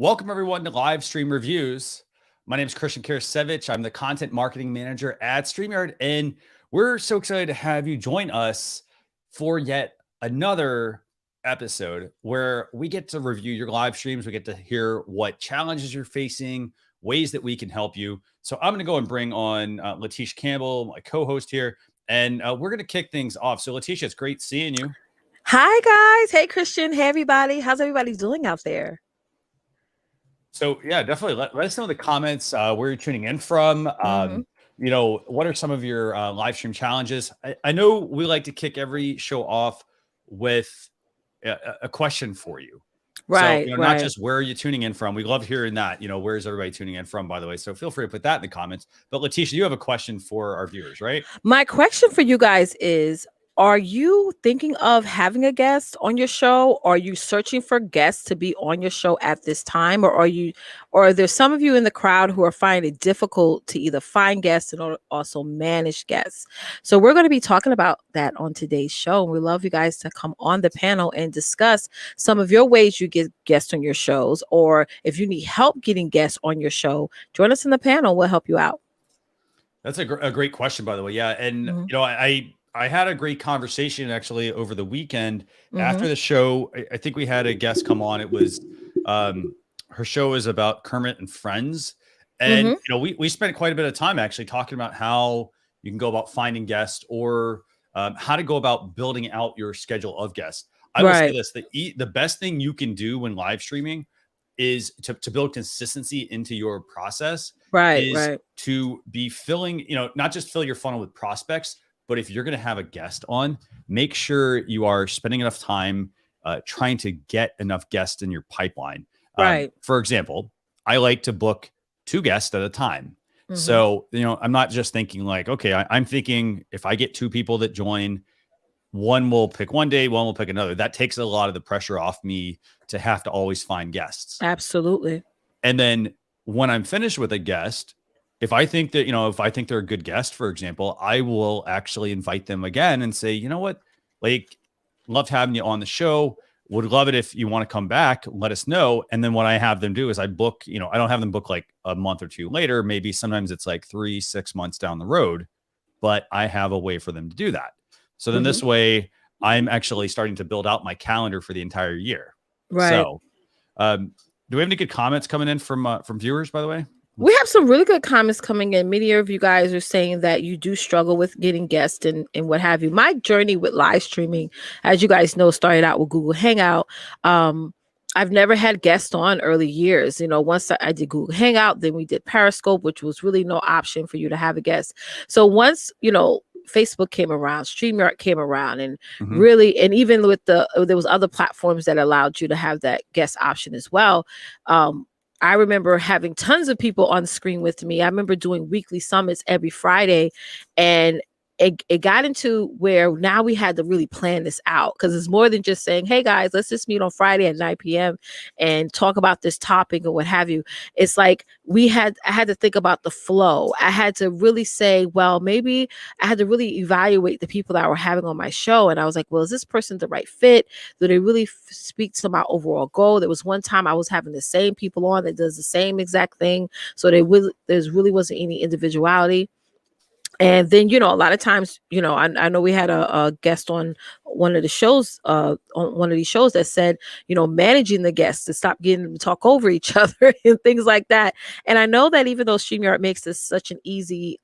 Welcome everyone to Live Stream Reviews. My name is Karasiewicz. I'm the content marketing manager at StreamYard, and we're so excited to have you join us for yet another episode where we get to review your live streams. We get to hear what challenges you're facing, ways that we can help you. So I'm going to go and bring on Leticia Campbell, my co-host here, and we're going to kick things off. So Leticia, it's great seeing you. Hi guys. Hey Christian. Hey everybody. How's everybody doing out there? So yeah, definitely let us know in the comments where you're tuning in from. You know, what are some of your live stream challenges? I know we like to kick every show off with a question for you. Right. So, not just where are you tuning in from. We love hearing that. Where is everybody tuning in from, by the way? So feel free to put that in the comments. But Leticia, you have a question for our viewers, right? My question for you guys is, are you thinking of having a guest on your show? Are you searching for guests to be on your show at this time? Or are there some of you in the crowd who are finding it difficult to either find guests and also manage guests? So we're going to be talking about that on today's show. And we love you guys to come on the panel and discuss some of your ways you get guests on your shows, or if you need help getting guests on your show, join us in the panel. We'll help you out. That's a great question, by the way. Yeah. And, I had a great conversation actually over the weekend after the show. I think we had a guest come on. It was her show is about Kermit and Friends. And, we spent quite a bit of time actually talking about how you can go about finding guests or how to go about building out your schedule of guests. I will say this, the best thing you can do when live streaming is to build consistency into your process. Right. To be filling, not just fill your funnel with prospects, but if you're going to have a guest on, make sure you are spending enough time trying to get enough guests in your pipeline. Right. For example, I like to book 2 guests at a time. So, I'm not just thinking like, okay, I'm thinking if I get 2 people that join, one will pick one day, one will pick another. That takes a lot of the pressure off me to have to always find guests. Absolutely. And then when I'm finished with a guest, if I think that, if I think they're a good guest, for example, I will actually invite them again and say, you know what, like, loved having you on the show. Would love it if you want to come back, let us know. And then what I have them do is I book, I don't have them book like a month or 2 later. Maybe sometimes it's like 3-6 months down the road, but I have a way for them to do that. So then this way I'm actually starting to build out my calendar for the entire year. Right. So do we have any good comments coming in from viewers, by the way? We have some really good comments coming in. Many of you guys are saying that you do struggle with getting guests and what have you. My journey with live streaming, as you guys know, started out with Google Hangout. I've never had guests on early years. Once I did Google Hangout, then we did Periscope, which was really no option for you to have a guest. So once, Facebook came around, StreamYard came around, and really, and even with there was other platforms that allowed you to have that guest option as well. I remember having tons of people on screen with me. I remember doing weekly summits every Friday, and it got into where now we had to really plan this out, because it's more than just saying, hey guys, let's just meet on Friday at 9 p.m. and talk about this topic or what have you. It's like I had to think about the flow. I had to really say, well, maybe I had to really evaluate the people that I were having on my show. And I was like, well, is this person the right fit? Do they really speak to my overall goal? There was one time I was having the same people on that does the there exact thing. So there really wasn't any individuality. And then, a lot of times, I know we had a guest on one of the shows, on one of these shows that said, managing the guests to stop getting them to talk over each other and things like that. And I know that even though StreamYard makes this such an easy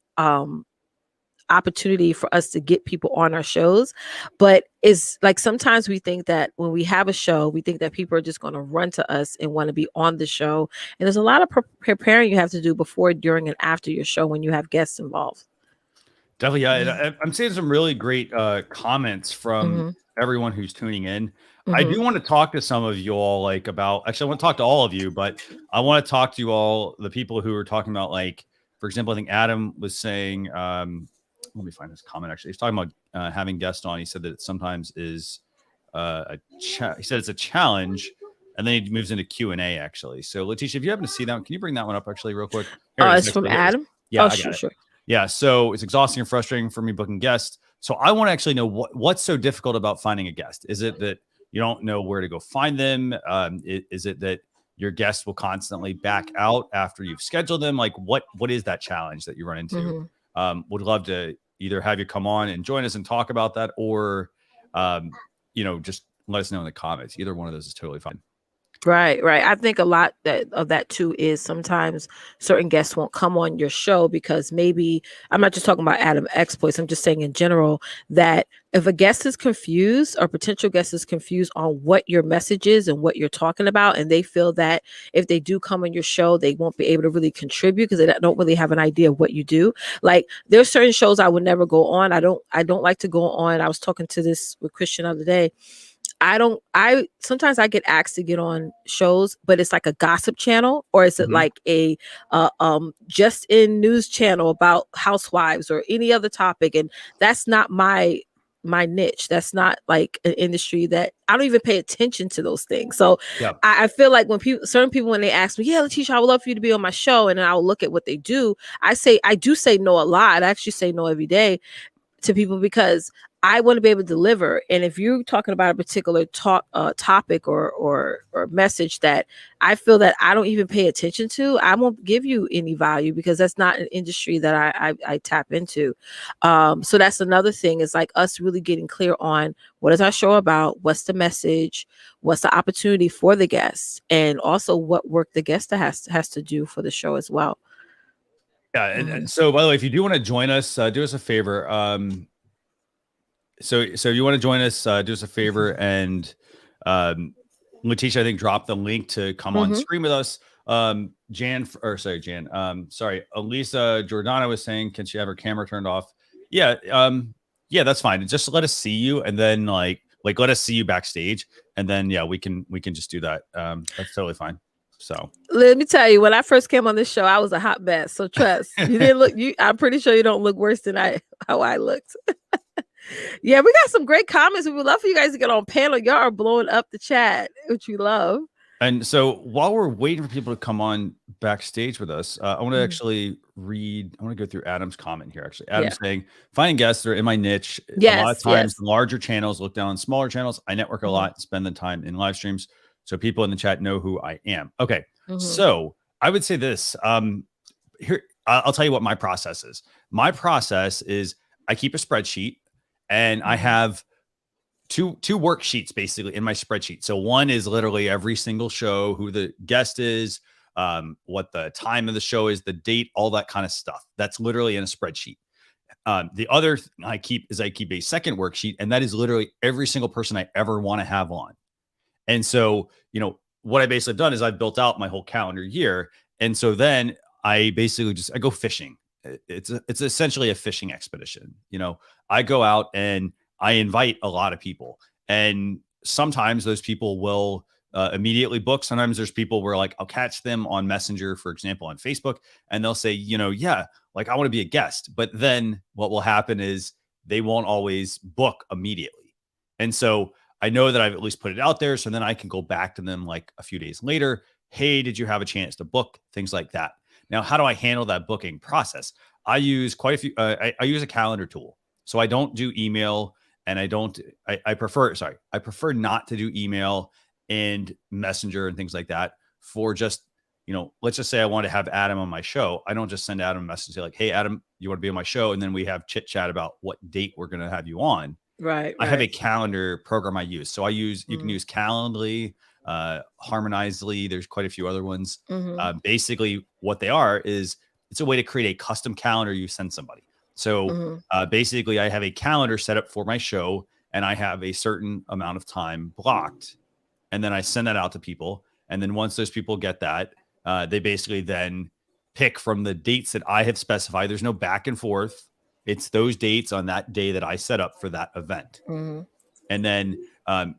opportunity for us to get people on our shows, but it's like sometimes we think that when we have a show, we think that people are just going to run to us and want to be on the show. And there's a lot of preparing you have to do before, during, and after your show when you have guests involved. Definitely. Yeah. I'm seeing some really great comments from everyone who's tuning in. I do want to talk to some of you all actually, I want to talk to all of you, but I want to talk to you all, the people who are talking about, for example, I think Adam was saying, let me find his comment. Actually, he's talking about having guests on. He said that it sometimes is he said it's a challenge, and then he moves into Q&A actually. So Leticia, if you happen to see that one, can you bring that one up actually real quick? It's from Adam. Yeah. Sure. Yeah, so it's exhausting and frustrating for me booking guests. So I want to actually know what's so difficult about finding a guest. Is it that you don't know where to go find them? Is it that your guests will constantly back out after you've scheduled them. Like what is that challenge that you run into? Would love to either have you come on and join us and talk about that, or just let us know in the comments. Either one of those is totally fine. Right. I think a lot of that too is sometimes certain guests won't come on your show because maybe, I'm not just talking about Adam exploits, I'm just saying in general that if a guest is confused or potential guest is confused on what your message is and what you're talking about, and they feel that if they do come on your show, they won't be able to really contribute because they don't really have an idea of what you do. Like there's certain shows I would never go on. I don't like to go on. I was talking to this with Christian the other day. Sometimes I get asked to get on shows, but it's like a gossip channel, or is it like a just in news channel about housewives or any other topic? And that's not my niche. That's not like an industry that I don't even pay attention to those things. So I feel like when certain people, when they ask me, yeah, Leticia, I would love for you to be on my show, and then I'll look at what they do. I do say no a lot. I actually say no every day to people because I want to be able to deliver. And if you're talking about a particular topic or message that I feel that I don't even pay attention to, I won't give you any value because that's not an industry that I tap into. So that's another thing, is like us really getting clear on what is our show about, what's the message, what's the opportunity for the guests, and also what work the guest has to do for the show as well. Yeah. And so, by the way, if you do want to join us, do us a favor. So you want to join us, do us a favor, and Leticia, I think, dropped the link to come on stream with us. Jan, Elisa Jordana was saying, can she have her camera turned off? Yeah, that's fine. Just let us see you, and then like let us see you backstage, and then we can just do that. That's totally fine. So let me tell you, when I first came on this show, I was a hot mess. So trust, you didn't look. I'm pretty sure you don't look worse than how I looked. Yeah, we got some great comments. We would love for you guys to get on panel. Y'all are blowing up the chat, which we love. And so while we're waiting for people to come on backstage with us, I want to actually read. I want to go through Adam's comment here. Actually, Adam's saying, finding guests that are in my niche. Yes, a lot of times, larger channels look down on smaller channels. I network a lot, and spend the time in live streams, so people in the chat know who I am. Okay, so I would say this. Here, I'll tell you what my process is. My process is I keep a spreadsheet, and I have two worksheets basically in my spreadsheet. So one is literally every single show, who the guest is, what the time of the show is, the date, all that kind of stuff. That's literally in a spreadsheet. The other thing I keep a second worksheet, and that is literally every single person I ever want to have on. And so, what I basically have done is I've built out my whole calendar year. And so then I basically I go fishing. It's essentially a fishing expedition. I go out and I invite a lot of people, and sometimes those people will immediately book. Sometimes there's people where like I'll catch them on Messenger, for example, on Facebook, and they'll say, like I want to be a guest. But then what will happen is they won't always book immediately. And so I know that I've at least put it out there. So then I can go back to them like a few days later. Hey, did you have a chance to book? Things like that. Now, how do I handle that booking process? I use quite a few. I use a calendar tool. So I don't do email, and I prefer not to do email and Messenger and things like that for just, let's just say I want to have Adam on my show. I don't just send Adam a message and say like, hey, Adam, you want to be on my show? And then we have chit chat about what date we're going to have you on. Right. I have a calendar program I use. So you can use Calendly, Harmonizely. There's quite a few other ones. Basically what they are is it's a way to create a custom calendar you send somebody. So basically I have a calendar set up for my show, and I have a certain amount of time blocked, and then I send that out to people. And then once those people get that, they basically then pick from the dates that I have specified. There's no back and forth. It's those dates on that day that I set up for that event. And then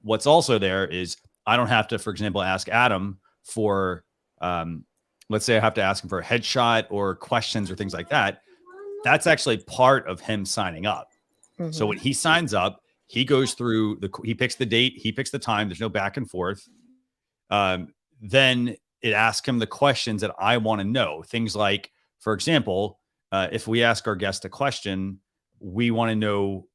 what's also there is I don't have to, for example, ask Adam for, let's say I have to ask him for a headshot or questions or things like that. That's actually part of him signing up. So when he signs up, he goes through he picks the date, he picks the time. There's no back and forth. Then it asks him the questions that I want to know. Things like, for example, if we ask our guest a question, we want to know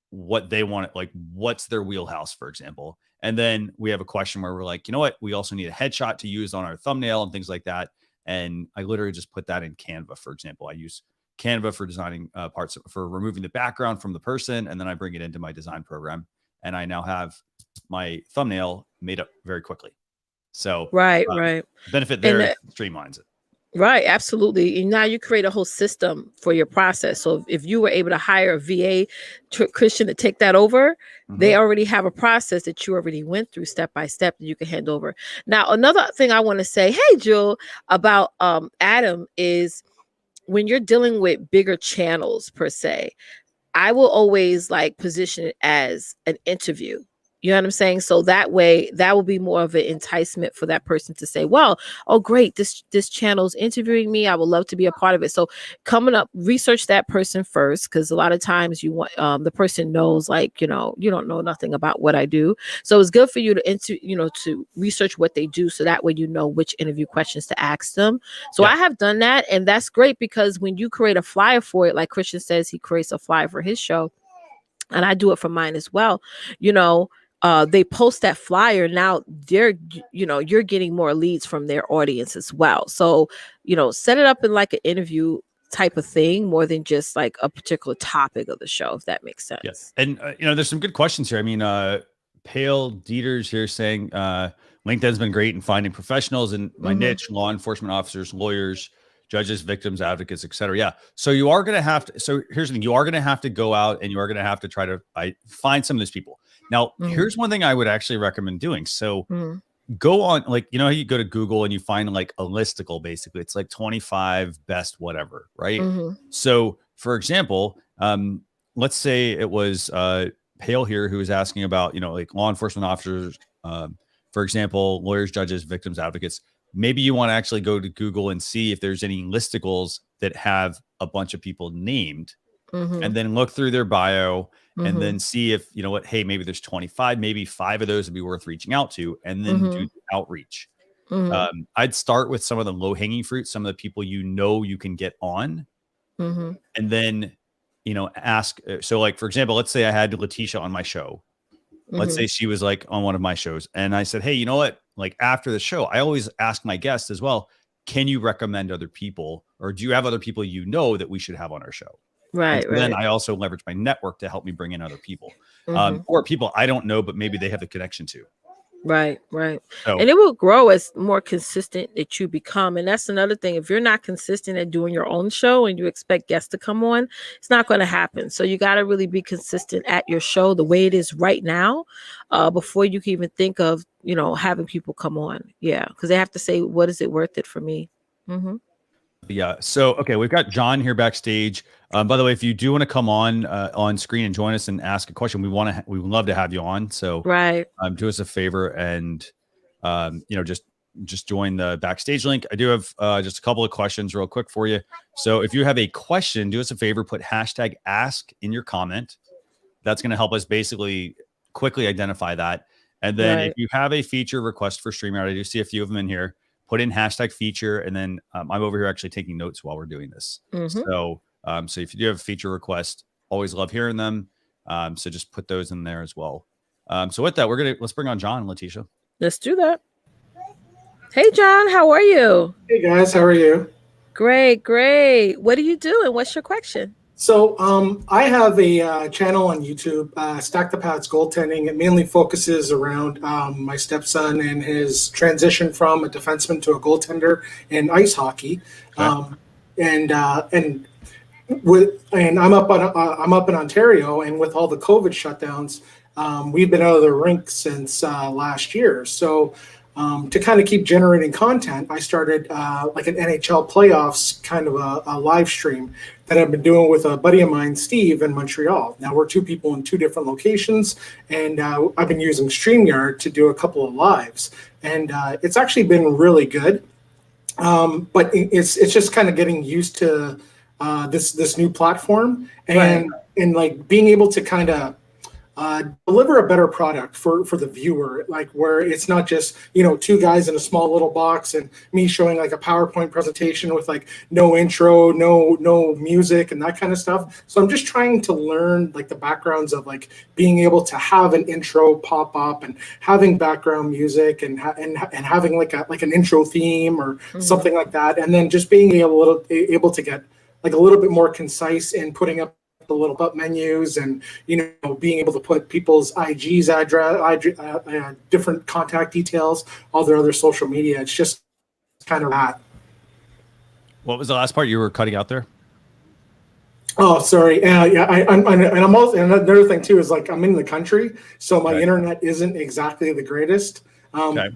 what they want, like what's their wheelhouse, for example. And then we have a question where we're like, you know what? We also need a headshot to use on our thumbnail and things like that. And I literally just put that in Canva, for example. I use Canva for designing parts, for removing the background from the person. And then I bring it into my design program. And I now have my thumbnail made up very quickly. So right. Benefit there is streamlines it. Right, absolutely. And now you create a whole system for your process. So if you were able to hire a VA Christian to take that over, they already have a process that you already went through step by step that you can hand over. Now, another thing I want to say, hey, Jill, about Adam is when you're dealing with bigger channels per se, I will always like position it as an interview. You know what I'm saying? So that way, that will be more of an enticement for that person to say, well, oh, great, this channel's interviewing me. I would love to be a part of it. So coming up, research that person first, because a lot of times you want the person knows, like, you know, you don't know nothing about what I do. So it's good for you to to research what they do. So that way, you know which interview questions to ask them. So I have done that. And that's great because when you create a flyer for it, like Christian says, he creates a flyer for his show. And I do it for mine as well. They post that flyer. Now you're getting more leads from their audience as well. So, set it up in like an interview type of thing more than just like a particular topic of the show, if that makes sense. Yes. And, there's some good questions here. I mean, Pale Dieters here saying LinkedIn's been great in finding professionals in my niche, law enforcement officers, lawyers, judges, victims, advocates, etc. Yeah. So you are going to have to, so here's the thing, you are going to have to go out and you are going to have to try to find some of these people. Now, here's one thing I would actually recommend doing. So go on, like, you go to Google and you find like a listicle, basically. It's like 25 best whatever, right? So for example, let's say it was Pale here who was asking about, like law enforcement officers, for example, lawyers, judges, victims, advocates. Maybe you want to actually go to Google and see if there's any listicles that have a bunch of people named and then look through their bio and then see if, hey, maybe there's 25, maybe 5 of those would be worth reaching out to, and then do the outreach. I'd start with some of the low hanging fruit, some of the people you can get on, and then, ask. So like, for example, let's say I had Leticia on my show. Let's say she was like on one of my shows and I said, hey, you know what? Like after the show, I always ask my guests as well, can you recommend other people, or do you have other people that we should have on our show? Right. Then I also leverage my network to help me bring in other people, or people I don't know, but maybe they have the connection to. Right. So, and it will grow as more consistent that you become. And that's another thing. If you're not consistent at doing your own show and you expect guests to come on, it's not going to happen. So you got to really be consistent at your show the way it is right now, before you can even think of, having people come on. Yeah. Because they have to say, what is it worth it for me? Yeah. So, okay, we've got John here backstage. By the way, if you do want to come on screen and join us and ask a question, we would love to have you on. So, do us a favor and, just join the backstage link. I do have just a couple of questions real quick for you. So, if you have a question, do us a favor, put #ask in your comment. That's going to help us basically quickly identify that. And then if you have a feature request for StreamYard, I do see a few of them in here. Put in #feature, and then I'm over here actually taking notes while we're doing this. So if you do have a feature request, always love hearing them. So just put those in there as well. So with that, let's bring on John and Leticia. Let's do that. Hey, John, how are you? Hey guys, how are you? Great. What are you doing? What's your question? So I have a channel on YouTube, Stack the Pads Goaltending. It mainly focuses around my stepson and his transition from a defenseman to a goaltender in ice hockey. Okay. And I'm up in Ontario, and with all the COVID shutdowns, we've been out of the rink since last year. So to kind of keep generating content, I started like an NHL playoffs kind of a live stream that I've been doing with a buddy of mine, Steve, in Montreal. Now we're 2 people in 2 different locations, and I've been using StreamYard to do a couple of lives, and it's actually been really good. But it's just kind of getting used to this new platform, and like being able to kind of deliver a better product for the viewer, like where it's not just, you know, two guys in a small little box and me showing like a PowerPoint presentation with like no intro, no music and that kind of stuff. So I'm just trying to learn like the backgrounds of like being able to have an intro pop up and having background music and having like an intro theme or something like that, and then just being able to get like a little bit more concise in putting up the little up menus, and you know, being able to put people's IG's address, different contact details, all their other social media. It's just kind of that. What was the last part you were cutting out there? Oh, sorry. Yeah, I'm also, and another thing too is like I'm in the country, so my internet isn't exactly the greatest. Okay.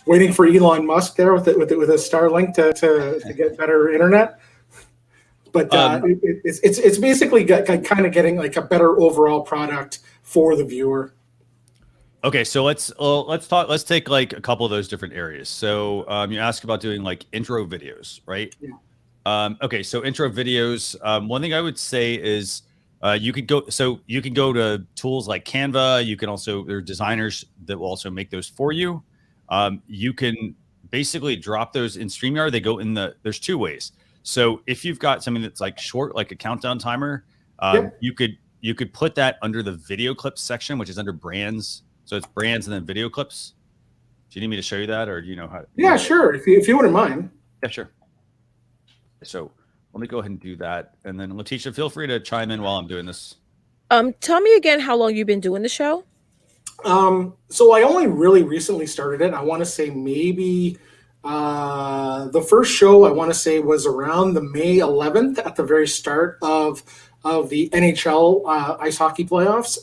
Waiting for Elon Musk there with a Starlink to get better internet. But it's basically kind of getting like a better overall product for the viewer. Okay, so let's take like a couple of those different areas. So you asked about doing like intro videos, right? Yeah. Okay, so intro videos. One thing I would say is you could go to tools like Canva. You can also, there are designers that will also make those for you. You can basically drop those in StreamYard. They go in there's two ways. So if you've got something that's like short, like a countdown timer, you could put that under the video clips section, which is under brands. So it's brands and then video clips. Do you need me to show you that, or do you know how? Yeah, sure. If you wouldn't mind. Yeah, sure. So let me go ahead and do that, and then Leticia, feel free to chime in while I'm doing this. Tell me again how long you've been doing the show. So I only really recently started it. I want to say maybe. The first show I want to say was around the May 11th at the very start of the NHL ice hockey playoffs,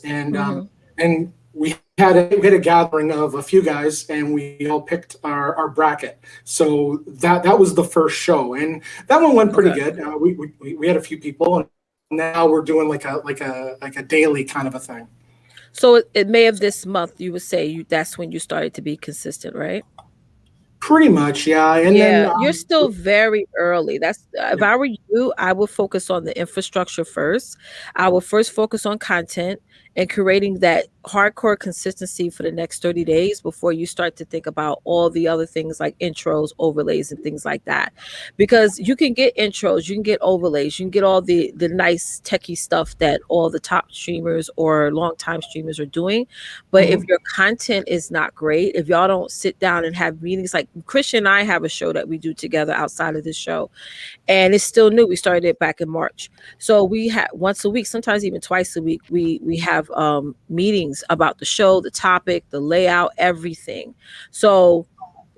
and we had a gathering of a few guys, and we all picked our bracket. So that was the first show, and that one went pretty good. We had a few people, and now we're doing like a daily kind of a thing. So it May of this month, you would say that's when you started to be consistent, right? Pretty much, yeah. And then you're still very early. If I were you, I would focus on the infrastructure first. I would first focus on content and creating that hardcore consistency for the next 30 days before you start to think about all the other things like intros, overlays, and things like that. Because you can get intros, you can get overlays, you can get all the nice techie stuff that all the top streamers or longtime streamers are doing. But if your content is not great, if y'all don't sit down and have meetings, like Christian and I have a show that we do together outside of this show, and it's still new. We started it back in March. So we have once a week, sometimes even twice a week, we have meetings about the show, the topic, the layout, everything. So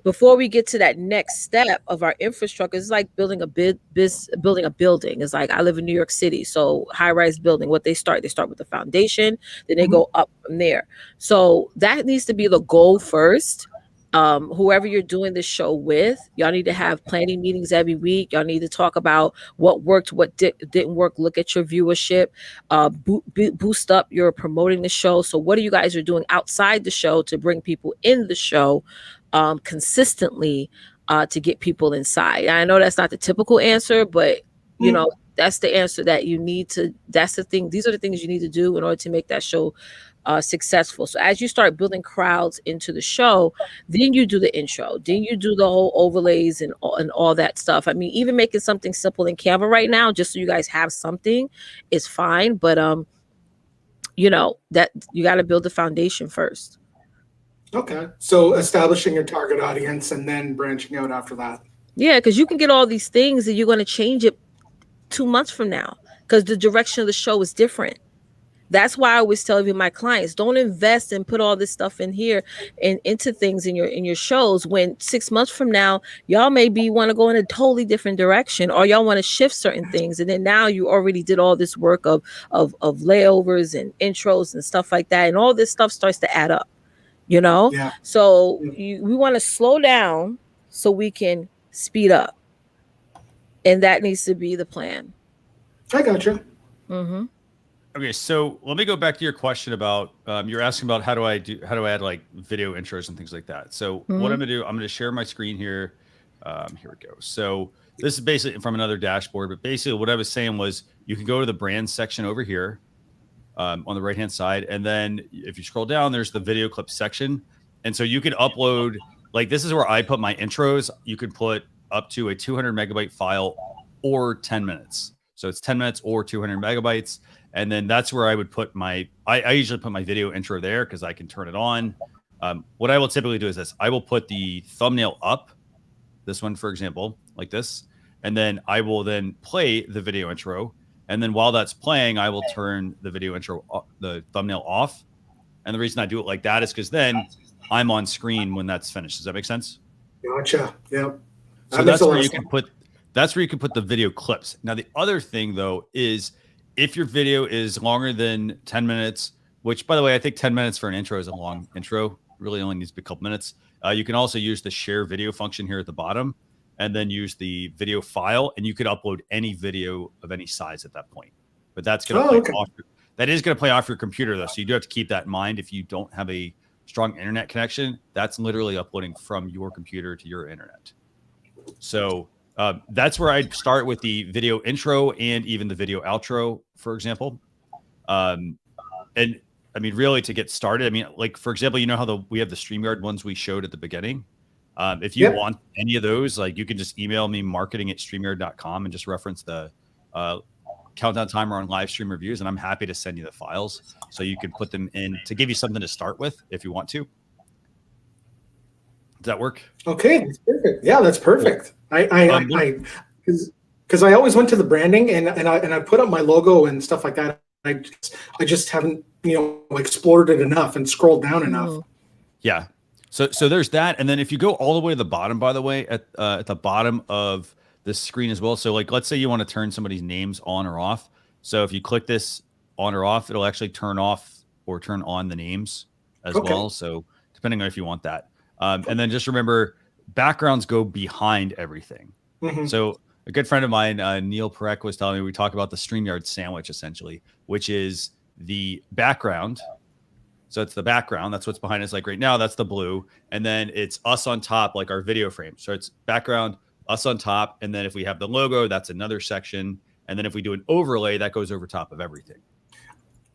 before we get to that next step of our infrastructure, it's like building a building. It's like, I live in New York City, so high-rise building. What they start with the foundation, then they go up from there. So that needs to be the goal first. Whoever you're doing this show with, y'all need to have planning meetings every week. Y'all need to talk about what worked, what didn't work. Look at your viewership, boost up your promoting the show. So what are you guys are doing outside the show to bring people in the show consistently to get people inside? I know that's not the typical answer, but you know, that's the answer that you need to, that's the thing. These are the things you need to do in order to make that show successful. So as you start building crowds into the show, then you do the intro, then you do the whole overlays and all that stuff. I mean, even making something simple in Canva right now, just so you guys have something, is fine. But you know, that you got to build the foundation first. Okay. So establishing your target audience and then branching out after that. Yeah, because you can get all these things and you're going to change it 2 months from now because the direction of the show is different. That's why I always tell even my clients, don't invest and put all this stuff in here and into things in your shows when 6 months from now, y'all maybe want to go in a totally different direction, or y'all want to shift certain things. And then now you already did all this work of layovers and intros and stuff like that. And all this stuff starts to add up, you know? Yeah. So we want to slow down so we can speed up. And that needs to be the plan. I gotcha. Mm-hmm. Okay, so let me go back to your question about you're asking about how do I add like video intros and things like that. So what I'm gonna do, I'm gonna share my screen here. Here we go. So this is basically from another dashboard, but basically what I was saying was you can go to the brand section over here. on the right-hand side. And then if you scroll down, there's the video clip section. And so you can upload, like this is where I put my intros. You could put up to a 200 megabyte file or 10 minutes. So it's 10 minutes or 200 megabytes. And then that's where I would put I usually put my video intro there because I can turn it on. What I will typically do is this. I will put the thumbnail up, this one, for example, like this. And then I will then play the video intro. And then while that's playing, I will turn the video intro, the thumbnail off. And the reason I do it like that is because then I'm on screen when that's finished. Does that make sense? Gotcha. Yep. So that's where you can put the video clips. Now, the other thing though is if your video is longer than 10 minutes, which by the way, I think 10 minutes for an intro is a long intro, really only needs to be a couple minutes. You can also use the share video function here at the bottom and then use the video file, and you could upload any video of any size at that point. But that's going to play off. That is going to play off your computer though. So you do have to keep that in mind. If you don't have a strong internet connection, that's literally uploading from your computer to your internet. So that's where I'd start with the video intro and even the video outro, for example. And I mean, really to get started, I mean, like, for example, you know how we have the StreamYard ones we showed at the beginning. If you want any of those, like you can just email me marketing@streamyard.com and just reference the countdown timer on live stream reviews. And I'm happy to send you the files so you can put them in to give you something to start with if you want to. Does that work? Okay, that's perfect. Yeah, that's perfect. Because I always went to the branding and I put up my logo and stuff like that. I just haven't explored it enough and scrolled down enough. Yeah. So there's that, and then if you go all the way to the bottom, by the way, at the bottom of the screen as well. So like, let's say you want to turn somebody's names on or off. So if you click this on or off, it'll actually turn off or turn on the names as well. So depending on if you want that. And then just remember, backgrounds go behind everything. So a good friend of mine, Neil Perek, was telling me, we talk about the StreamYard sandwich, essentially, which is the background. So it's the background. That's what's behind us. Like right now, that's the blue. And then it's us on top, like our video frame. So it's background, us on top. And then if we have the logo, that's another section. And then if we do an overlay, that goes over top of everything.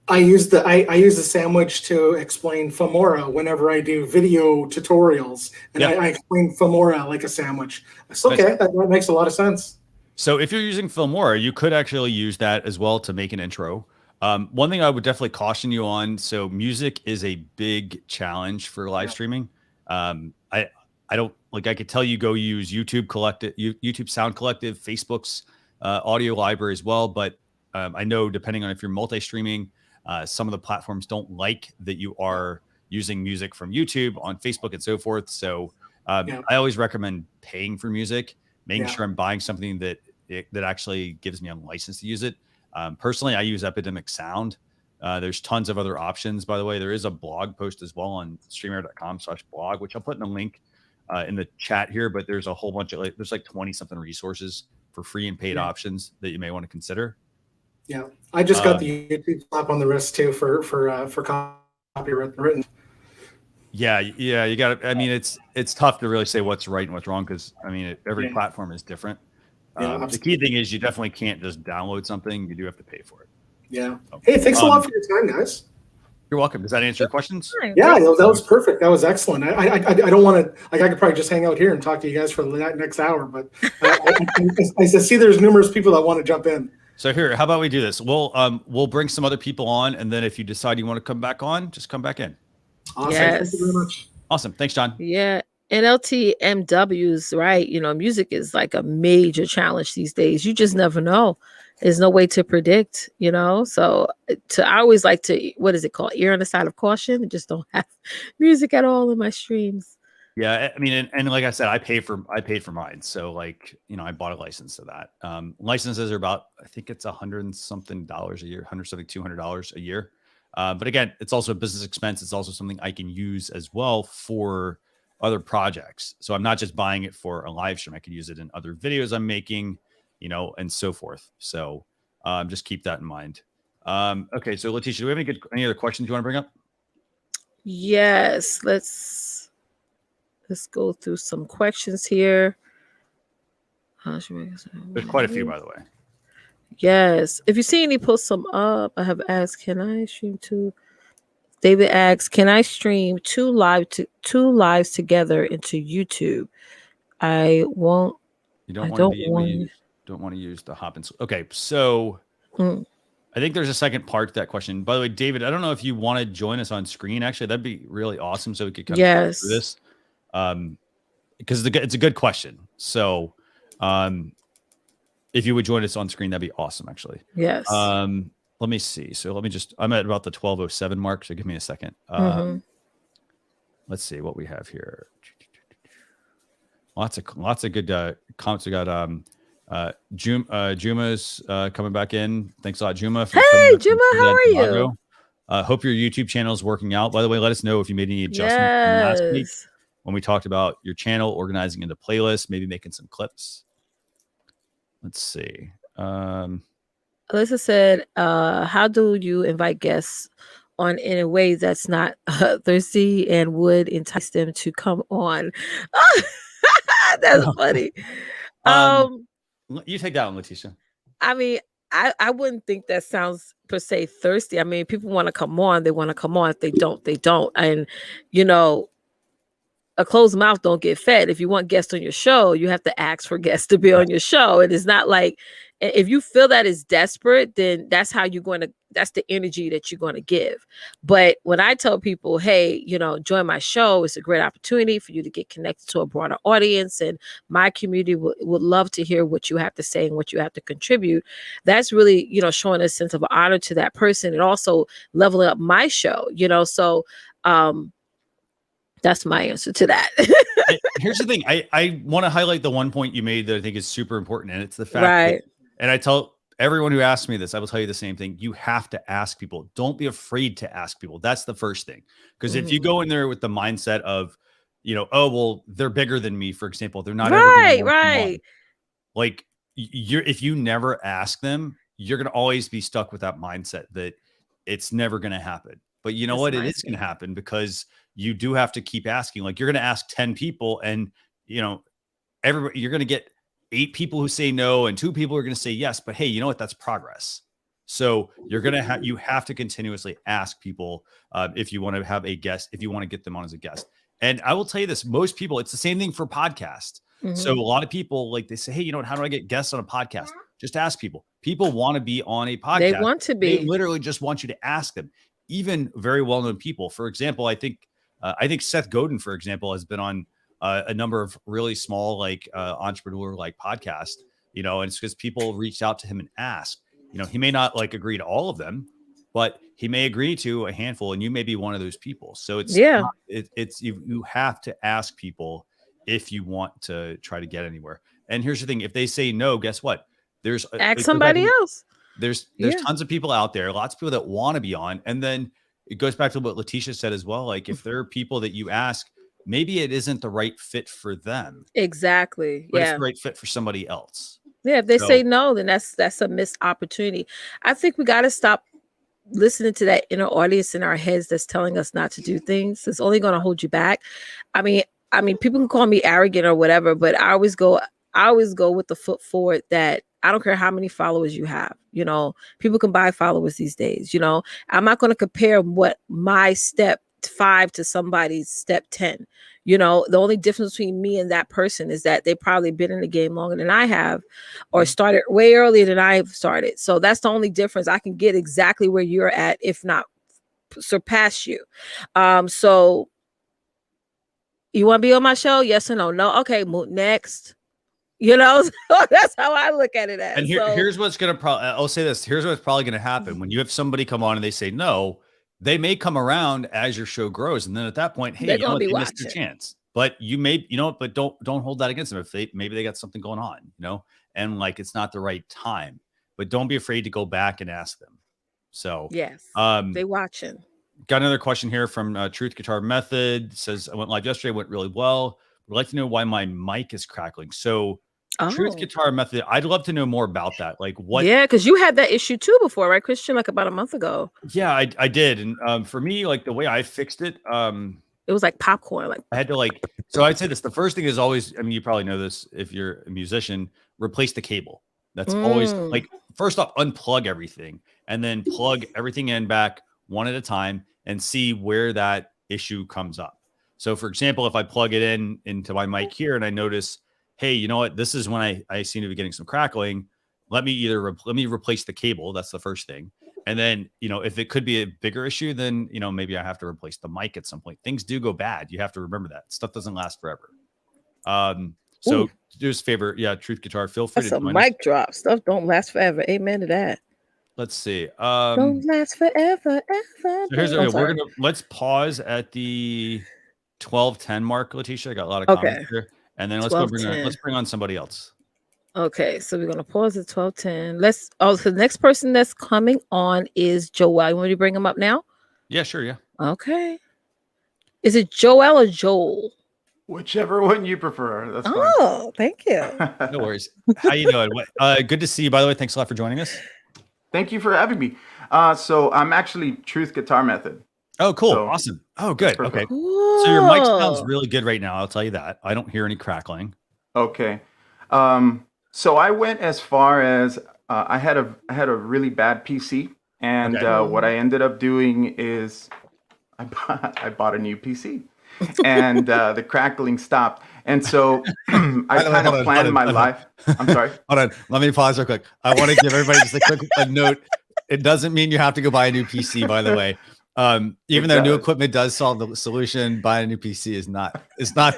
I use the sandwich to explain Filmora whenever I do video tutorials, and I explain Filmora like a sandwich. It's okay. That makes a lot of sense. So if you're using Filmora, you could actually use that as well to make an intro. One thing I would definitely caution you on. So music is a big challenge for live streaming. I don't like. I could tell you go use YouTube Sound Collective, Facebook's audio library as well. But I know depending on if you're multi-streaming. Some of the platforms don't like that you are using music from YouTube on Facebook and so forth. So I always recommend paying for music, making sure I'm buying something that actually gives me a license to use it. Personally, I use Epidemic Sound. There's tons of other options, by the way. There is a blog post as well on streamyard.com/blog, which I'll put in a link in the chat here. But there's a whole bunch of there's like 20 something resources for free and paid options that you may want to consider. Yeah, I just got the YouTube slap on the wrist too for copyright written. Yeah, you got to. I mean, it's tough to really say what's right and what's wrong because I mean, every platform is different. The key thing is you definitely can't just download something; you do have to pay for it. Yeah. Hey, thanks a lot for your time, guys. You're welcome. Does that answer your questions? Yeah, that was perfect. That was excellent. I don't want to I could probably just hang out here and talk to you guys for the next hour, but I see there's numerous people that want to jump in. So here, how about we do this? We'll bring some other people on, and then if you decide you want to come back on, just come back in. Awesome. Yes. Thank you very much. Awesome. Thanks, John. Yeah. NLTMWs, right? Music is like a major challenge these days. You just never know. There's no way to predict, So I always like to, what is it called? Err on the side of caution. I just don't have music at all in my streams. Yeah, I mean, and like I said, I paid for mine. So like, I bought a license to that. Licenses are about, I think it's $100 and something a year, $200 a year. But again, it's also a business expense. It's also something I can use as well for other projects. So I'm not just buying it for a live stream. I can use it in other videos I'm making, and so forth. So just keep that in mind. Okay, so Leticia, do we have any other questions you want to bring up? Yes, let's go through some questions here. There's quite a few, by the way. Yes. If you see any post some up, I have asked, can I stream two? David asks, can I stream two lives together into YouTube? I won't. You don't I want to don't be able to want. use, don't want to use the hop and okay. So Mm, I think there's a second part to that question. By the way, David, I don't know if you want to join us on screen. Actually, that'd be really awesome. So we could kind of go through yes. this. Because it's a good question. So if you would join us on screen, that'd be awesome, actually. Yes. Let me see. So I'm at about the 12:07 mark. So give me a second. Let's see what we have here. Lots of good comments. We got Juma's coming back in. Thanks a lot, Juma. Hey, Juma, how are you? Hope your YouTube channel is working out. By the way, let us know if you made any adjustments from last week when we talked about your channel, organizing into playlists, maybe making some clips. Let's see. Alyssa said, how do you invite guests on in a way that's not thirsty and would entice them to come on? That's funny. You take that one, Leticia. I mean, I wouldn't think that sounds per se thirsty. I mean, people want to come on, they want to come on. If they don't, they don't. And a closed mouth don't get fed. If you want guests on your show, you have to ask for guests to be on your show. And it's not like, if you feel that is desperate, then that's the energy that you're going to give. But when I tell people, hey, join my show, it's a great opportunity for you to get connected to a broader audience. And my community would love to hear what you have to say and what you have to contribute. That's really, showing a sense of honor to that person and also leveling up my show, so, that's my answer to that. Here's the thing. I want to highlight the one point you made that I think is super important. And it's the fact that, and I tell everyone who asks me this, I will tell you the same thing. You have to ask people. Don't be afraid to ask people. That's the first thing. Because if you go in there with the mindset of, oh, well, they're bigger than me, for example, they're not right. Like if you never ask them, you're going to always be stuck with that mindset that it's never going to happen. But you know what? It is going to happen because you do have to keep asking. Like you're going to ask 10 people and, everybody, you're going to get 8 people who say no and 2 people are going to say yes. But hey, you know what? That's progress. So you're going to you have to continuously ask people if you want to have a guest, if you want to get them on as a guest. And I will tell you this, most people, it's the same thing for podcasts. So a lot of people, like they say, hey, how do I get guests on a podcast? Just ask people. People want to be on a podcast. They want to be. They literally just want you to ask them. Even very well-known people. For example, I think Seth Godin, for example, has been on a number of really small, entrepreneur podcasts, and it's because people reached out to him and asked. He may not agree to all of them, but he may agree to a handful, and you may be one of those people. So it's you have to ask people if you want to try to get anywhere. And here's the thing: if they say no, guess what? There's ask somebody else. There's tons of people out there, lots of people that want to be on. And then it goes back to what Leticia said as well. Like if there are people that you ask, maybe it isn't the right fit for them. Exactly. But it's the right fit for somebody else. Yeah. If they say no, then that's a missed opportunity. I think we got to stop listening to that inner audience in our heads that's telling us not to do things. It's only going to hold you back. I mean, people can call me arrogant or whatever, but I always go with the foot forward that I don't care how many followers you have. People can buy followers these days. I'm not going to compare what my step 5 to somebody's step 10. The only difference between me and that person is that they probably been in the game longer than I have or started way earlier than I've started. So that's the only difference. I can get exactly where you're at, if not surpass you. So you want to be on my show? Yes or no? No. Okay. Next. So that's how I look at it as. And here's what's going to I'll say this. Here's what's probably going to happen when you have somebody come on and they say no, they may come around as your show grows. And then at that point, hey, they missed their chance. But you may, but don't hold that against them. If maybe they got something going on, and it's not the right time, but don't be afraid to go back and ask them. So yes, they watching. Got another question here from Truth Guitar Method. Says, I went live yesterday, went really well. Would like to know why my mic is crackling. So Truth Guitar Method, I'd love to know more about that. What? Yeah, because you had that issue too before, right, Christian? About a month ago. Yeah, I did. And for me, the way I fixed it, it was like popcorn. I had to so I'd say this. The first thing is always, you probably know this if you're a musician, replace the cable. That's always like, first off, unplug everything and then plug everything in back one at a time and see where that issue comes up. So for example, if I plug it into my mic here and I notice, hey, you know what, this is when I seem to be getting some crackling. Let me let me replace the cable. That's the first thing. And then, if it could be a bigger issue, then, maybe I have to replace the mic at some point. Things do go bad. You have to remember that stuff doesn't last forever. So do us a favor. Yeah. Truth Guitar. Feel free That's to a mic drop. Stuff don't last forever. Amen to that. Let's see. Don't last forever, ever. So let's pause at the 12:10 mark, Leticia. I got a lot of comments here. And then let's bring on somebody else. Okay, so we're gonna pause at 12:10. So the next person that's coming on is Joel. You want me to bring him up now? Yeah, sure. Yeah. Okay. Is it Joel or Joel? Whichever one you prefer. That's fine. Oh, thank you. No worries. How you doing? Good to see you, by the way. Thanks a lot for joining us. Thank you for having me. So I'm actually Truth Guitar Method. Oh, cool. Awesome. Oh, good. Okay. Cool. So your mic sounds really good right now. I'll tell you that. I don't hear any crackling. Okay. So I went as far as I had a really bad PC, and what I ended up doing is I bought a new PC, and the crackling stopped. And so I kind of planned my life. I'm sorry. Hold on. Let me pause real quick. I want to give everybody just a quick note. It doesn't mean you have to go buy a new PC, by the way. Even though new equipment does solve the solution, buying a new PC is not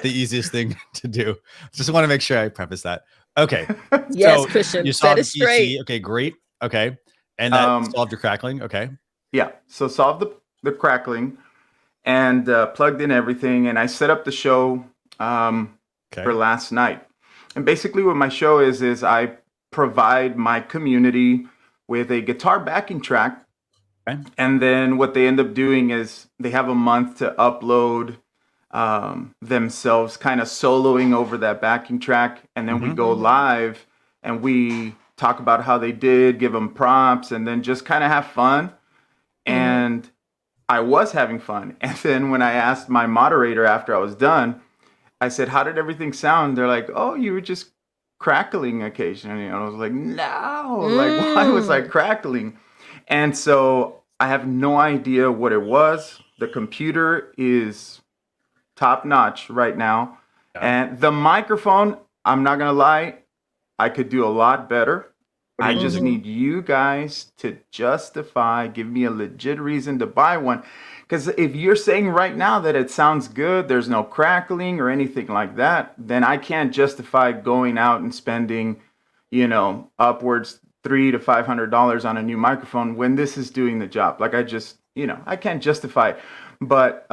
the easiest thing to do. Just want to make sure I preface that. Okay. Yes, so Christian. You solved that is the PC. straight. Okay, great. Okay. And that solved your crackling. Okay. Yeah. So solved the crackling and plugged in everything. And I set up the show for last night. And basically what my show is I provide my community with a guitar backing track. Okay. And then what they end up doing is they have a month to upload themselves kind of soloing over that backing track. And then we go live and we talk about how they did, give them prompts, and then just kind of have fun. And I was having fun. And then when I asked my moderator after I was done, I said, how did everything sound? They're like, oh, you were just crackling occasionally. And I was like, no, like, why was I crackling? And so I have no idea what it was. The computer is top notch right now. And the microphone, I'm not going to lie, I could do a lot better. I just need you guys to justify, give me a legit reason to buy one. Because if you're saying right now that it sounds good, there's no crackling or anything like that, then I can't justify going out and spending, upwards $300 to $500 on a new microphone when this is doing the job. Like I can't justify it. But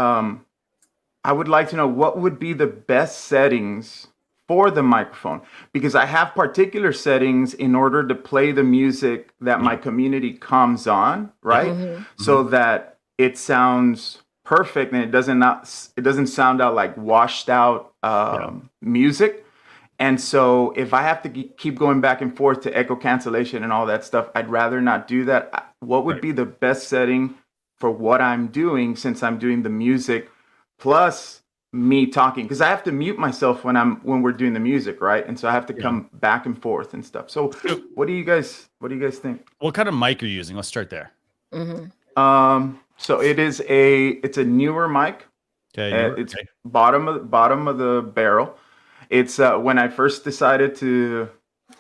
I would like to know what would be the best settings for the microphone, because I have particular settings in order to play the music that my community comes on, right? So that it sounds perfect and it doesn't sound out like washed out music. And so if I have to keep going back and forth to echo cancellation and all that stuff, I'd rather not do that. What would be the best setting for what I'm doing, since I'm doing the music plus me talking? Because I have to mute myself when we're doing the music, right? And so I have to come back and forth and stuff. So what do you guys think? What kind of mic are you using? Let's start there. So it's a newer mic. Okay. It's bottom of the barrel. It's when I first decided to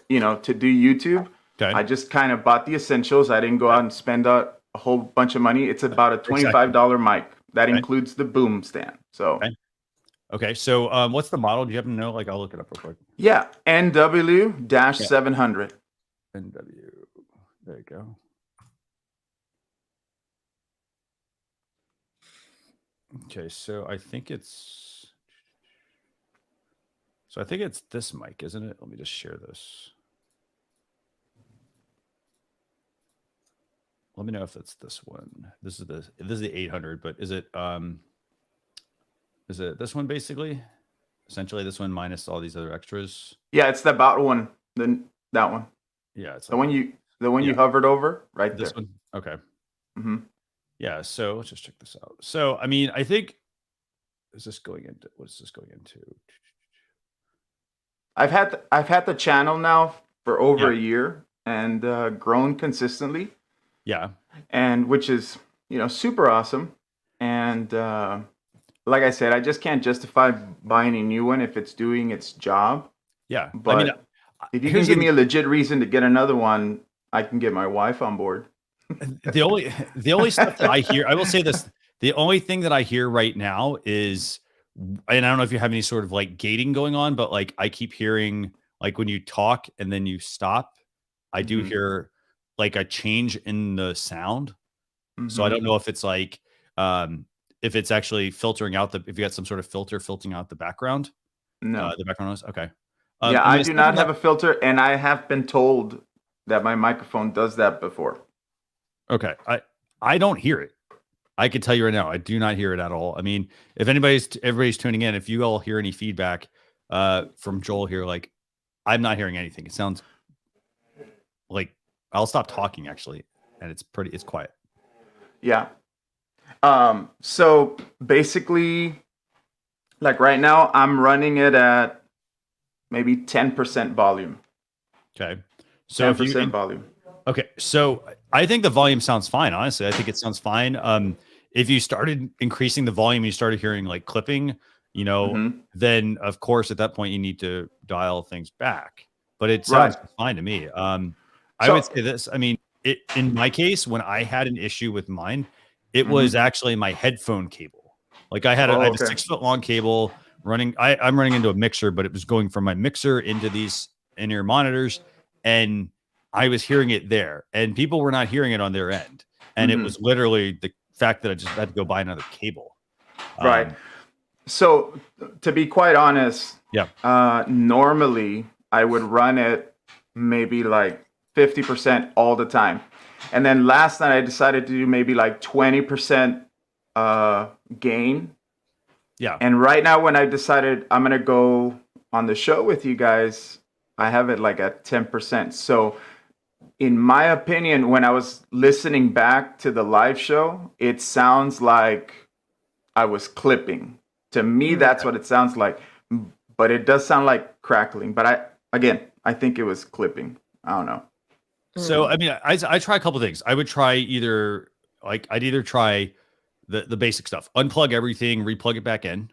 do YouTube, I just kind of bought the essentials. I didn't go out and spend a whole bunch of money. It's about a $25 mic. That includes the boom stand. So Okay, so what's the model? Do you happen to know? Like, I'll look it up real quick. Yeah, NW-700. NW. There you go. Okay, so I think it's this mic, isn't it? Let me just share this. Let me know if it's this one. This is the 800, but is it this one basically? Essentially this one minus all these other extras? Yeah, it's the bottom one. Then that one. Yeah, it's the one you hovered over right this there. One? Okay. Yeah, so let's just check this out. So I mean, I think what is this going into? I've had the channel now for over a year and grown consistently. Yeah. And which is, super awesome. And like I said, I just can't justify buying a new one if it's doing its job. Yeah. But I mean, if you can give me a legit reason to get another one, I can get my wife on board. The only stuff that I hear, I will say this, the only thing that I hear right now is, and I don't know if you have any sort of like gating going on, but like I keep hearing like when you talk and then you stop, I do hear like a change in the sound. So I don't know if it's like, if it's actually filtering out if you got some sort of filter filtering out the background. No. The background noise. Okay. Yeah, I do not have a filter, and I have been told that my microphone does that before. Okay. I don't hear it. I can tell you right now, I do not hear it at all. I mean, if everybody's tuning in, if you all hear any feedback from Joel here, like I'm not hearing anything. It sounds like I'll stop talking actually, and it's quiet. Yeah. So basically, like right now, I'm running it at maybe 10% volume. Okay. So 10% volume. Okay. So I think the volume sounds fine. Honestly, I think it sounds fine. If you started increasing the volume, you started hearing like clipping, then of course at that point you need to dial things back. But it sounds fine to me. I would say this. I mean, in my case, when I had an issue with mine, it was actually my headphone cable. Like I had a 6-foot long cable running. I'm running into a mixer, but it was going from my mixer into these in-ear monitors, and I was hearing it there, and people were not hearing it on their end. And it was literally the fact that I just had to go buy another cable. Right. So to be quite honest, normally I would run it maybe like 50% all the time. And then last night I decided to do maybe like 20% gain. Yeah. And right now when I decided I'm going to go on the show with you guys, I have it like at 10%. So in my opinion, when I was listening back to the live show, it sounds like I was clipping. To me, that's what it sounds like. But it does sound like crackling. But I think it was clipping. I don't know. So, I mean, I try a couple of things. I would try I'd either try the basic stuff, unplug everything, replug it back in.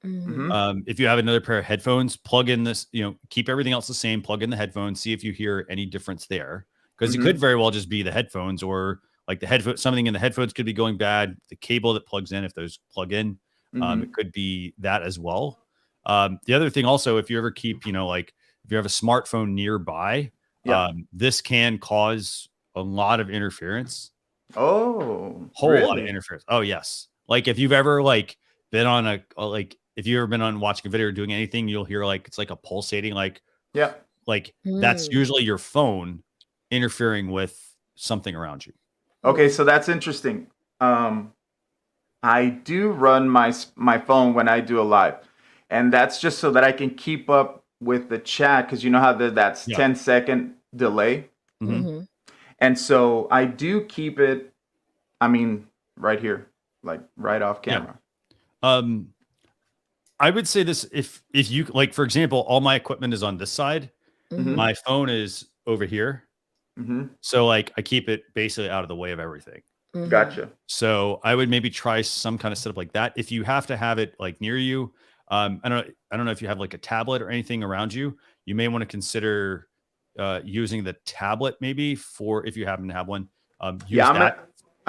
If you have another pair of headphones, plug in this, keep everything else the same, plug in the headphones, see if you hear any difference there. Because it could very well just be the headphones, or like something in the headphones could be going bad. The cable that plugs in, if those plug in, it could be that as well. The other thing also, if you ever keep, like if you have a smartphone nearby, this can cause a lot of interference. Oh, whole lot of interference. Oh yes. Like if you've ever been on if you've ever been on watching a video or doing anything, you'll hear it's like a pulsating, that's usually your phone interfering with something around you. Okay, so that's interesting. I do run my phone when I do a live, and that's just so that I can keep up with the chat, because you know how that's 10-second delay. And so I do keep it, right here, like right off camera. I would say this, if you for example, all my equipment is on this side, my phone is over here. So I keep it basically out of the way of everything. Gotcha. So I would maybe try some kind of setup like that. If you have to have it near you, I don't know if you have a tablet or anything around you, you may want to consider using the tablet maybe for, if you happen to have one. I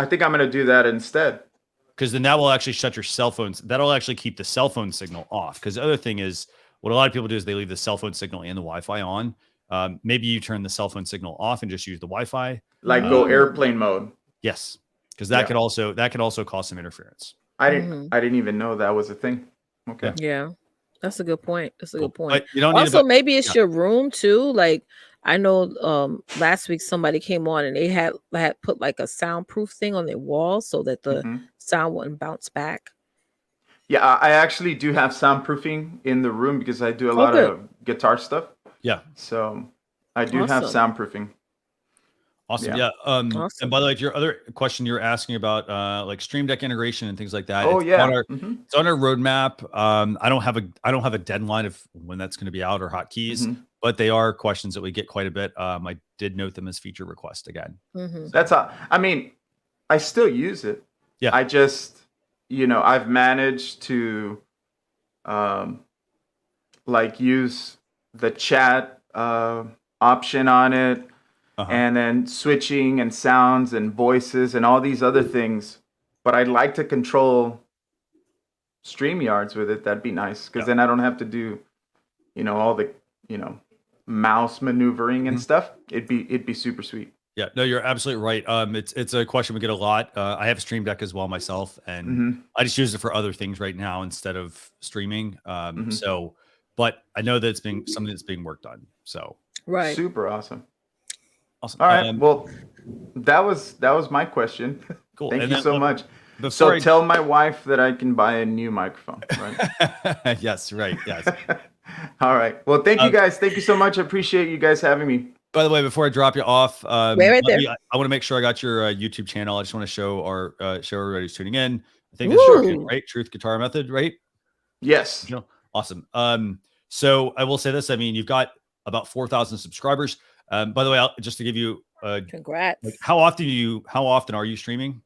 think I'm gonna do that instead. Because then that will actually shut your cell phones. That'll actually keep the cell phone signal off. Because the other thing is, what a lot of people do is they leave the cell phone signal and the Wi-Fi on. Maybe you turn the cell phone signal off and just use the Wi-Fi. Go airplane mode. Yes, because that could also cause some interference. I didn't even know that was a thing. Okay. Yeah, that's a good point. That's a good point. But you don't also, maybe it's your room too. I know last week somebody came on and they had put a soundproof thing on their wall so that the sound wouldn't bounce back. Yeah, I actually do have soundproofing in the room because I do a lot of guitar stuff. Yeah. So I do have soundproofing. Awesome. Yeah. Awesome. And by the way, your other question you're asking about Stream Deck integration and things like that. Oh, it's on our roadmap. I don't have a deadline of when that's going to be out or hotkeys, but they are questions that we get quite a bit. I did note them as feature request again. That's I mean, I still use it. Yeah. I just, I've managed to like use the chat option on it, and then switching and sounds and voices and all these other things. But I'd like to control StreamYards with it. That'd be nice, because then I don't have to do, all the, mouse maneuvering and stuff. It'd be super sweet. Yeah, no, you're absolutely right. It's a question we get a lot. I have a Stream Deck as well myself, and I just use it for other things right now instead of streaming. So, but I know that it's being something that's being worked on. So, right, super awesome. Awesome. All right. Well, that was my question. Cool. Thank you so much. So tell my wife that I can buy a new microphone, right? Yes, right. Yes. All right. Well, thank you guys. Thank you so much. I appreciate you guys having me. By the way, before I drop you off, right there. I want to make sure I got your YouTube channel. I just want to show everybody who's tuning in. I think it's right, Truth Guitar Method, right? Yes. Awesome. So I will say this. I mean, you've got about 4,000 subscribers. By the way, just to give you congrats. How often are you streaming?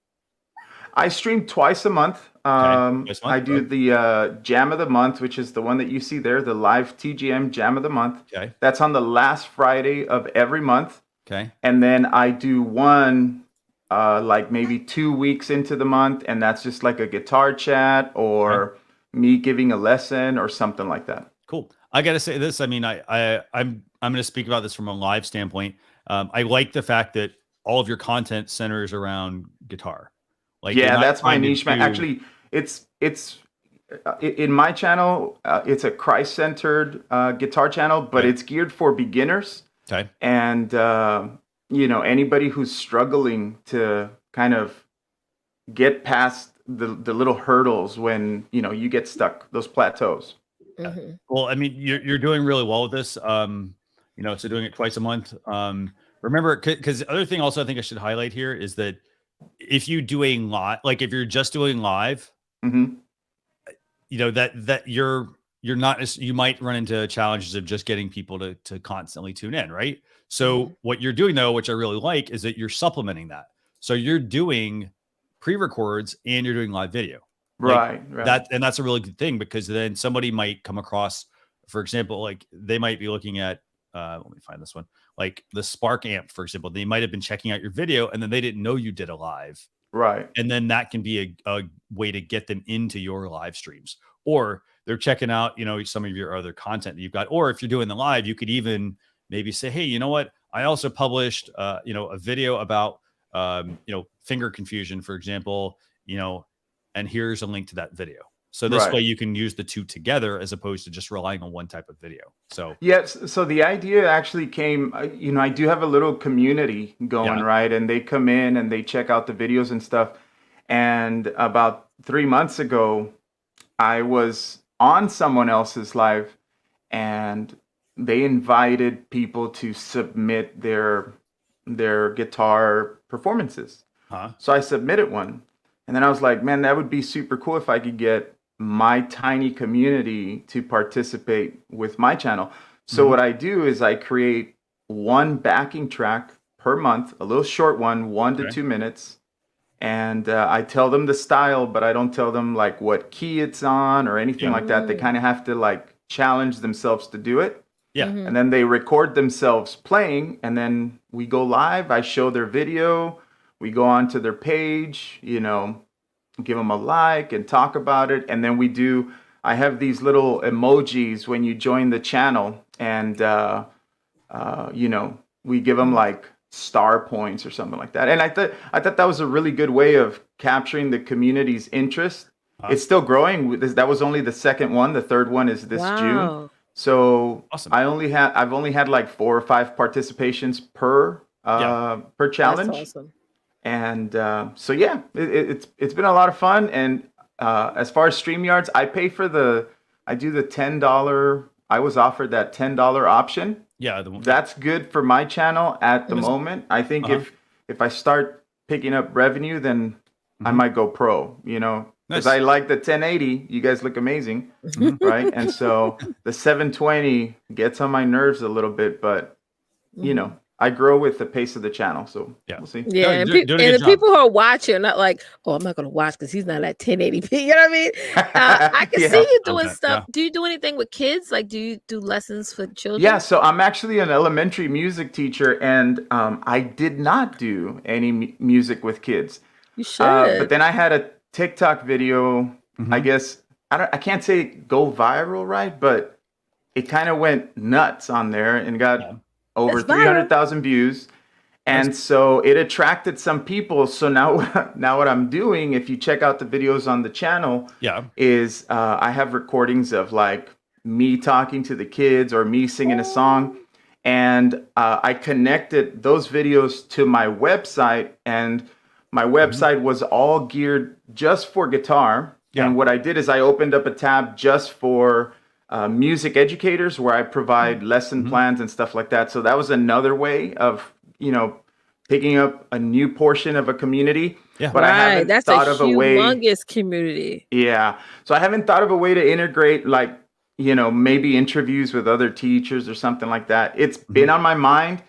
I stream twice a month. I do the Jam of the Month, which is the one that you see there, the live TGM Jam of the Month. Okay. That's on the last Friday of every month. Okay. And then I do one like maybe 2 weeks into the month, and that's just like a guitar chat or me giving a lesson or something like that. Cool. I got to say this. I mean, I'm going to speak about this from a live standpoint. I like the fact that all of your content centers around guitar. Like, that's my niche, man. Actually, it's in my channel. It's a Christ-centered guitar channel, but it's geared for beginners. Okay. And anybody who's struggling to kind of get past the little hurdles when you get stuck, those plateaus. Well, I mean, you're doing really well with this. So doing it twice a month. Remember, because the other thing also I think I should highlight here is that if you doing live, like if you're just doing live, that you're not, you might run into challenges of just getting people to constantly tune in, right? So what you're doing though, which I really like, is that you're supplementing that. So you're doing pre-records and you're doing live video. Right. That's a really good thing, because then somebody might come across, for example, like they might be looking at, let me find this one, like the Spark amp, for example. They might have been checking out your video and then they didn't know you did a live. Right. And then that can be a way to get them into your live streams, or they're checking out, some of your other content that you've got. Or if you're doing the live, you could even maybe say, hey, you know what? I also published, a video about, finger confusion, for example, and here's a link to that video. So this way you can use the two together as opposed to just relying on one type of video. So yes. So the idea actually came, I do have a little community going, right? And they come in and they check out the videos and stuff. And about 3 months ago, I was on someone else's live and they invited people to submit their guitar performances. So I submitted one. And then I was like, man, that would be super cool if I could get my tiny community to participate with my channel. So what I do is I create one backing track per month, a little short one, 1 to 2 minutes. And I tell them the style, but I don't tell them like what key it's on or anything like that. They kind of have to like challenge themselves to do it. Yeah. And then they record themselves playing, and then we go live. I show their video. We go on to their page, give them a like and talk about it. And then I have these little emojis when you join the channel, and, we give them like star points or something like that. And I thought that was a really good way of capturing the community's interest. It's still growing. That was only the second one. The third one is this June. So awesome. I've only had like 4 or 5 participations per challenge. That's awesome. And so it's been a lot of fun. And as far as StreamYards, I do the $10. I was offered that $10 option. Yeah, that's good for my channel at the moment. I think if I start picking up revenue, then I might go pro, because I like the 1080. You guys look amazing, right? And so the 720 gets on my nerves a little bit, but I grow with the pace of the channel, so we'll see. Yeah, and the people who are watching are not like, oh, I'm not going to watch because he's not at 1080p. You know what I mean? I can see you doing stuff. Do you do anything with kids? Like, do you do lessons for children? Yeah, so I'm actually an elementary music teacher, and I did not do any music with kids. You should. But then I had a TikTok video. I guess I can't say go viral, right? But it kind of went nuts on there and got over 300,000 views. And so it attracted some people. So now what I'm doing, if you check out the videos on the channel, is I have recordings of like me talking to the kids or me singing a song. And I connected those videos to my website, and my website was all geared just for guitar. And what I did is I opened up a tab just for music educators, where I provide lesson plans and stuff like that. So that was another way of, picking up a new portion of a community. Yeah. But I haven't thought of a way. That's a humongous community. Yeah. So I haven't thought of a way to integrate, like, maybe interviews with other teachers or something like that. It's been on my mind.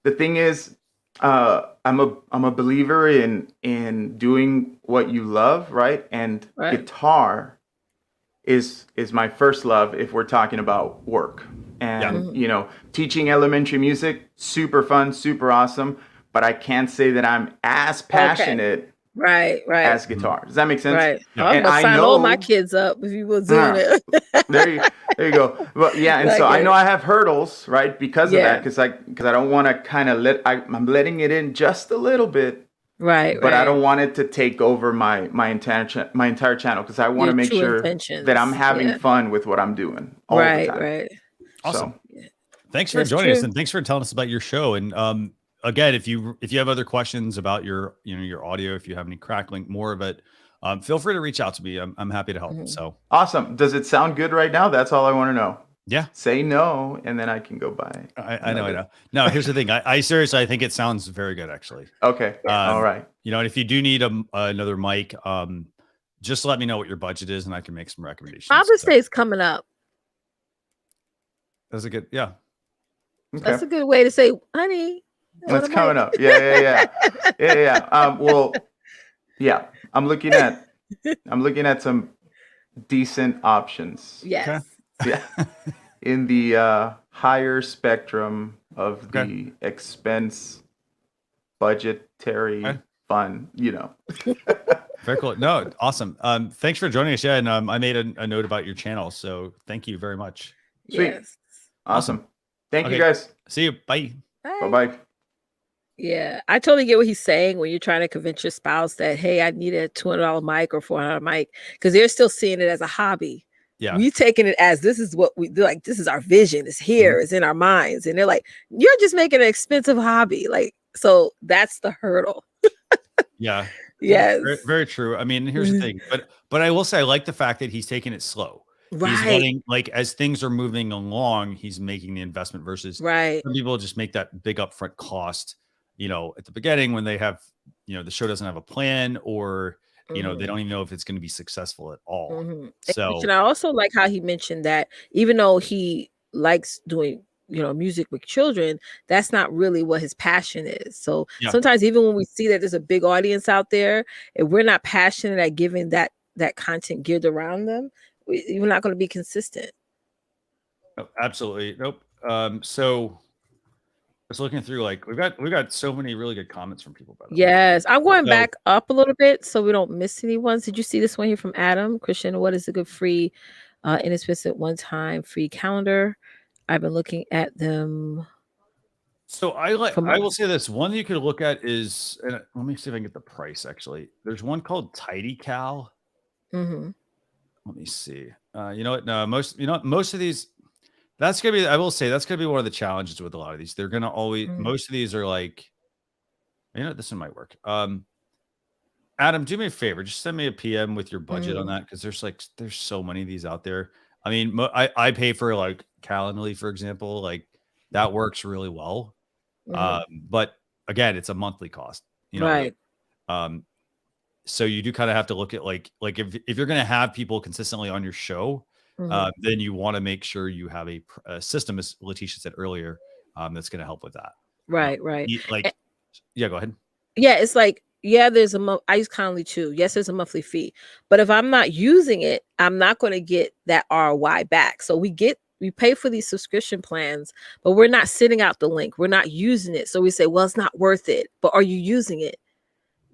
The thing is, I'm a believer in doing what you love, right? And guitar is my first love if we're talking about work. And teaching elementary music, super fun, super awesome. But I can't say that I'm as passionate as guitar. Does that make sense? Right. I'm gonna sign all my kids up if you were doing it. there you go. Well, yeah, and so I know I have hurdles, right, because of that, because I don't want to kind of I'm letting it in just a little bit. Right. But I don't want it to take over my entire channel, because I want to make sure that I'm having fun with what I'm doing all the time. Right. Awesome. Thanks for joining us, and thanks for telling us about your show. And again, if you have other questions about your audio, if you have any crackling, more of it, feel free to reach out to me. I'm happy to help. So awesome. Does it sound good right now? That's all I want to know. Yeah. Say no, and then I can go buy. I know. No, here's the thing. I seriously, I think it sounds very good, actually. Okay. All right. And if you do need another mic, just let me know what your budget is, and I can make some recommendations. Father's Day is coming up. That's a good, Okay. That's a good way to say, honey. What's coming up? Yeah. Well, yeah. I'm looking at some decent options. Yes. Okay. Yeah. In the higher spectrum of the expense budgetary fun, Very cool. No, awesome. Thanks for joining us. Yeah, and I made a note about your channel, so thank you very much. Sweet. Yes. Awesome. Thank you, guys. See you. Bye. Bye. Yeah, I totally get what he's saying when you're trying to convince your spouse that, hey, I need a $200 mic or $400 mic, because they're still seeing it as a hobby. Yeah. We taking it as this is what we do. Like, this is our vision. It's here. It's in our minds. And they're like, you're just making an expensive hobby. Like, so that's the hurdle. Yeah. Yes. Very, very true. I mean, here's the thing, but I will say, I like the fact that he's taking it slow. Right. He's letting, like, as things are moving along, he's making the investment versus some people just make that big upfront cost, at the beginning when they have, the show doesn't have a plan, or, they don't even know if it's going to be successful at all. So, and I also like how he mentioned that even though he likes doing, music with children, that's not really what his passion is. So sometimes even when we see that there's a big audience out there, if we're not passionate at giving that content geared around them, we're not going to be consistent. Oh, absolutely. Nope. So I was looking through, like, we've got so many really good comments from people. By the way. Yes. I'm going back up a little bit so we don't miss any ones. Did you see this one here from Adam? Christian, what is a good free, inexpensive one-time free calendar? I've been looking at them. So I will say this one you could look at is, and let me see if I can get the price. Actually, there's one called Tidy Cal. Let me see. No, most of these, that's gonna be, I will say, that's gonna be one of the challenges with a lot of these. They're gonna always, most of these are like, this one might work. Adam, do me a favor, just send me a PM with your budget on that, because there's so many of these out there. I mean, I pay for like Calendly, for example, like that works really well. But again, it's a monthly cost, right? so you do kind of have to look at like if you're going to have people consistently on your show, then you want to make sure you have a system, as Leticia said earlier, that's going to help with that. Right, right. Yeah, go ahead. Yeah, it's like, yeah, there's I use Calendly too. Yes, there's a monthly fee, but if I'm not using it, I'm not going to get that ROI back. So we pay for these subscription plans, but we're not sending out the link. We're not using it. So we say, well, it's not worth it, but are you using it?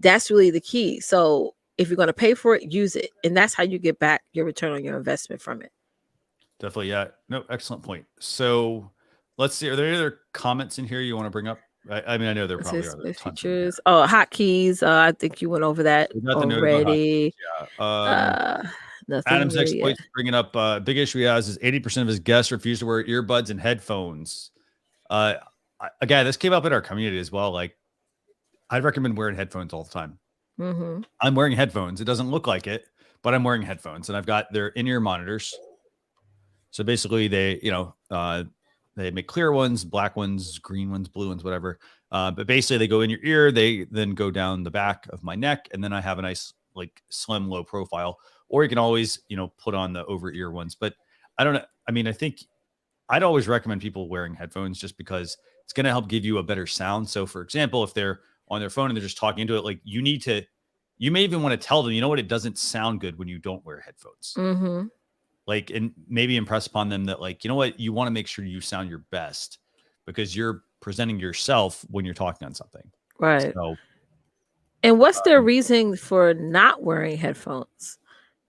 That's really the key. So if you're going to pay for it, use it. And that's how you get back your return on your investment from it. Definitely. Yeah. No, excellent point. So let's see. Are there any other comments in here you want to bring up? I mean, I know there probably are. Features. Oh, hotkeys. I think you went over that already. Adam's exploits bringing up big issue he has is 80% of his guests refuse to wear earbuds and headphones. Again, this came up in our community as well. Like, I'd recommend wearing headphones all the time. I'm wearing headphones. It doesn't look like it, but I'm wearing headphones, and I've got their in-ear monitors. So basically, they make clear ones, black ones, green ones, blue ones, whatever. But basically, they go in your ear. They then go down the back of my neck, and then I have a nice, like, slim, low profile. Or you can always, put on the over ear ones. But I don't know. I mean, I think I'd always recommend people wearing headphones just because it's going to help give you a better sound. So, for example, if they're on their phone and they're just talking into it, like, you may even want to tell them, it doesn't sound good when you don't wear headphones. Like, and maybe impress upon them that, like, you want to make sure you sound your best because you're presenting yourself when you're talking on something. Right. So, and what's their reason for not wearing headphones?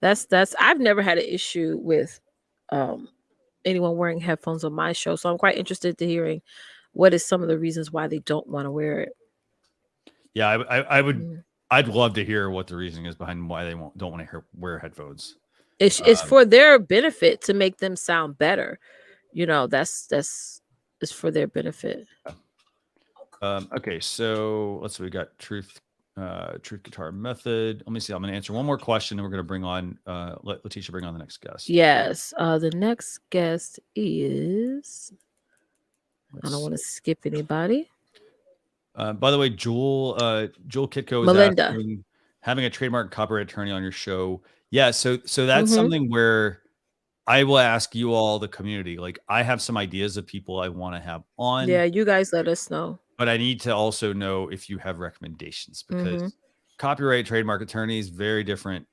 I've never had an issue with anyone wearing headphones on my show. So I'm quite interested to hearing what is some of the reasons why they don't want to wear it. Yeah, I would. I'd love to hear what the reasoning is behind why they don't want to wear headphones. It's for their benefit to make them sound better. That's it's for their benefit. Okay, so let's see. We got Truth Guitar Method. Let me see. I'm going to answer one more question, and we're going to bring on let Leticia bring on the next guest. Yes, the next guest is. I don't want to skip anybody. By the way, Joel Kitko is Melinda. asking, having a trademark copyright attorney on your show. Yeah, so that's something where I will ask you all, the community. Like, I have some ideas of people I want to have on. Yeah, you guys let us know. But I need to also know if you have recommendations, because copyright trademark attorney is very different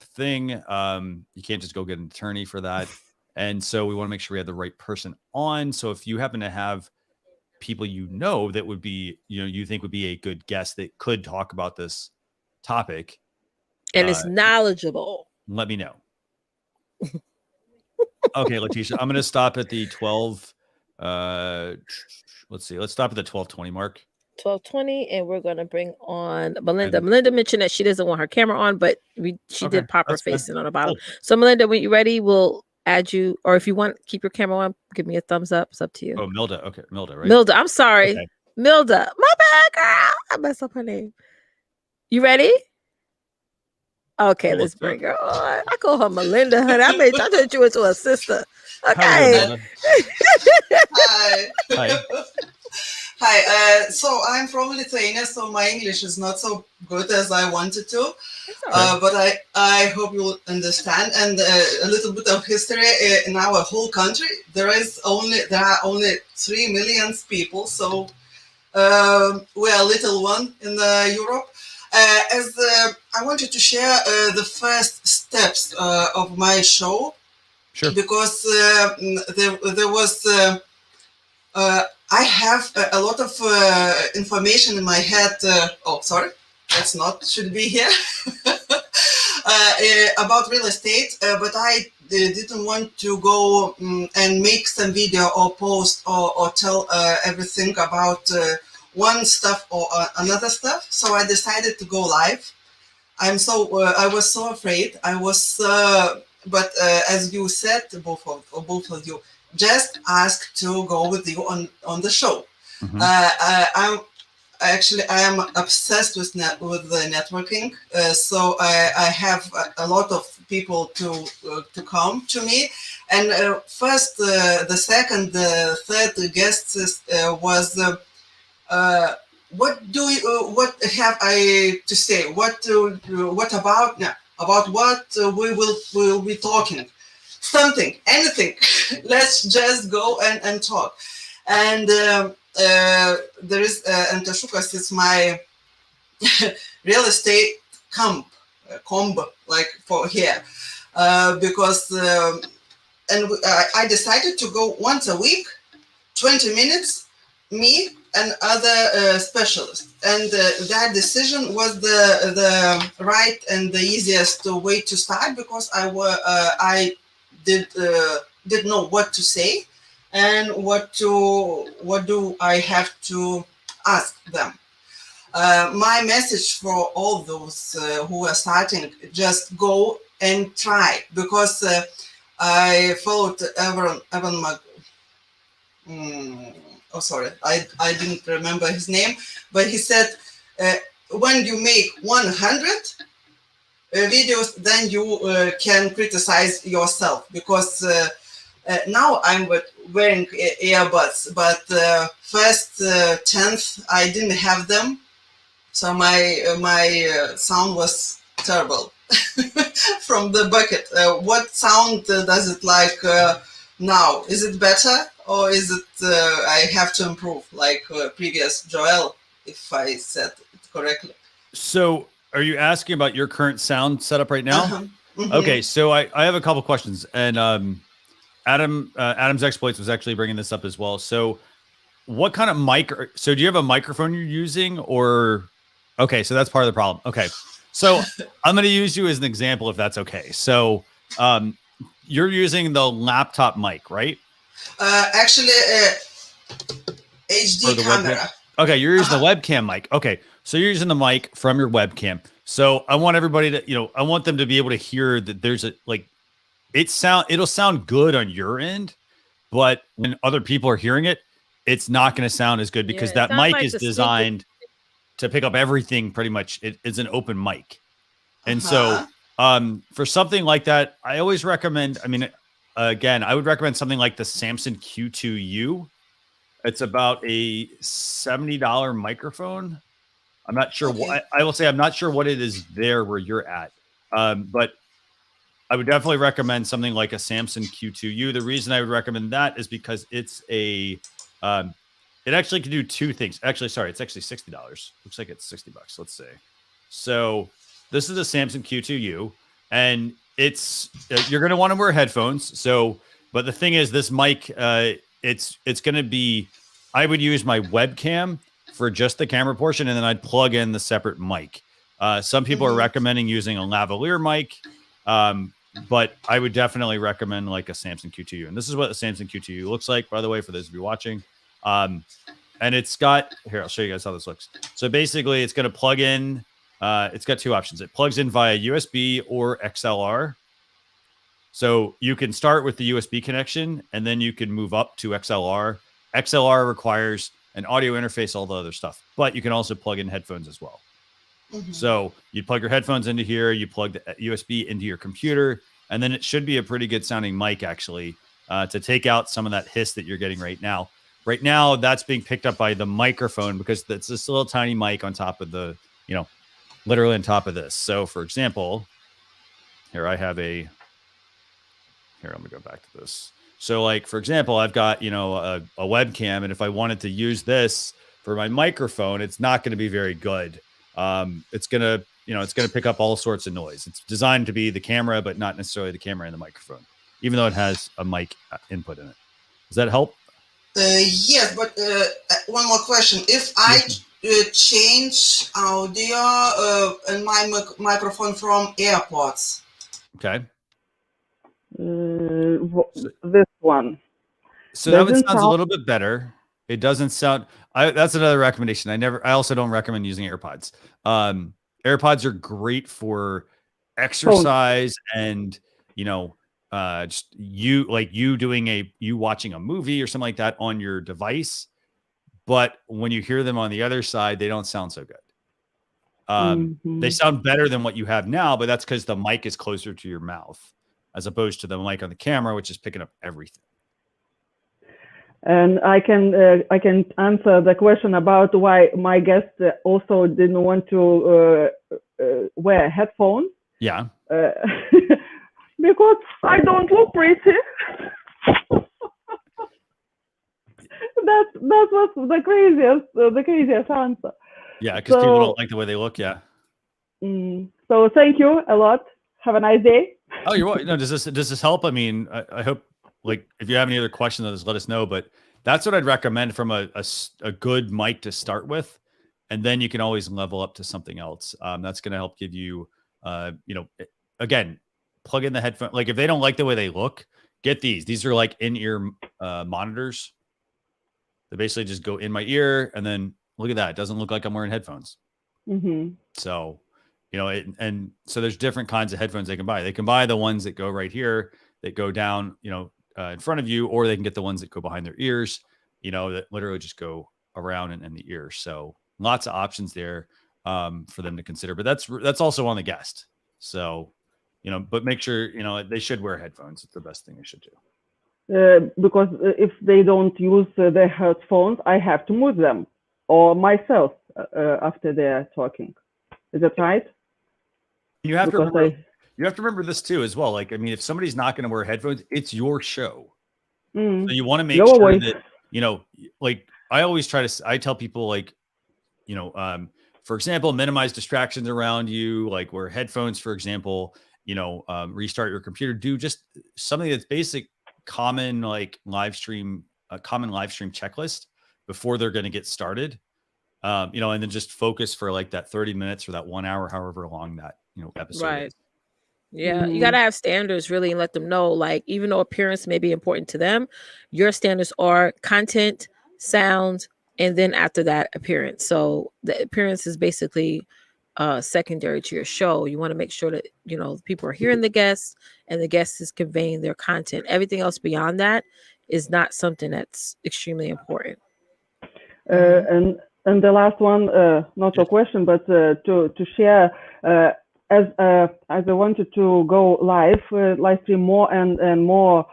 thing. You can't just go get an attorney for that. And so we want to make sure we have the right person on. So if you happen to have people that would be, you think would be a good guest that could talk about this topic, and it's knowledgeable, let me know. Okay, Leticia, I'm going to stop at the 12. Let's see. Let's stop at the 12:20 mark. 12:20, and we're going to bring on Melinda. Melinda mentioned that she doesn't want her camera on, but she did pop her face in on the bottom. Cool. So Melinda, when you're ready, we'll add you, or if you want, keep your camera on, give me a thumbs up. It's up to you. Oh, Milda. Okay, Milda, right? Milda. I'm sorry. Okay. Milda. My bad, girl. I messed up her name. You ready? Okay, let's bring her on. I call her Melinda, honey. I turned you into a sister. Okay. Hi. Hi. Hi. So I'm from Lithuania, so my English is not so good as I wanted to. But I hope you'll understand. And a little bit of history in our whole country. There are only 3 million people, so we are a little one in Europe. I wanted to share the first steps of my show. Sure. Because there was, I have a lot of information in my head. Should be here. About real estate, but I didn't want to go and make some video or post or tell everything about one stuff or another stuff. So I decided to go live. I was so afraid. But as you said, both of you, just ask to go with you on the show. I am obsessed with the networking. So I have a lot of people to come to me. And first, the second, the third guests was what have I to say? What about now? About what we'll be talking? Something, anything. Let's just go and talk. And there is Antashukas. It's my real estate comb like for here, because I decided to go once a week, 20 minutes, me and other specialists, and that decision was the right and the easiest way to start, because I did know what to say and what do I have to ask them. My message for all those who are starting, just go and try, because I followed Evan oh, sorry, I didn't remember his name, but he said, when you make 100 videos, then you can criticize yourself, because now I'm wearing earbuds, but first 10th I didn't have them, so my sound was terrible from the bucket. What sound does it like now? Is it better, or is it I have to improve like previous Joel, if I said it correctly? So are you asking about your current sound setup right now? Mm-hmm. Okay, so I have a couple questions, and Adam's Exploits was actually bringing this up as well. So what kind of mic? So do you have a microphone you're using, or? Okay, so that's part of the problem. Okay, so I'm going to use you as an example, if that's okay. So you're using the laptop mic, right? Actually, HD camera. Webcam? Okay, you're using the webcam mic. Okay, so you're using the mic from your webcam. So I want everybody to, I want them to be able to hear that there's it'll sound good on your end, but when other people are hearing it, it's not going to sound as good, because that mic is designed to pick up everything pretty much. It's an open mic. And so for something like that, I always recommend, I would recommend something like the Samson Q2U. It's about a $70 microphone. I'm not sure what I will say. I'm not sure what it is there where you're at. But I would definitely recommend something like a Samson Q2U. The reason I would recommend that is because it's it actually can do two things. Actually, sorry, it's actually $60. Looks like it's $60. Let's see. So this is a Samson Q2U, and it's you're going to want to wear headphones. So, but the thing is, this mic, it's going to be. I would use my webcam for just the camera portion, and then I'd plug in the separate mic. Some people are recommending using a lavalier mic, but I would definitely recommend like a Samson Q2U. And this is what the Samson Q2U looks like, by the way, for those of you watching. And it's got here, I'll show you guys how this looks. So basically it's going to plug in, it's got two options. It plugs in via USB or XLR. So you can start with the USB connection, and then you can move up to XLR. XLR requires an audio interface, all the other stuff, but you can also plug in headphones as well. So you plug your headphones into here, you plug the USB into your computer, and then it should be a pretty good sounding mic actually, to take out some of that hiss that you're getting right now. Right now, that's being picked up by the microphone, because it's this little tiny mic on top of the, literally on top of this. So for example, here I have here, let me go back to this. So like, for example, I've got, a webcam, and if I wanted to use this for my microphone, it's not going to be very good. It's going to pick up all sorts of noise. It's designed to be the camera, but not necessarily the camera and the microphone, even though it has a mic input in it. Does that help? Yes, but one more question. If I change audio in my microphone from AirPods. Okay. This one. So that one sounds a little bit better. It doesn't sound. That's another recommendation. I also don't recommend using AirPods. AirPods are great for exercise and just you watching a movie or something like that on your device. But when you hear them on the other side, they don't sound so good. They sound better than what you have now, but that's because the mic is closer to your mouth as opposed to the mic on the camera, which is picking up everything. And I can answer the question about why my guest also didn't want to wear headphones. Yeah. Because I don't look pretty. That was the craziest answer. Yeah, because people don't like the way they look. Yeah. So thank you a lot. Have a nice day. Oh, you're welcome. No, does this help? I mean, I hope, like, if you have any other questions, just let us know. But that's what I'd recommend from a good mic to start with, and then you can always level up to something else. That's going to help give you, again, plug in the headphone. Like, if they don't like the way they look, get these. These are like in-ear monitors. They basically just go in my ear, and then look at that. It doesn't look like I'm wearing headphones. So, and so there's different kinds of headphones they can buy. They can buy the ones that go right here, that go down, in front of you, or they can get the ones that go behind their ears, that literally just go around in the ear. So lots of options there for them to consider. But that's also on the guest. So, but make sure, they should wear headphones. It's the best thing they should do. Because if they don't use their headphones, I have to move them or myself after they're talking. Is that right? You have to remember this too, as well. Like, I mean, if somebody's not going to wear headphones, it's your show. So you want to make sure that, like, I tell people, like, for example, minimize distractions around you, like wear headphones, for example, restart your computer, do just something that's basic, common live stream checklist before they're going to get started. And then just focus for like that 30 minutes or that 1 hour, however long that, episode is. Yeah, you got to have standards really and let them know, like, even though appearance may be important to them, your standards are content, sound, and then after that, appearance. So the appearance is basically secondary to your show. You want to make sure that, people are hearing the guests and the guest is conveying their content. Everything else beyond that is not something that's extremely important. And the last one, not a question, but to share, as I wanted to go live stream more and more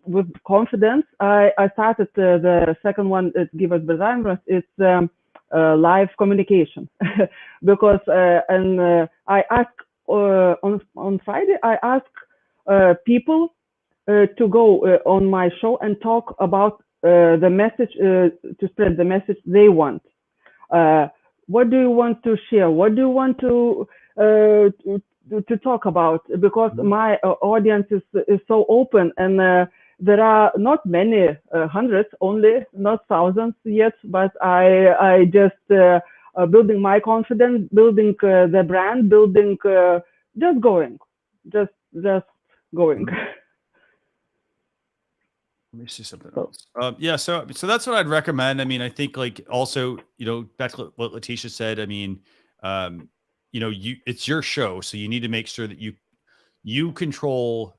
with confidence, I started the second one at Give Us Designers. It's live communication because I ask on Friday, I ask people to go on my show and talk about the message, to spread the message they want. What do you want to share? What do you want to talk about? Because my audience is so open, and there are not many hundreds, only not thousands yet. But I just building my confidence, building the brand, building just going. Let me see something else. So that's what I'd recommend. I mean, I think, like, also, back to what Leticia said. I mean, it's your show, so you need to make sure that you control,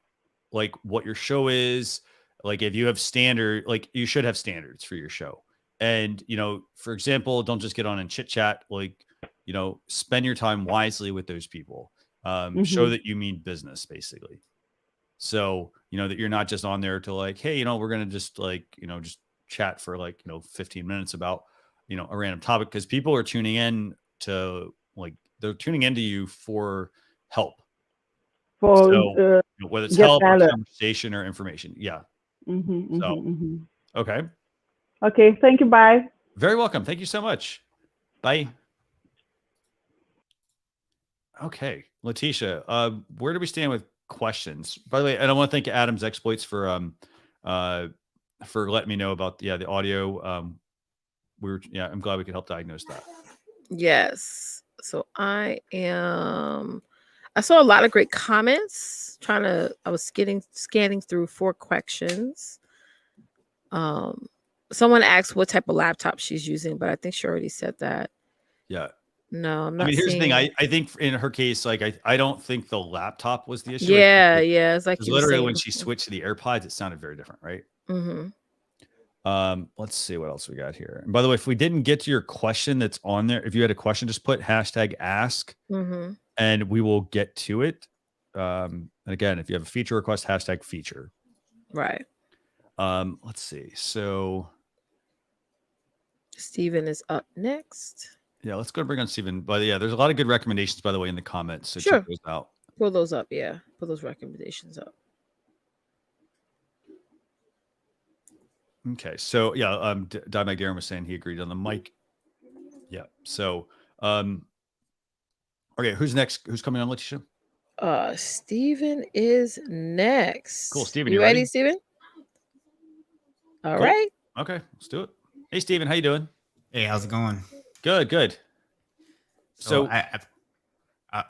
like, what your show is. Like, if you have like, you should have standards for your show. And, for example, don't just get on and chit chat. Like, spend your time wisely with those people. Show that you mean business, basically. So, that you're not just on there to, like, hey, we're going to just, like, just chat for, like, 15 minutes about, a random topic, because people are tuning in to, like, they're tuning into you for help. So, whether it's help or conversation or information. Yeah. Okay. Okay. Thank you. Bye. Very welcome. Thank you so much. Bye. Okay. Leticia, where do we stand with questions? By the way, and I want to thank Adam's Exploits for letting me know about the audio. I'm glad we could help diagnose that. Yes. So I saw a lot of great comments. I was scanning through 4 questions. Someone asked what type of laptop she's using, but I think she already said that. Yeah. No, I'm not. I mean, here's the thing. I think in her case, like, I don't think the laptop was the issue. Yeah. It's like literally when she switched to the AirPods, it sounded very different, right? Let's see what else we got here. And by the way, if we didn't get to your question that's on there, if you had a question, just put #ask and we will get to it. And again, if you have a feature request, #feature. Right. Let's see. So Steven is up next. yeah, let's go bring on Steven. But yeah, there's a lot of good recommendations, by the way, in the comments. So Sure. check those out. Pull those up. Yeah. Pull those recommendations up. Okay. So yeah, Dimebag Darren was saying he agreed on the mic. Yeah. So okay, who's next? Who's coming on, Leticia? Steven is next. Cool. Steven, you ready, Steven? All cool. right. Okay, let's do it. Hey, Steven, how you doing? Hey, how's it going? Good. So I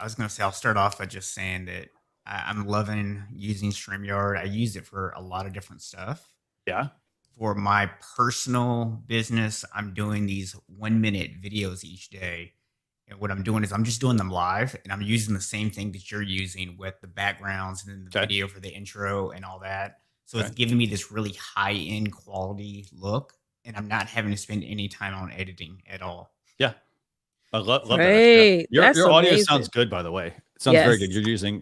was going to say, I'll start off by just saying that I'm loving using StreamYard. I use it for a lot of different stuff. Yeah. For my personal business, I'm doing these 1-minute videos each day. And what I'm doing is I'm just doing them live, and I'm using the same thing that you're using with the backgrounds and then the video for the intro and all that. So it's giving me this really high-end quality look, and I'm not having to spend any time on editing at all. Yeah. I love Great. that. Your audio amazing. sounds good, by the way. It sounds very good.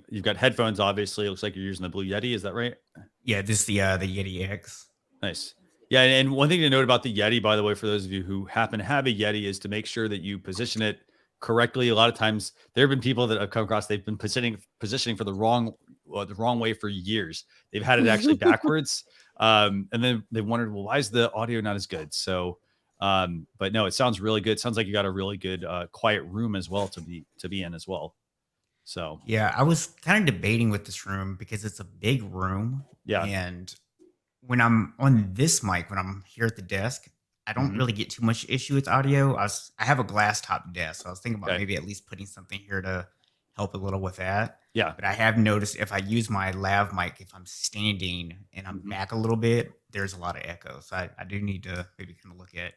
You've got headphones, obviously. It looks like you're using the Blue Yeti. Is that right? Yeah, this is the Yeti X. Nice. Yeah, and one thing to note about the Yeti, by the way, for those of you who happen to have a Yeti, is to make sure that you position it correctly. A lot of times there have been people that have come across, they've been positioning for the wrong way for years. They've had it actually backwards. And then they wondered, well, why is the audio not as good? So but no, it sounds really good. It sounds like you got a really good quiet room as well to be in as well. So yeah, I was kind of debating with this room because it's a big room. Yeah. And when I'm on this mic, when I'm here at the desk, I don't really get too much issue with audio. I have a glass top desk, so I was thinking about maybe at least putting something here to help a little with that. Yeah. But I have noticed if I use my lav mic, if I'm standing and I'm back a little bit, there's a lot of echo. So I do need to maybe kind of look at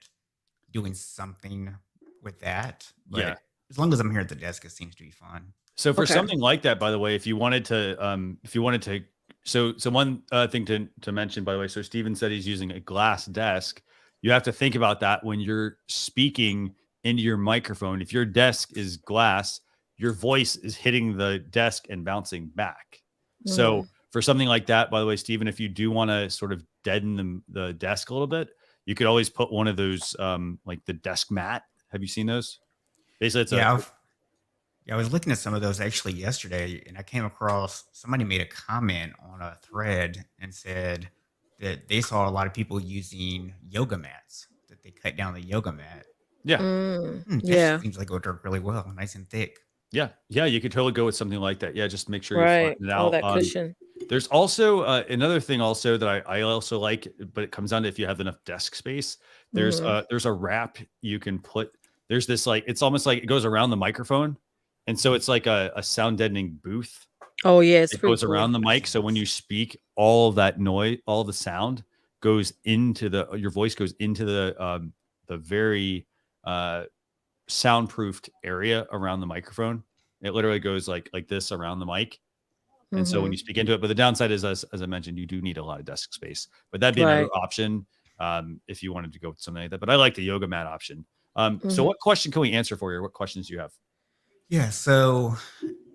doing something with that. But as long as I'm here at the desk, it seems to be fun. So for something like that, by the way, if you wanted to, so one thing to mention, by the way, so Steven said he's using a glass desk. You have to think about that when you're speaking into your microphone. If your desk is glass, your voice is hitting the desk and bouncing back. So for something like that, by the way, Steven, if you do want to sort of deaden the desk a little bit, you could always put one of those, like the desk mat. Have you seen those? Basically, it's I was looking at some of those actually yesterday, and I came across somebody made a comment on a thread and said that they saw a lot of people using yoga mats, that they cut down the yoga mat. Yeah. Seems like it would work really well, nice and thick. Yeah. You could totally go with something like that. Yeah, just make sure you flatten it out. All that cushion. There's also another thing also that I also like, but it comes down to if you have enough desk space. There's a wrap you can put. There's this it's almost like it goes around the microphone. And so it's like a sound deadening booth. Oh, yes. It goes around the mic. So when you speak, all of that noise, all of the sound goes into your voice goes into the very soundproofed area around the microphone. It literally goes like this around the mic. And so when you speak into it, but the downside is, as I mentioned, you do need a lot of desk space, but that'd be another option if you wanted to go with something like that. But I like the yoga mat option. So what question can we answer for you? What questions do you have? Yeah, so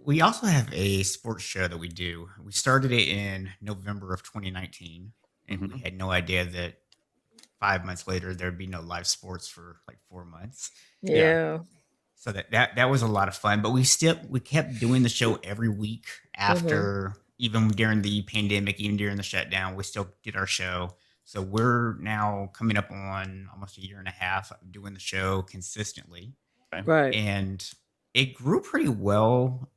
we also have a sports show that we do. We started it in November of 2019, and we had no idea that 5 months later there'd be no live sports for like 4 months. Yeah. So that was a lot of fun, but we kept doing the show every week after, even during the pandemic, even during the shutdown, we still did our show. So we're now coming up on almost 1.5 years of doing the show consistently. Right. And it grew pretty well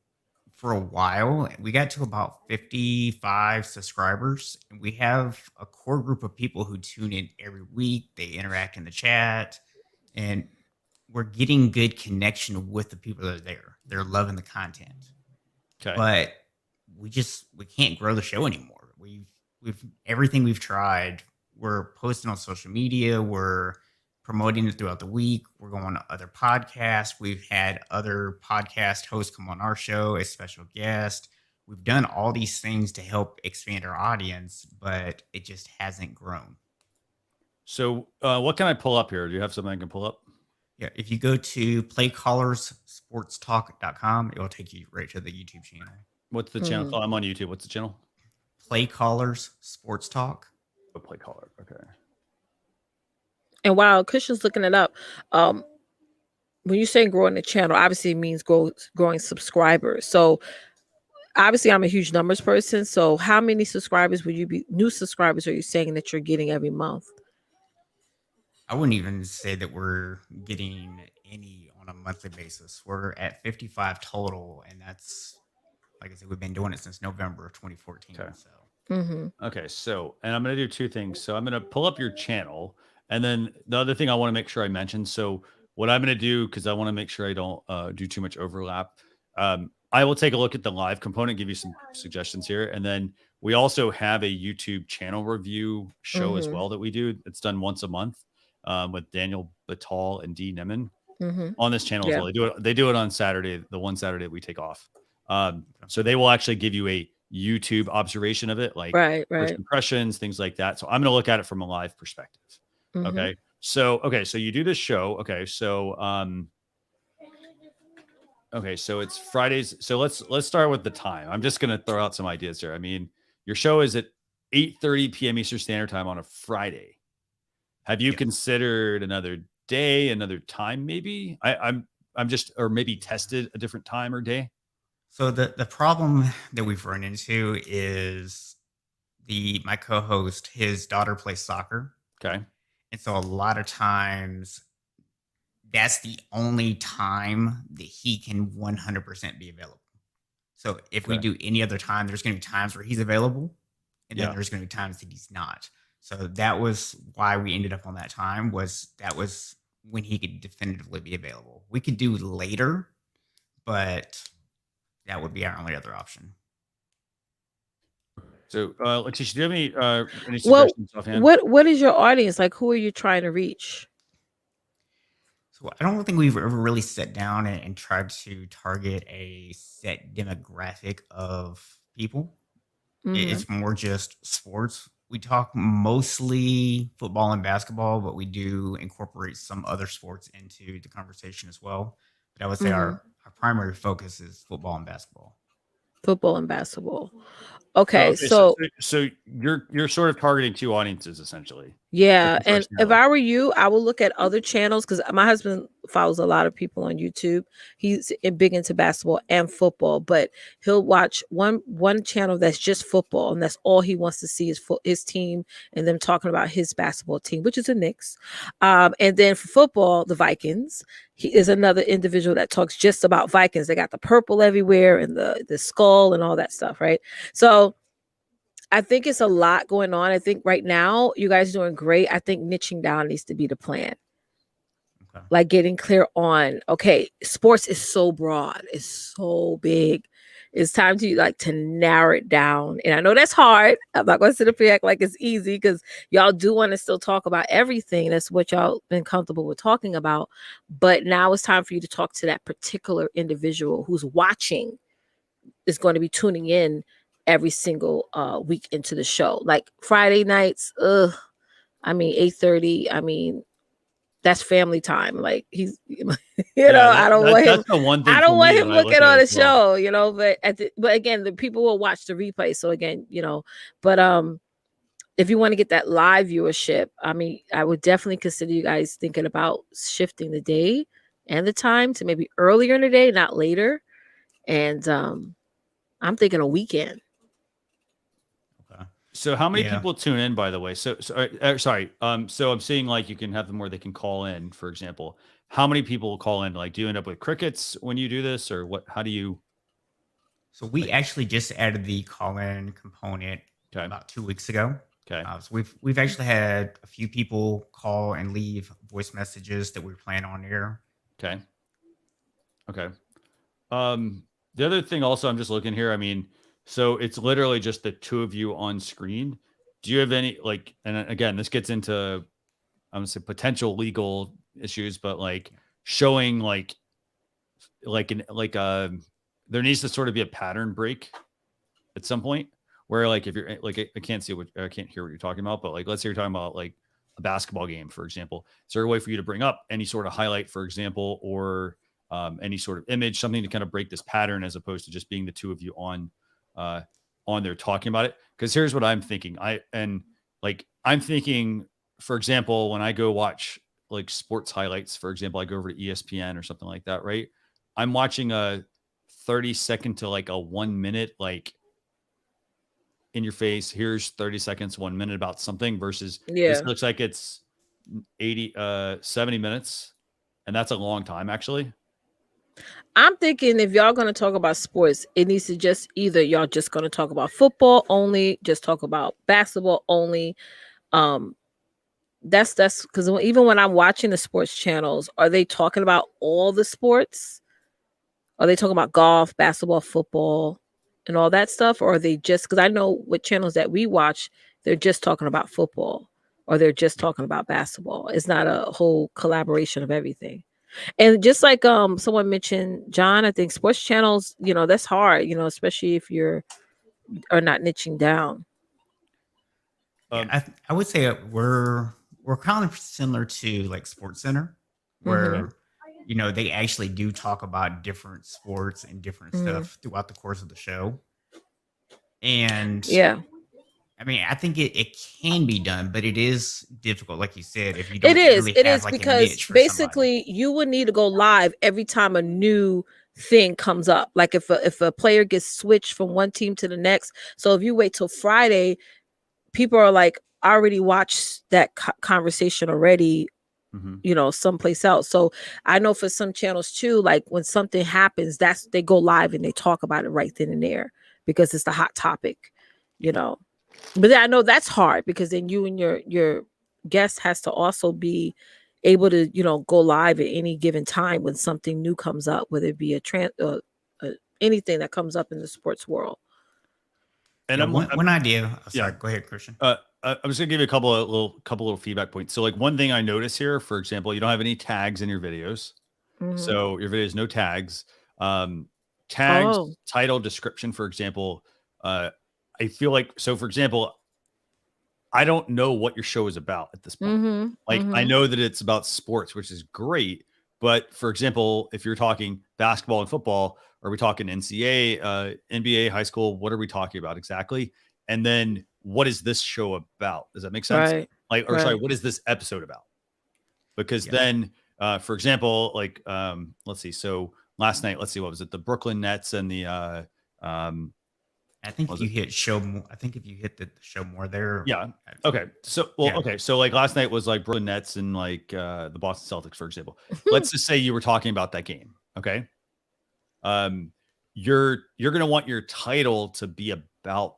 for a while. We got to about 55 subscribers. And we have a core group of people who tune in every week. They interact in the chat. And we're getting good connection with the people that are there. They're loving the content. Okay. But we can't grow the show anymore. We've everything we've tried, we're posting on social media. We're promoting it throughout the week. We're going to other podcasts. We've had other podcast hosts come on our show as special guests. We've done all these things to help expand our audience, but it just hasn't grown. So what can I pull up here? Do you have something I can pull up? Yeah, if you go to playcallersportstalk.com, it will take you right to the YouTube channel. What's the channel called? I'm on YouTube. What's the channel? Play Callers Sports Talk. play caller. Okay. And while Christian's looking it up, when you say growing the channel, obviously it means growing subscribers. So obviously I'm a huge numbers person. So how many subscribers new subscribers are you saying that you're getting every month? I wouldn't even say that we're getting any on a monthly basis. We're at 55 total, and that's, like I said, we've been doing it since November of 2014. Okay. So. Okay, so, and I'm going to do two things. So I'm going to pull up your channel, and then the other thing I want to make sure I mention. So what I'm going to do, because I want to make sure I don't do too much overlap, I will take a look at the live component, give you some suggestions here, and then we also have a YouTube channel review show as well that we do. It's done once a month with Daniel Batal and Dee Nemen on this channel as well. They do it on Saturday, the one Saturday that we take off. So they will actually give you a YouTube observation of it, like first impressions, things like that. So I'm going to look at it from a live perspective. Okay. So you do this show. Okay. So, so it's Fridays. So let's start with the time. I'm just going to throw out some ideas here. I mean, your show is at 8:30 p.m. Eastern Standard Time on a Friday. Have you considered another day, another time? Maybe I'm just, or maybe tested a different time or day. So the problem that we've run into is my co-host, his daughter plays soccer. Okay. And so a lot of times that's the only time that he can 100% be available. So if we do any other time, there's going to be times where he's available, and then there's going to be times that he's not. So that was why we ended up on that time, that was when he could definitively be available. We could do later, but that would be our only other option. So, Leticia, do you have any suggestions offhand? What is your audience like? Who are you trying to reach? So I don't think we've ever really sat down and tried to target a set demographic of people. It's more just sports. We talk mostly football and basketball, but we do incorporate some other sports into the conversation as well. But I would say our primary focus is football and basketball. Football and basketball. Okay, so you're sort of targeting two audiences essentially. Yeah, and if I were you, I would look at other channels, because my husband follows a lot of people on YouTube. He's big into basketball and football, but he'll watch one channel that's just football, and that's all he wants to see is his team and them talking about his basketball team, which is the Knicks. And then for football, the Vikings. He is another individual that talks just about Vikings. They got the purple everywhere and the skull and all that stuff, right? So I think it's a lot going on. I think right now you guys are doing great. I think niching down needs to be the plan. Okay. Like getting clear on, okay, sports is so broad. It's so big. It's time to narrow it down. And I know that's hard. I'm not going to sit up here act like it's easy, because y'all do want to still talk about everything. That's what y'all been comfortable with talking about. But now it's time for you to talk to that particular individual who's watching, is going to be tuning in every single week into the show. Like Friday nights, 8:30. That's family time. Like he's, I don't want him. I don't want him looking on the show, but again, the people will watch the replay. So again, but if you want to get that live viewership, I would definitely consider you guys thinking about shifting the day and the time to maybe earlier in the day, not later. And I'm thinking a weekend. So how many people tune in, by the way? So sorry. So I'm seeing you can have them where they can call in, for example. How many people will call in? Do you end up with crickets when you do this, or what? How do you? So we actually just added the call-in component about 2 weeks ago. Okay. So we've actually had a few people call and leave voice messages that we're playing on air. Okay. The other thing also, I'm just looking here. So it's literally just the two of you on screen. Do you have any and again, this gets into, I'm gonna say potential legal issues, but showing there needs to sort of be a pattern break at some point where if you're I can't hear what you're talking about, but let's say you're talking about a basketball game, for example. Is there a way for you to bring up any sort of highlight, for example, or any sort of image, something to kind of break this pattern as opposed to just being the two of you on there talking about it? Because here's what I'm thinking. like I'm thinking, for example, when I go watch like sports highlights, for example, I go over to ESPN or something like that, right? I'm watching a 30-second to like a 1 minute, like in your face, here's 30 seconds, 1 minute about something versus this Yeah. looks like it's 70 minutes. And that's a long time, actually. I'm thinking if y'all going to talk about sports, it needs to just either y'all just going to talk about football only, just talk about basketball only. That's because even when I'm watching the sports channels, are they talking about all the sports? Are they talking about golf, basketball, football, and all that stuff? Or are they just, because I know what channels that we watch, they're just talking about football or they're just talking about basketball. It's not a whole collaboration of everything. And just like someone mentioned, John, I think sports channels, that's hard, especially if you're are not niching down. I would say we're kind of similar to like Sports Center, where they actually do talk about different sports and different stuff throughout the course of the show. And yeah, I mean, I think it can be done, but it is difficult, like you said, if you don't it is like because a niche for basically somebody. you would need to go live every time a new thing comes up. Like if a player gets switched from one team to the next. So if you wait till Friday, people are like already watched that conversation already, someplace else. So I know for some channels too, like when something happens, they go live and they talk about it right then and there because it's the hot topic, But I know that's hard because then you and your guest has to also be able to, go live at any given time when something new comes up, whether it be anything that comes up in the sports world. And one idea. Oh, sorry, go ahead, Christian. I'm just gonna give you a couple little feedback points. So, like one thing I notice here, for example, you don't have any tags in your videos. So your videos no tags. Tags, title, description. For example, I feel like for example, I don't know what your show is about at this point. I know that it's about sports, which is great. But for example, if you're talking basketball and football, are we talking NCAA, NBA, high school? What are we talking about exactly? And then what is this show about? Does that make sense? Right. Sorry, what is this episode about? Because then, for example, let's see. So last night, let's see, what was it? The Brooklyn Nets and the I think if you hit show more, the show more there. Yeah. Okay. So, okay. So like last night was like Brooklyn Nets and like the Boston Celtics, for example. Let's just say you were talking about that game. Okay. You're going to want your title to be about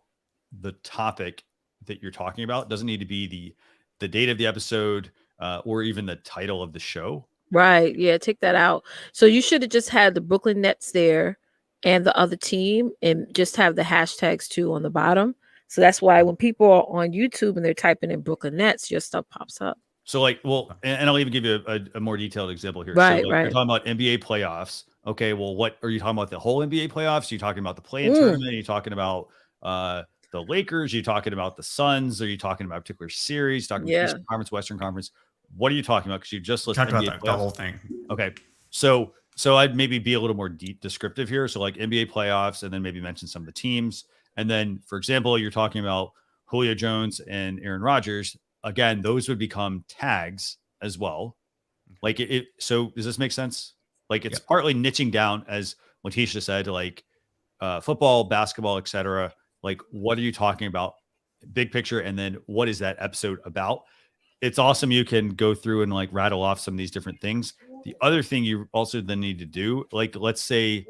the topic that you're talking about. It doesn't need to be the date of the episode or even the title of the show. Right. Yeah. Take that out. So you should have just had the Brooklyn Nets there and the other team and just have the hashtags too on the bottom. So that's why when people are on YouTube and they're typing in Brooklyn Nets, your stuff pops up. So like, well, and I'll even give you a more detailed example here. Right, so like, right. You're talking about NBA playoffs. Okay. Well, what are you talking about? The whole NBA playoffs? Are you talking about the play-in tournament? Are you talking about the Lakers? Are you talking about the Suns? Are you talking about a particular series? Talking about Eastern Conference, Western Conference? What are you talking about? Because you just listed about the whole thing. Okay. So I'd maybe be a little more descriptive here. So like NBA playoffs, and then maybe mention some of the teams. And then, for example, you're talking about Julio Jones and Aaron Rodgers. Again, those would become tags as well. Like so does this make sense? Like it's partly niching down, as Leticia said, like football, basketball, etc. Like, what are you talking about? Big picture. And then what is that episode about? It's awesome. You can go through and like rattle off some of these different things. The other thing you also then need to do, like, let's say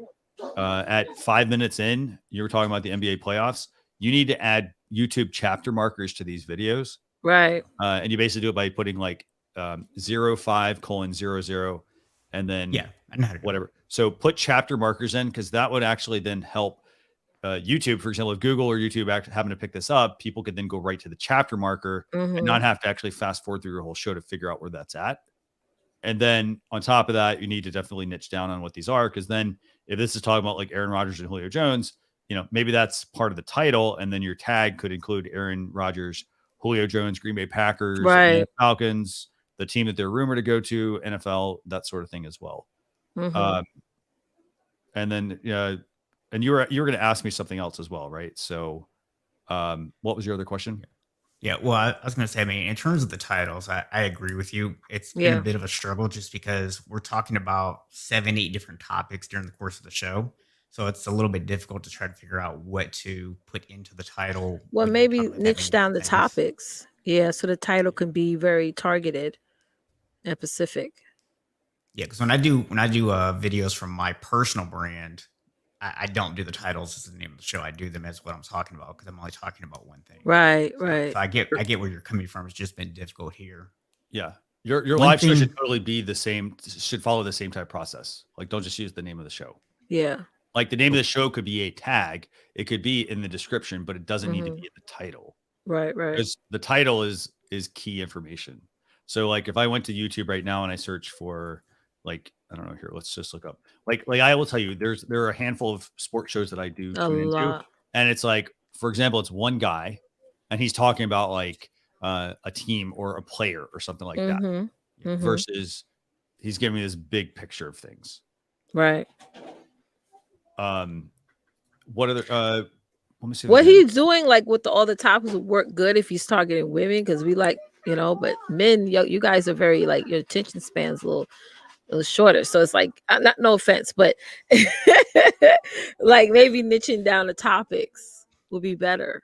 at 5 minutes in, you were talking about the NBA playoffs. You need to add YouTube chapter markers to these videos. Right. And you basically do it by putting like 05:00 and then whatever. So put chapter markers in, because that would actually then help YouTube, for example, if Google or YouTube happen to pick this up, people could then go right to the chapter marker and not have to actually fast forward through your whole show to figure out where that's at. And then on top of that, you need to definitely niche down on what these are, because then if this is talking about like Aaron Rodgers and Julio Jones, maybe that's part of the title, and then your tag could include Aaron Rodgers, Julio Jones, Green Bay Packers, right, Falcons, the team that they're rumored to go to, NFL, that sort of thing as well. And then and you were going to ask me something else as well, right? So what was your other question? Yeah, well, I was going to say, I mean, in terms of the titles, I agree with you. It's been a bit of a struggle just because we're talking about 7-8 different topics during the course of the show. So it's a little bit difficult to try to figure out what to put into the title. Well, maybe niche down the topics. Yeah, so the title can be very targeted and specific. Yeah, because when I do videos from my personal brand, I don't do the titles as the name of the show. I do them as what I'm talking about because I'm only talking about one thing. Right, So I get where you're coming from. It's just been difficult here. Yeah. Your live show should totally be the same, should follow the same type of process. Like, don't just use the name of the show. Yeah. Like the name of the show could be a tag. It could be in the description, but it doesn't need to be in the title. Right. Because the title is key information. So like if I went to YouTube right now and I search for like, I don't know, here, let's just look up. Like I will tell you, there are a handful of sports shows that I do tune into. And it's like, for example, it's one guy and he's talking about like a team or a player or something like that. Versus he's giving me this big picture of things. Right. What other let me see what he's doing like with all the topics would work good if he's targeting women, because we like, you know, but men, you guys are very like, your attention span's a little shorter, so it's like, not, no offense, but like maybe niching down the topics would be better.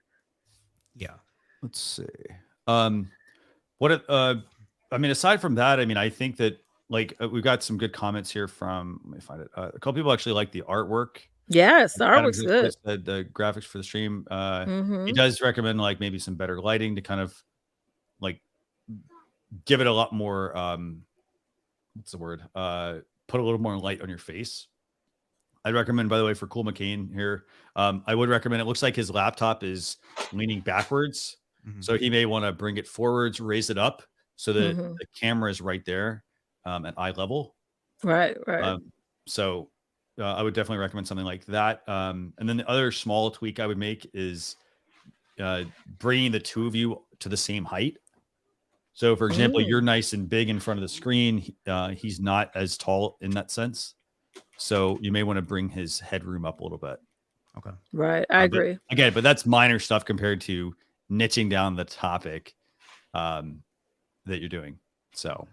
Yeah. Let's see. What I mean, aside from that, I mean, I think that like we've got some good comments here from, let me find it. A couple people actually like the artwork. Yes, the artwork's good. The graphics for the stream. He does recommend like maybe some better lighting to kind of like give it a lot more what's the word? Put a little more light on your face. I'd recommend, by the way, for Cool McCain here, I would recommend, it looks like his laptop is leaning backwards. So he may want to bring it forwards, raise it up so that the camera is right there at eye level. Right. So I would definitely recommend something like that. And then the other small tweak I would make is bringing the two of you to the same height. So, for example, you're nice and big in front of the screen. He's not as tall in that sense. So you may want to bring his headroom up a little bit. Okay. Right. I agree. But that's minor stuff compared to niching down the topic that you're doing. So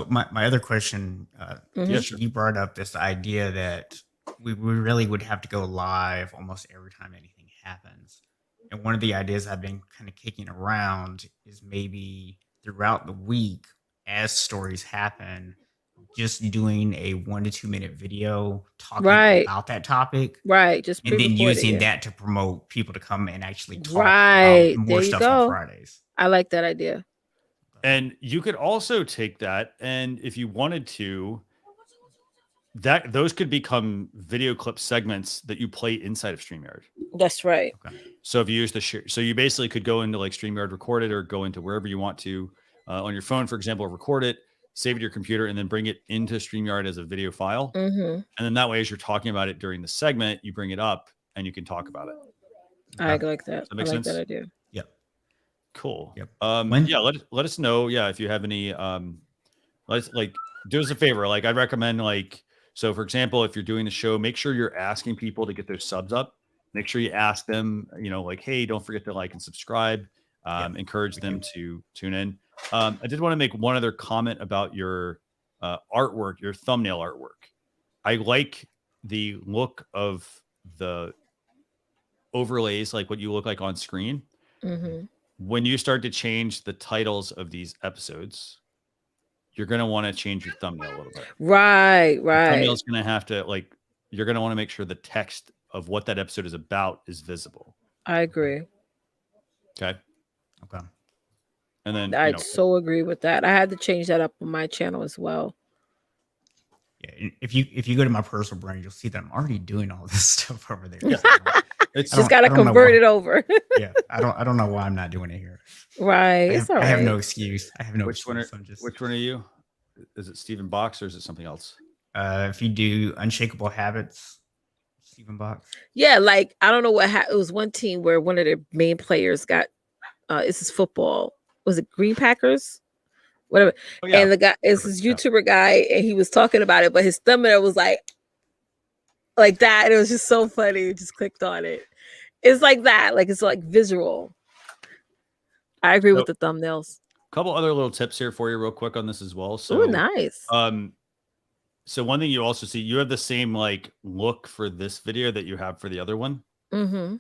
my other question, you brought up this idea that we really would have to go live almost every time anything happens. And one of the ideas I've been kind of kicking around is maybe throughout the week, as stories happen, just doing a 1 to 2 minute video talking about that topic. Right. Just and then using that to promote people to come and actually talk about more there stuff you go. on Fridays. I like that idea. And you could also take that, and if you wanted to, those could become video clip segments that you play inside of StreamYard. That's right. Okay. So if you use the share, so you basically could go into like StreamYard, record it, or go into wherever you want to on your phone, for example, record it, save it to your computer, and then bring it into StreamYard as a video file. And then that way, as you're talking about it during the segment, you bring it up and you can talk about it. I like that. That makes sense? That idea. Yep. Cool. Yep. Let us know. Yeah, if you have any, let's like do us a favor. Like I'd recommend like, so for example, if you're doing the show, make sure you're asking people to get their subs up. Make sure you ask them, you know, like, hey, don't forget to like and subscribe. Encourage them to tune in. I did want to make one other comment about your artwork, your thumbnail artwork. I like the look of the overlays, like what you look like on screen. When you start to change the titles of these episodes, you're going to want to change your thumbnail a little bit. Right. The thumbnail's going to have to like, you're going to want to make sure the text of what that episode is about is visible. I agree. Okay. And then I so agree with that. I had to change that up on my channel as well. Yeah, if you go to my personal brand, you'll see that I'm already doing all this stuff over there. Yeah. It's just got to convert it over. Yeah, I don't know why I'm not doing it here. Right, it's all right. I have no excuse. Which one are you? Is it Stephen Box or is it something else? If you do Unshakable Habits, Stephen Box. Yeah, like I don't know what it was. One team where one of their main players got this is football. Was it Green Packers? Whatever. Oh, yeah. And the guy is this YouTuber guy, and he was talking about it, but his thumbnail was like that. And it was just so funny. Just clicked on it. It's like that. Like it's like visual. I agree So, with the thumbnails. a couple other little tips here for you real quick on this as well. Oh, So, nice. so one thing you also see, you have the same like look for this video that you have for the other one. Mm-hmm.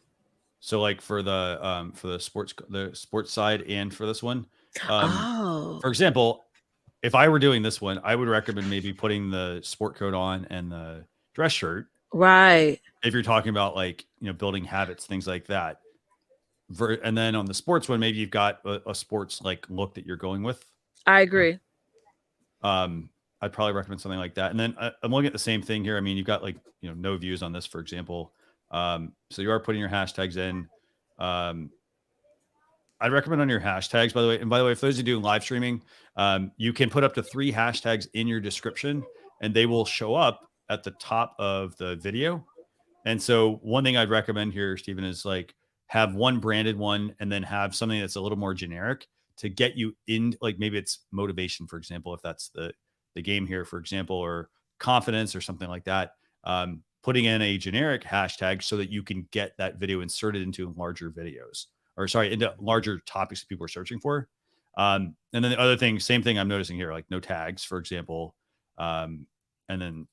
So like for the sports side and for this one. Oh. For example, if I were doing this one, I would recommend maybe putting the sport coat on and the dress shirt. Right. If you're talking about like, building habits, things like that. And then on the sports one, maybe you've got a sports like look that you're going with. I agree. I'd probably recommend something like that. And then I'm looking at the same thing here. I mean, you've got like, no views on this, for example. So you are putting your hashtags in. I'd recommend on your hashtags, by the way. And by the way, for those who do live streaming, you can put up to 3 hashtags in your description and they will show up at the top of the video. And so one thing I'd recommend here, Stephen, is like have one branded one and then have something that's a little more generic to get you in, like maybe it's motivation, for example, if that's the game here, for example, or confidence or something like that. Putting in a generic hashtag so that you can get that video inserted into larger videos, or sorry, into larger topics that people are searching for. And then the other thing, same thing I'm noticing here, like no tags, for example. And then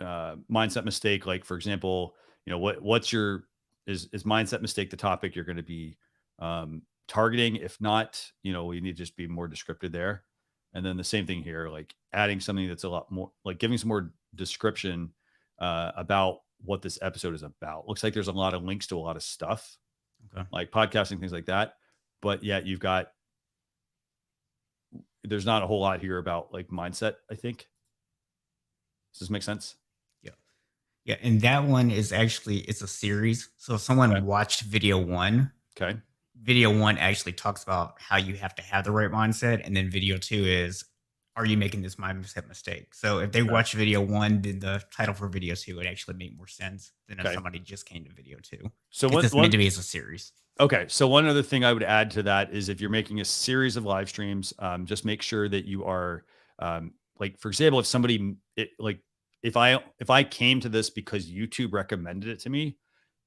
mindset mistake, like for example, what's your is mindset mistake the topic you're going to be targeting? If not, we need to just be more descriptive there. And then the same thing here, like adding something that's a lot more, like giving some more description about what this episode is about. Looks like there's a lot of links to a lot of stuff, like podcasting, things like that. But yet there's not a whole lot here about like mindset, I think. Does this make sense? Yeah. And that one is actually, it's a series. So if someone watched video 1, video 1 actually talks about how you have to have the right mindset. And then video 2 is, are you making this mindset mistake? So if they watch video 1, then the title for video 2 would actually make more sense than if somebody just came to video 2. So it's meant to be as a series. Okay. So one other thing I would add to that is if you're making a series of live streams, just make sure that you are like, for example, if somebody if I came to this because YouTube recommended it to me,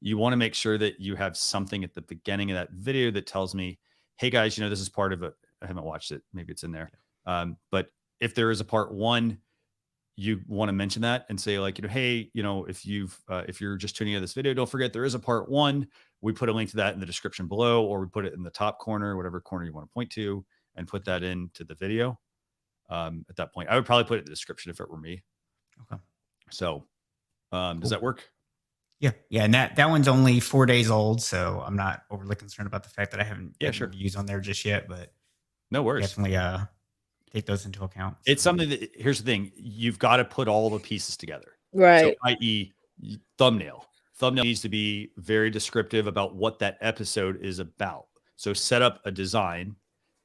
you want to make sure that you have something at the beginning of that video that tells me, hey guys, this is part of it. I haven't watched it. Maybe it's in there. But if there is a part 1, you want to mention that and say like, hey, if you're just tuning into this video, don't forget there is a part 1. We put a link to that in the description below, or we put it in the top corner, whatever corner you want to point to, and put that into the video. At that point, I would probably put it in the description if it were me. Okay. So, does that work? Yeah. Yeah. And that one's only 4 days old. So I'm not overly concerned about the fact that I haven't views on there just yet, but no worries. Definitely take those into account. It's something that, here's the thing, you've got to put all the pieces together. Right. So, i.e. thumbnail needs to be very descriptive about what that episode is about. So set up a design,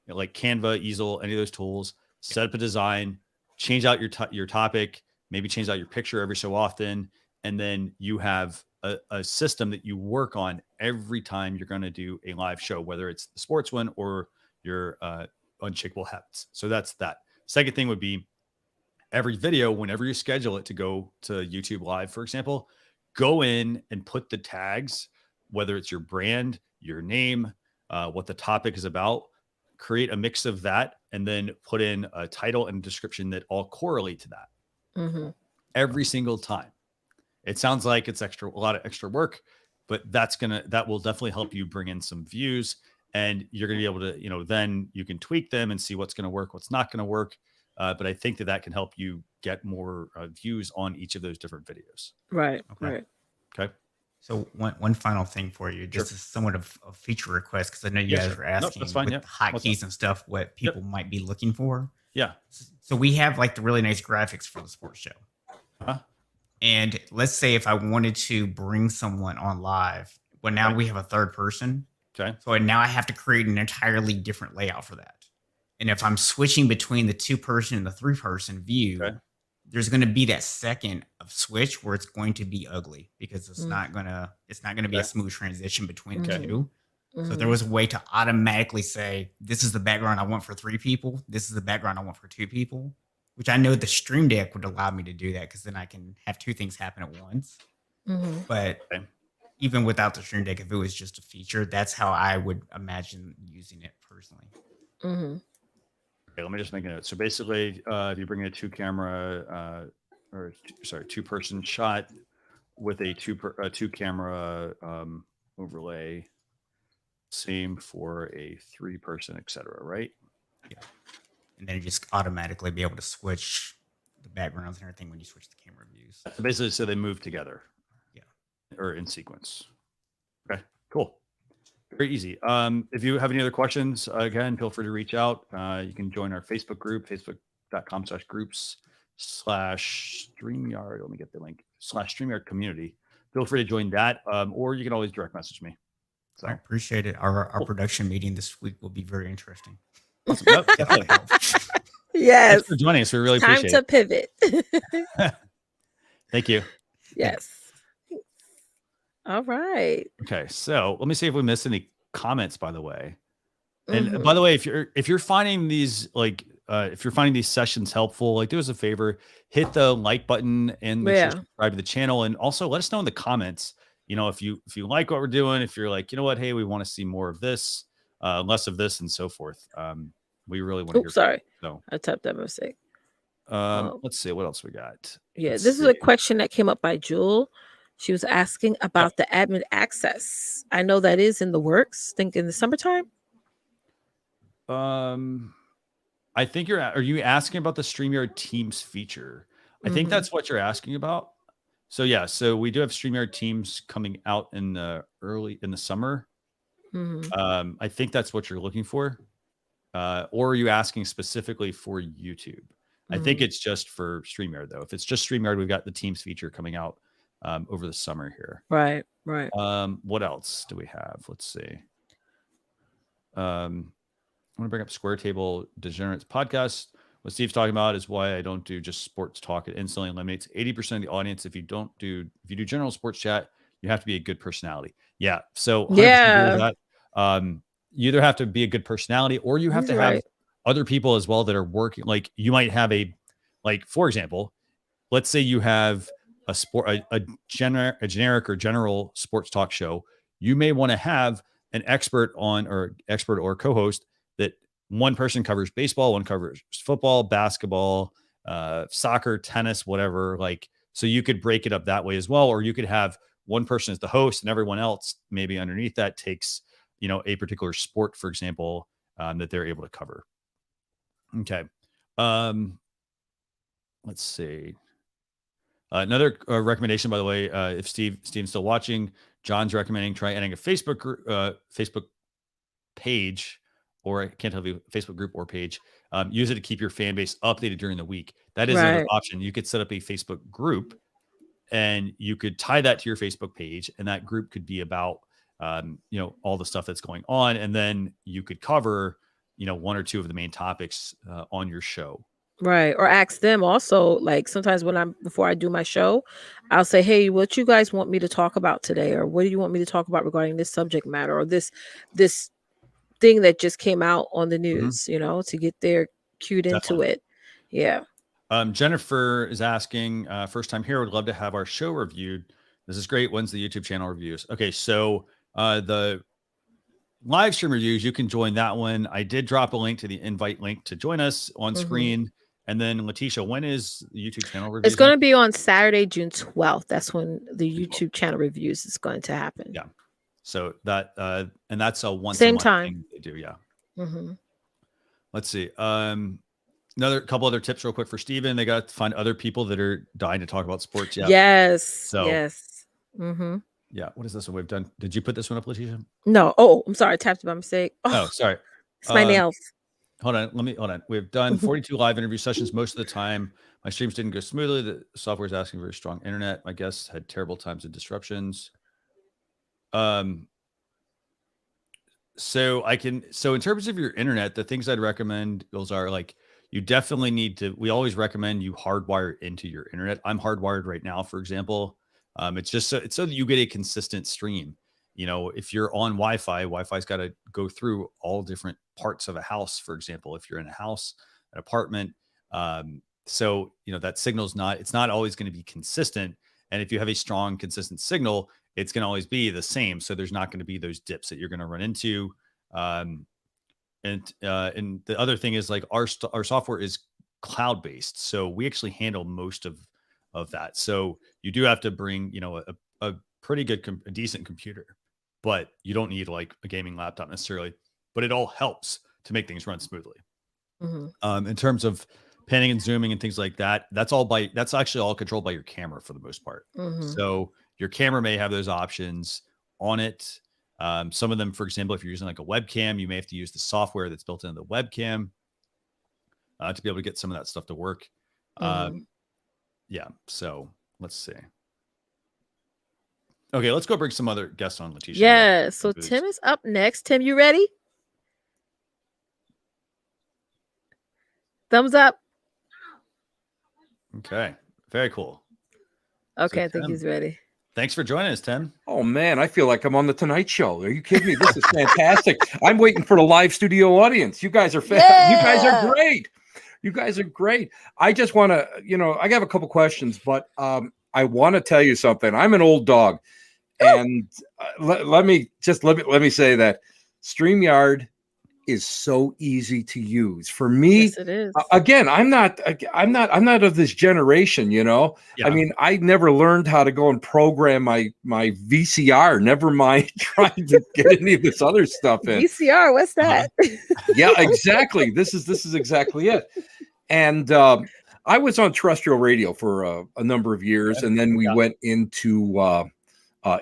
like Canva, Easel, any of those tools, set up a design, change out your topic, maybe change out your picture every so often. And then you have a system that you work on every time you're going to do a live show, whether it's the sports one or your unshakable habits. So that's that. Second thing would be every video, whenever you schedule it to go to YouTube Live, for example, go in and put the tags, whether it's your brand, your name, what the topic is about, create a mix of that, and then put in a title and description that all correlate to that. Mm-hmm. Every single time. It sounds like it's a lot of extra work, but that will definitely help you bring in some views, and you're going to be able to, then you can tweak them and see what's going to work, what's not going to work. But I think that can help you get more views on each of those different videos. Right. Okay. Right. Okay. So one final thing for you, just as somewhat of a feature request, because I know you guys were asking with hotkeys and stuff, what people might be looking for. Yeah. So we have like the really nice graphics for the sports show. Uh-huh. And let's say if I wanted to bring someone on live, well, now we have a third person. Okay. So now I have to create an entirely different layout for that. And if I'm switching between the 2-person and the 3-person view, there's going to be that second of switch where it's going to be ugly because it's not going to be a smooth transition between the two. So there was a way to automatically say, this is the background I want for 3 people. This is the background I want for 2 people, which I know the Stream Deck would allow me to do that because then I can have 2 things happen at once. But even without the Stream Deck, if it was just a feature, that's how I would imagine using it personally. Mm-hmm. Okay, let me just make a note. So basically, if you bring a two person shot with a two camera overlay, same for a 3-person, etc. Right? Yeah, and then you just automatically be able to switch the backgrounds and everything when you switch the camera views. So basically, so they move together. Yeah, or in sequence. Okay, cool. Very easy. If you have any other questions, again, feel free to reach out. You can join our Facebook group, facebook.com/groups/StreamYard. Let me get the link, /StreamYard community. Feel free to join that, or you can always direct message me. So I appreciate it. Our production meeting this week will be very interesting. Awesome. Yep, definitely. Yes. Thanks for joining us. We really Time appreciate to it. pivot. Thank you. Yes. All right. Okay, so let me see if we missed any comments, by the way. And by the way, if you're finding these if you're finding these sessions helpful, do us a favor, hit the like button and make sure to subscribe to the channel, and also let us know in the comments. If you like what we're doing, if you're like, you know what, hey, we want to see more of this, less of this, and so forth. We really want to hear. Sorry, so I typed that mistake. Let's see what else we got. This is a question that came up by Jewel. She was asking about the admin access. I know that is in the works. Think in the summertime. I think are you asking about the StreamYard Teams feature? I think that's what you're asking about. So yeah, so we do have StreamYard Teams coming out in the summer. I think that's what you're looking for. Or are you asking specifically for YouTube? I think it's just for StreamYard though. If it's just StreamYard, we've got the Teams feature coming out over the summer here. Right. What else do we have? Let's see. I'm going to bring up Square Table Degenerates podcast. What Steve's talking about is why I don't do just sports talk. It instantly eliminates 80% of the audience. If you do general sports chat, you have to be a good personality. Yeah. So 100% agree with that. You either have to be a good personality or you have to have other people as well that are working. Like you might have for example, let's say you have a generic or general sports talk show. You may want to have an expert or co-host that one person covers baseball, one covers football, basketball, soccer, tennis, whatever. So you could break it up that way as well. Or you could have one person as the host and everyone else maybe underneath that takes, a particular sport, for example, that they're able to cover. Okay. Let's see. Another recommendation, by the way, if Steve's still watching, John's recommending try adding a Facebook page, or I can't tell if you Facebook group or page. Use it to keep your fan base updated during the week. That is another option. You could set up a Facebook group, and you could tie that to your Facebook page, and that group could be about all the stuff that's going on, and then you could cover one or two of the main topics on your show. Right. Or ask them also, sometimes before I do my show, I'll say, hey, what you guys want me to talk about today? Or what do you want me to talk about regarding this subject matter or this thing that just came out on the news, to get their cued into it. Yeah. Jennifer is asking, first time here, would love to have our show reviewed. This is great. When's the YouTube channel reviews? Okay. So the live stream reviews, you can join that one. I did drop a link to the invite link to join us on screen. And then Leticia, when is the YouTube channel reviews? It's going to be on Saturday, June 12th. That's when the YouTube channel reviews is going to happen. Yeah. So that, and that's a once same a month time thing they do. Yeah. Let's see. Another couple other tips real quick for Steven. They got to find other people that are dying to talk about sports. Yeah. Yes. So, yes. Yeah. What is this one we've done? Did you put this one up, Leticia? No. Oh, I'm sorry. I tapped it by mistake. Oh, sorry. It's my nails. Hold on. We've done 42 live interview sessions. Most of the time, my streams didn't go smoothly. The software is asking for a strong internet. My guests had terrible times and disruptions. So in terms of your internet, the things I'd recommend, those are you definitely need to, we always recommend you hardwire into your internet. I'm hardwired right now, for example. It's just so that you get a consistent stream. If you're on Wi-Fi's got to go through all different parts of a house, for example, if you're in a house, an apartment. So, that signal's it's not always going to be consistent. And if you have a strong, consistent signal, it's going to always be the same. So there's not going to be those dips that you're going to run into. And the other thing is, like, our software is cloud-based. So we actually handle most of that. So you do have to bring, a pretty good, a decent computer, but you don't need like a gaming laptop necessarily, but it all helps to make things run smoothly. In terms of panning and zooming and things like that, that's actually all controlled by your camera for the most part. So your camera may have those options on it. Some of them, for example, if you're using like a webcam, you may have to use the software that's built into the webcam to be able to get some of that stuff to work. Yeah. So let's see. Okay, let's go bring some other guests on, Leticia. Yeah. So Tim is up next. Tim, you ready? Thumbs up. Okay. Very cool. Okay, So, I think Tim, he's ready. Thanks for joining us, Tim. Oh man, I feel like I'm on the Tonight Show. Are you kidding me? This is fantastic. I'm waiting for the live studio audience. You guys are you guys are great. You guys are great. I just want to, I have a couple questions, but I want to tell you something. I'm an old dog, and let me say that StreamYard is so easy to use for me. Yes, it is. Again, I'm not of this generation, Yeah. I mean, I never learned how to go and program my VCR, never mind trying to get any of this other stuff in. VCR, what's that? Yeah, exactly. This is exactly it. And I was on terrestrial radio for a number of years, and then we went into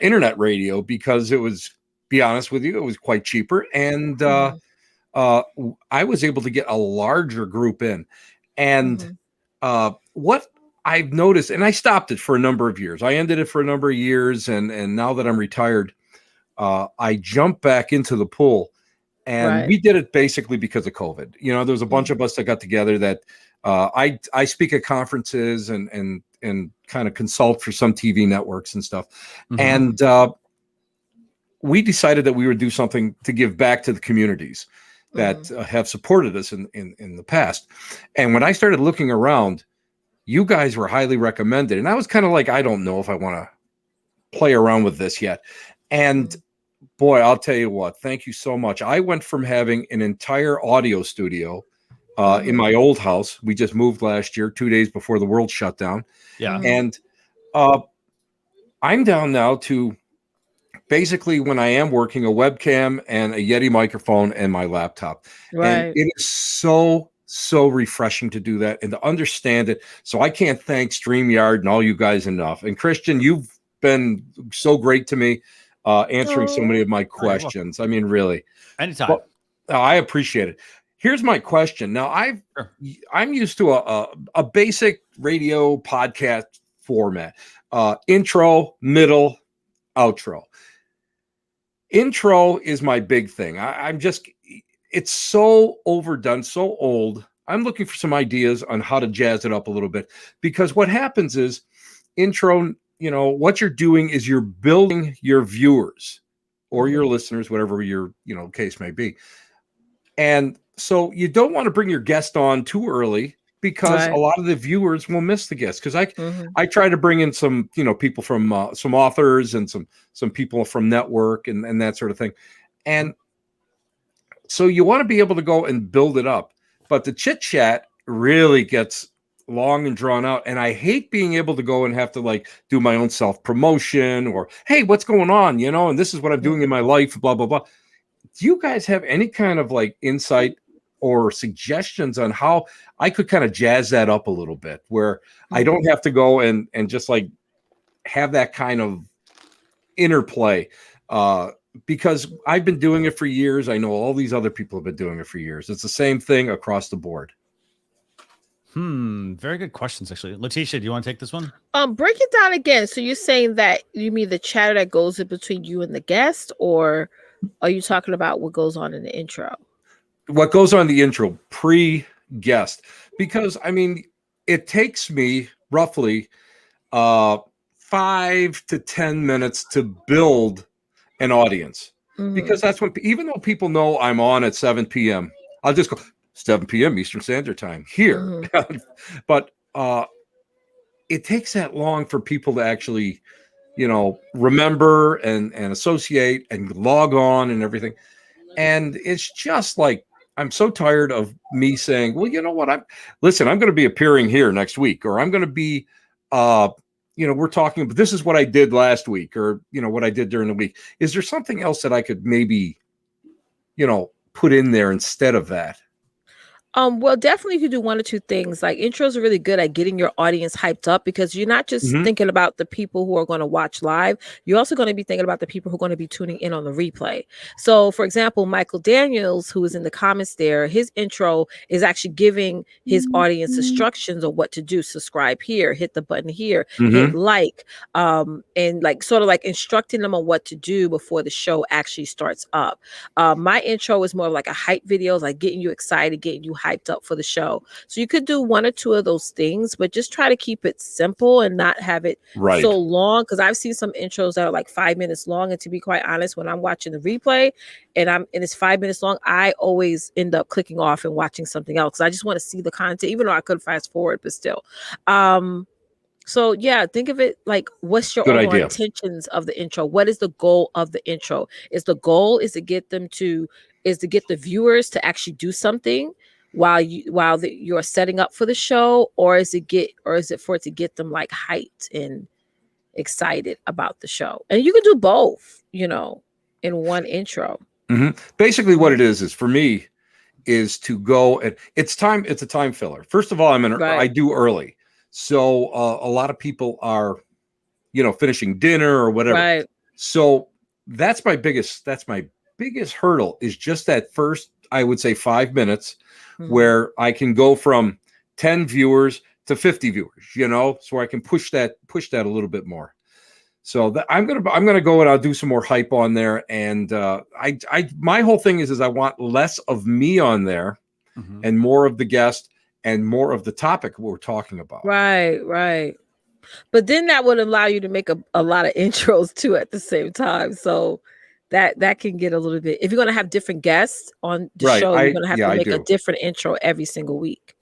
internet radio because it was, be honest with you, it was quite cheaper. And I was able to get a larger group in. And what I've noticed, and I stopped it for a number of years. I ended it for a number of years. And now that I'm retired, I jumped back into the pool. And we did it basically because of COVID. There was a bunch of us that got together that I speak at conferences and kind of consult for some TV networks and stuff. And we decided that we would do something to give back to the communities that have supported us in the past. And when I started looking around, you guys were highly recommended. And I was kind of like, I don't know if I want to play around with this yet. And boy, I'll tell you what, thank you so much. I went from having an entire audio studio in my old house. We just moved last year, 2 days before the world shut down. Yeah. And I'm down now to basically, when I am working, a webcam and a Yeti microphone and my laptop. And it is so refreshing to do that and to understand it. So I can't thank StreamYard and all you guys enough. And Christian, you've been so great to me, answering so many of my questions. I mean, really. Anytime. Well, I appreciate it. Here's my question. Now, I'm used to a basic radio podcast format. Intro, middle, outro. Intro is my big thing. It's so overdone, so old. I'm looking for some ideas on how to jazz it up a little bit, because what happens is intro, what you're doing is you're building your viewers or your listeners, whatever your, case may be. And so you don't want to bring your guest on too early, because a lot of the viewers will miss the guest. Because I try to bring in some, people from some authors and some people from network and that sort of thing. And so you want to be able to go and build it up. But the chit chat really gets long and drawn out. And I hate being able to go and have to do my own self promotion or, hey, what's going on? And this is what I'm doing in my life, blah, blah, blah. Do you guys have any kind of insight or suggestions on how I could kind of jazz that up a little bit, where I don't have to go and just have that kind of interplay? Because I've been doing it for years. I know all these other people have been doing it for years. It's the same thing across the board. Very good questions, actually. Leticia, do you want to take this one? Break it down again. So you're saying that you mean the chatter that goes in between you and the guest, or are you talking about what goes on in the intro? What goes on in the intro, pre-guest, because it takes me roughly 5 to 10 minutes to build an audience, because that's when, even though people know I'm on at 7 p.m., I'll just go 7 p.m. Eastern Standard Time here. But it takes that long for people to actually, remember and associate and log on and everything. And it's just like, I'm so tired of me saying, well, you know what? I'm going to be appearing here next week, or I'm going to be, we're talking about, this is what I did last week, or, what I did during the week. Is there something else that I could maybe, put in there instead of that? Well, definitely you could do one or two things. Like intros are really good at getting your audience hyped up, because you're not just thinking about the people who are going to watch live. You're also going to be thinking about the people who are going to be tuning in on the replay. So for example, Michael Daniels, who is in the comments there, his intro is actually giving his audience instructions on what to do. Subscribe here, hit the button here, hit like, and like sort of like instructing them on what to do before the show actually starts up. My intro is more of like a hype video, like getting you excited, getting you hyped up for the show. So you could do one or two of those things, but just try to keep it simple and not have it so long, because I've seen some intros that are like 5 minutes long, and to be quite honest, when I'm watching the replay and it's 5 minutes long, I always end up clicking off and watching something else, because I just want to see the content, even though I could fast forward, but still. So yeah, think of it like, what's your overall intentions of the intro? What is the goal of the intro? Is the goal to get the viewers to actually do something while you're setting up for the show, or is it for it to get them like hyped and excited about the show? And you can do both, in one intro. Basically what it is for me is to go, and it's a time filler. First of all, I do early. So a lot of people are, finishing dinner or whatever. Right. So that's my biggest hurdle, is just that first, I would say 5 minutes, where I can go from 10 viewers to 50 viewers, so I can push that a little bit more. So I'm gonna go and I'll do some more hype on there. And my whole thing is I want less of me on there and more of the guest and more of the topic we're talking about. Right. But then that would allow you to make a lot of intros too at the same time. So that can get a little bit, if you're going to have different guests on the show, you're going to have to make a different intro every single week.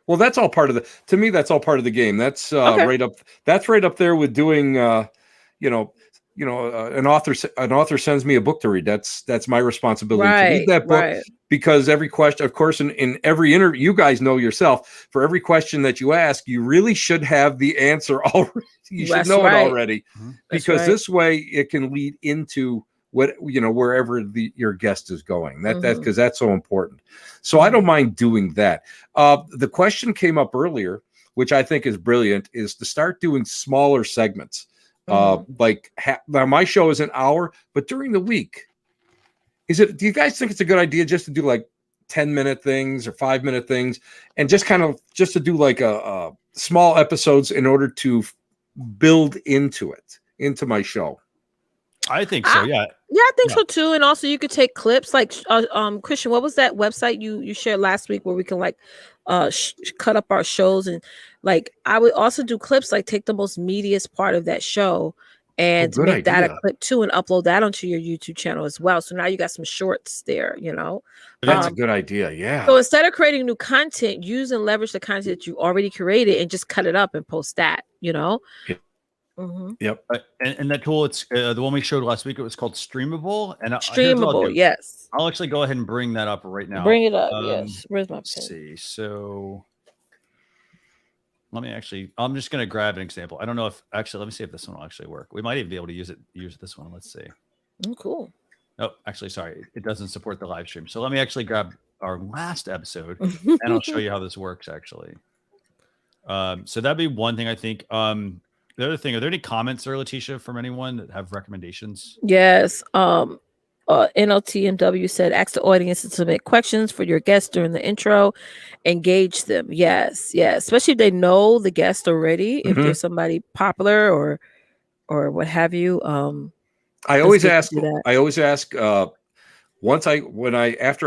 Well, that's all part of the game. That's right up there with doing, an author sends me a book to read. That's my responsibility to read that book, because every question, of course, in every interview, you guys know yourself, for every question that you ask, you really should have the answer already. You should know it already, because this way it can lead into wherever your guest is going. Because that's so important. So I don't mind doing that. The question came up earlier, which I think is brilliant, is to start doing smaller segments. Now my show is an hour, but during the week, do you guys think it's a good idea just to do like 10-minute things or 5-minute things, and just to do like a small episodes in order to build into my show? I think so. Yeah, I think so too. And also you could take clips like Christian, what was that website you shared last week where we can like cut up our shows? And like I would also do clips, like take the most meatiest part of that show and make that a clip too, and upload that onto your YouTube channel as well. So now you got some shorts there, That's a good idea. Yeah. So instead of creating new content, use and leverage the content that you already created and just cut it up and post that, Yeah. Yep. And that tool, it's the one we showed last week. It was called Streamable. And Streamable, yes. I'll actually go ahead and bring that up right now. Bring it up. Yes. Where's my pen? Let's see. So I'm just going to grab an example. I don't know if let me see if this one will actually work. We might even be able to use this one. Let's see. Oh, cool. Oh, actually, sorry. It doesn't support the live stream. So let me actually grab our last episode and I'll show you how this works actually. So that'd be one thing, I think. The other thing, are there any comments there, Leticia, from anyone that have recommendations? Yes. NLTMW said, ask the audience to submit questions for your guests during the intro. Engage them. Yes. Especially if they know the guest already. If there's somebody popular or what have you. I always ask after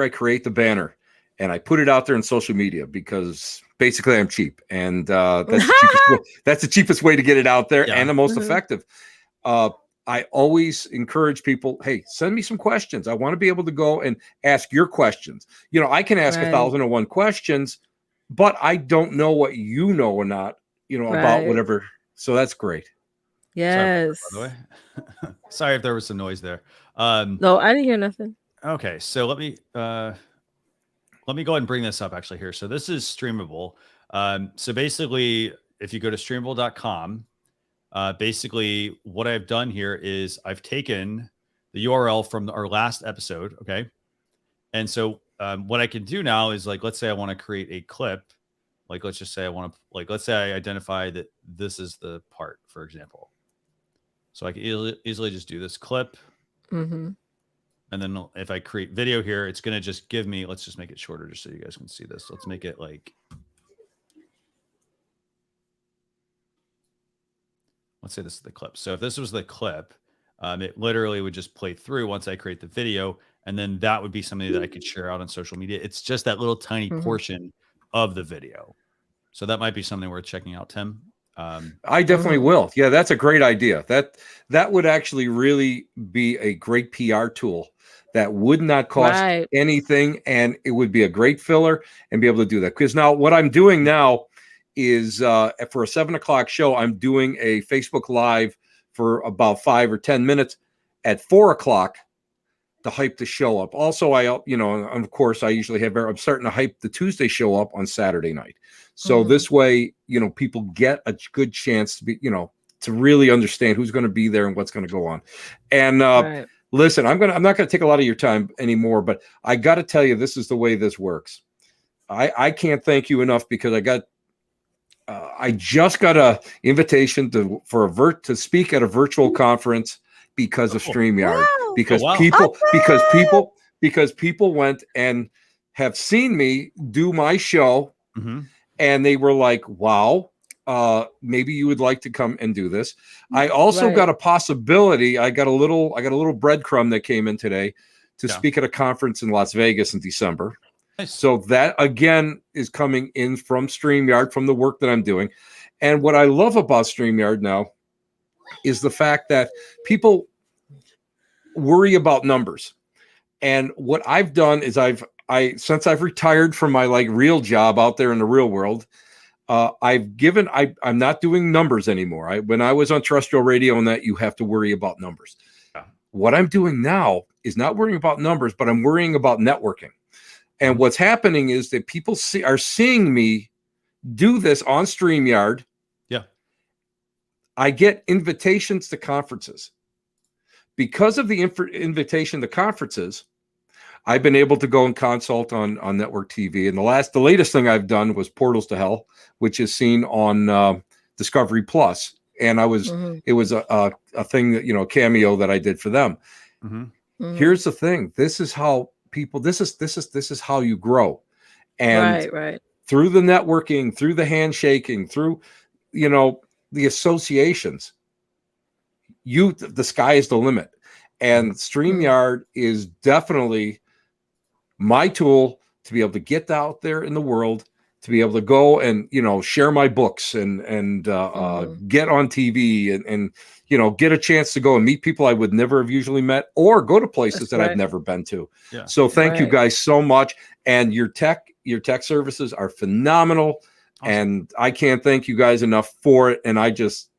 I create the banner and I put it out there in social media, because basically I'm cheap, and that's the cheapest way to get it out there and the most effective. I always encourage people, hey, send me some questions. I want to be able to go and ask your questions. I can ask 1,001 questions, but I don't know what you know or not about whatever. So that's great. Yes. Sorry, by the way. Sorry if there was some noise there. No, I didn't hear nothing. Okay, so let me go ahead and bring this up actually here. So this is streamable. So basically, if you go to streamable.com, basically what I've done here is I've taken the URL from our last episode. Okay. And so what I can do now is, like, let's say I want to create a clip. Like, let's just say I want to, like, let's say I identify that this is the part, for example. So I can easily just do this clip. Mm-hmm. And then if I create video here, it's going to just give me, let's just make it shorter just so you guys can see this. Let's make it like, let's say this is the clip. So if this was the clip, it literally would just play through once I create the video. And then that would be something that I could share out on social media. It's just that little tiny portion of the video. So that might be something worth checking out, Tim. I definitely will. Yeah, that's a great idea. That would actually really be a great PR tool that would not cost anything, and it would be a great filler and be able to do that. Because now what I'm doing now is for a 7 o'clock show, I'm doing a Facebook Live for about 5 or 10 minutes at 4 o'clock to hype the show up. Also, of course, I usually I'm starting to hype the Tuesday show up on Saturday night. So this way, people get a good chance to be, to really understand who's going to be there and what's going to go on. And listen, I'm not going to take a lot of your time anymore, but I got to tell you, this is the way this works. I can't thank you enough, because I just got a invitation to speak at a virtual conference because of StreamYard. Because people went and have seen me do my show, and they were like, wow, maybe you would like to come and do this. I also got a possibility. I got a little breadcrumb that came in today to speak at a conference in Las Vegas in December. Nice. So that again is coming in from StreamYard, from the work that I'm doing. And what I love about StreamYard now is the fact that people worry about numbers. And what I've done is since I've retired from my real job out there in the real world, I'm not doing numbers anymore. When I was on terrestrial radio and that, you have to worry about numbers. Yeah. What I'm doing now is not worrying about numbers, but I'm worrying about networking. And what's happening is that people are seeing me do this on StreamYard. Yeah. I get invitations to conferences. Because of the invitation to conferences, I've been able to go and consult on network TV. And the latest thing I've done was Portals to Hell, which is seen on Discovery Plus. And it was a thing that, a cameo that I did for them. Here's the thing. This is how people, this is how you grow. And through the networking, through the handshaking, through, the associations, the sky is the limit. And StreamYard is definitely my tool to be able to get out there in the world, to be able to go and, share my books and get on TV and get a chance to go and meet people I would never have usually met, or go to places that I've never been to. Yeah. So thank you guys so much. And your tech services are phenomenal. Awesome. And I can't thank you guys enough for it. And I just,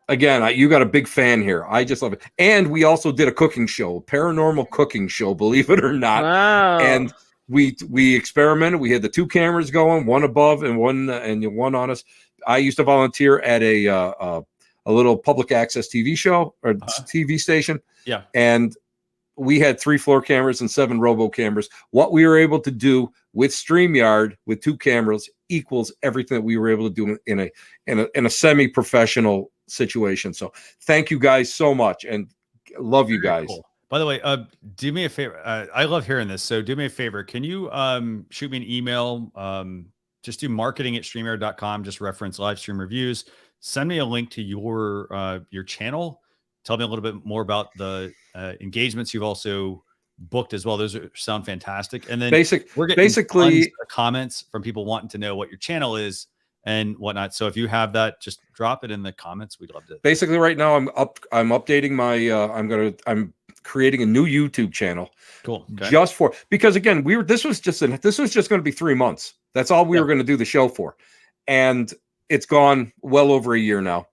again, you got a big fan here. I just love it. And we also did a cooking show, paranormal cooking show, believe it or not. Wow. And we experimented. We had the 2 cameras going, one above and one on us. I used to volunteer at a little public access TV show or TV station. Yeah. And we had 3 floor cameras and 7 robo cameras. What we were able to do with StreamYard with 2 cameras equals everything that we were able to do in a semi-professional situation. So thank you guys so much, and love you guys. Cool. By the way, do me a favor. I love hearing this. So do me a favor. Can you shoot me an email? Just do marketing@streamyard.com. Just reference live stream reviews. Send me a link to your channel. Tell me a little bit more about the engagements you've also booked as well. Those sound fantastic. And then we're getting tons of comments from people wanting to know what your channel is and whatnot. So if you have that, just drop it in the comments. We'd love to. Basically, right now I'm updating my. I'm creating a new YouTube channel. Cool. Okay. Just because again this was just going to be 3 months. That's all we were going to do the show for, and it's gone well over a year now.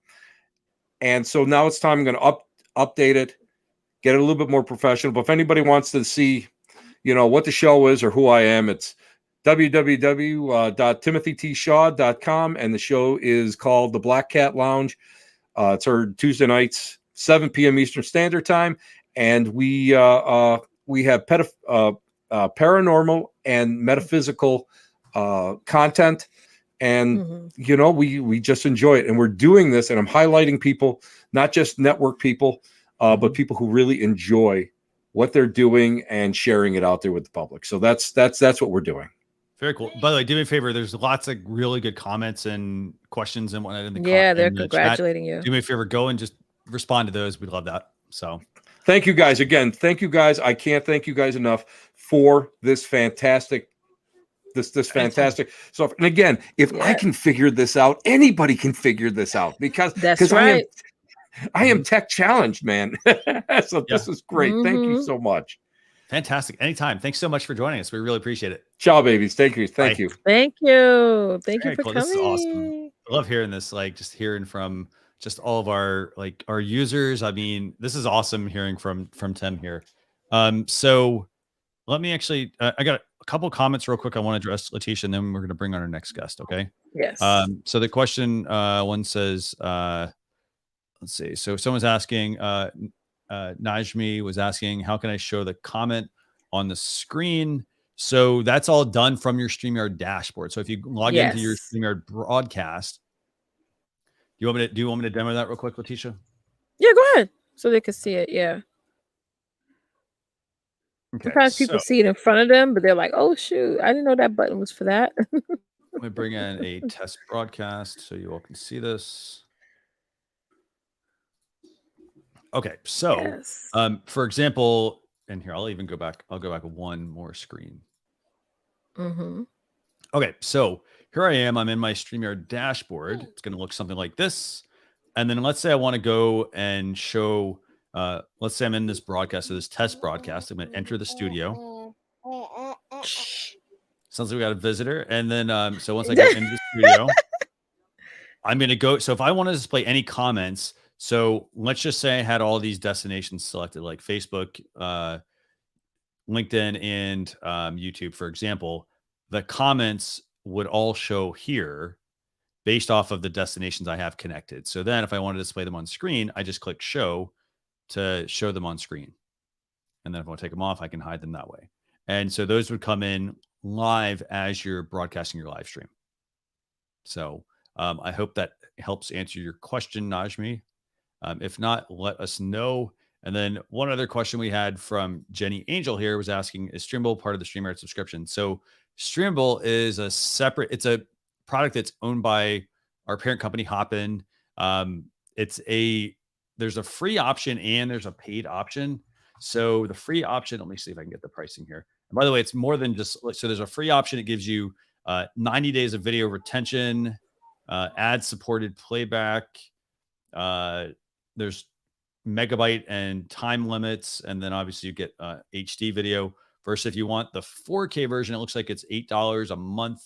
And so now it's time. I'm going to update it, get it a little bit more professional. But if anybody wants to see, what the show is or who I am, it's www.timothytshaw.com. And the show is called The Black Cat Lounge. It's heard Tuesday nights, 7 p.m. Eastern Standard Time. And we have paranormal and metaphysical content. And, we just enjoy it. And we're doing this, and I'm highlighting people, not just network people, but people who really enjoy what they're doing and sharing it out there with the public. So that's what we're doing. Very cool. By the way, do me a favor. There's lots of really good comments and questions and whatnot in the they're congratulating you. Do me a favor. Go and just respond to those. We'd love that. So thank you guys again. Thank you guys. I can't thank you guys enough for this fantastic fantastic stuff. And again, if I can figure this out, anybody can figure this out because right. I am tech challenged, man. So this is great. Thank you so much. Fantastic. Anytime. Thanks so much for joining us. We really appreciate it. Ciao, babies. Thank you. Thank you for coming. This is awesome. I love hearing this, just hearing from just all of our users. I mean, this is awesome hearing from Tim here. So let me actually, I got a couple comments real quick. I want to address Leticia, and then we're going to bring on our next guest. Okay. Yes. So the question, one says, let's see. So someone's asking, Najmi was asking, how can I show the comment on the screen? So that's all done from your StreamYard dashboard. So if you log into your StreamYard broadcast, do you want me to demo that real quick, Leticia? Yeah, go ahead. So they can see it. Yeah. Okay, sometimes people see it in front of them, but they're like, oh, shoot, I didn't know that button was for that. Let me bring in a test broadcast so you all can see this. Okay, so for example, and here I'll go back one more screen. Okay, so here I am. I'm in my StreamYard dashboard. It's going to look something like this. And then let's say I want to go and show, let's say I'm in this broadcast, so this test broadcast. I'm going to enter the studio. Sounds like we got a visitor. And then, so once I get into the studio, I'm going to go. So if I want to display any comments, so let's just say I had all these destinations selected, like Facebook, LinkedIn, and YouTube, for example. The comments would all show here based off of the destinations I have connected. So then if I want to display them on screen, I just click show to show them on screen. And then if I want to take them off, I can hide them that way. And so those would come in live as you're broadcasting your live stream. So I hope that helps answer your question, Najmi. If not, let us know. And then one other question we had from Jenny Angel here was asking, is Streamable part of the StreamYard subscription? So Streamable is it's a product that's owned by our parent company, Hopin. There's a free option and there's a paid option. So the free option, let me see if I can get the pricing here. And by the way, it's more than just, so there's a free option. It gives you 90 days of video retention, ad supported playback. There's megabyte and time limits. And then obviously you get HD video. Versus if you want the 4K version, it looks like it's $8 a month.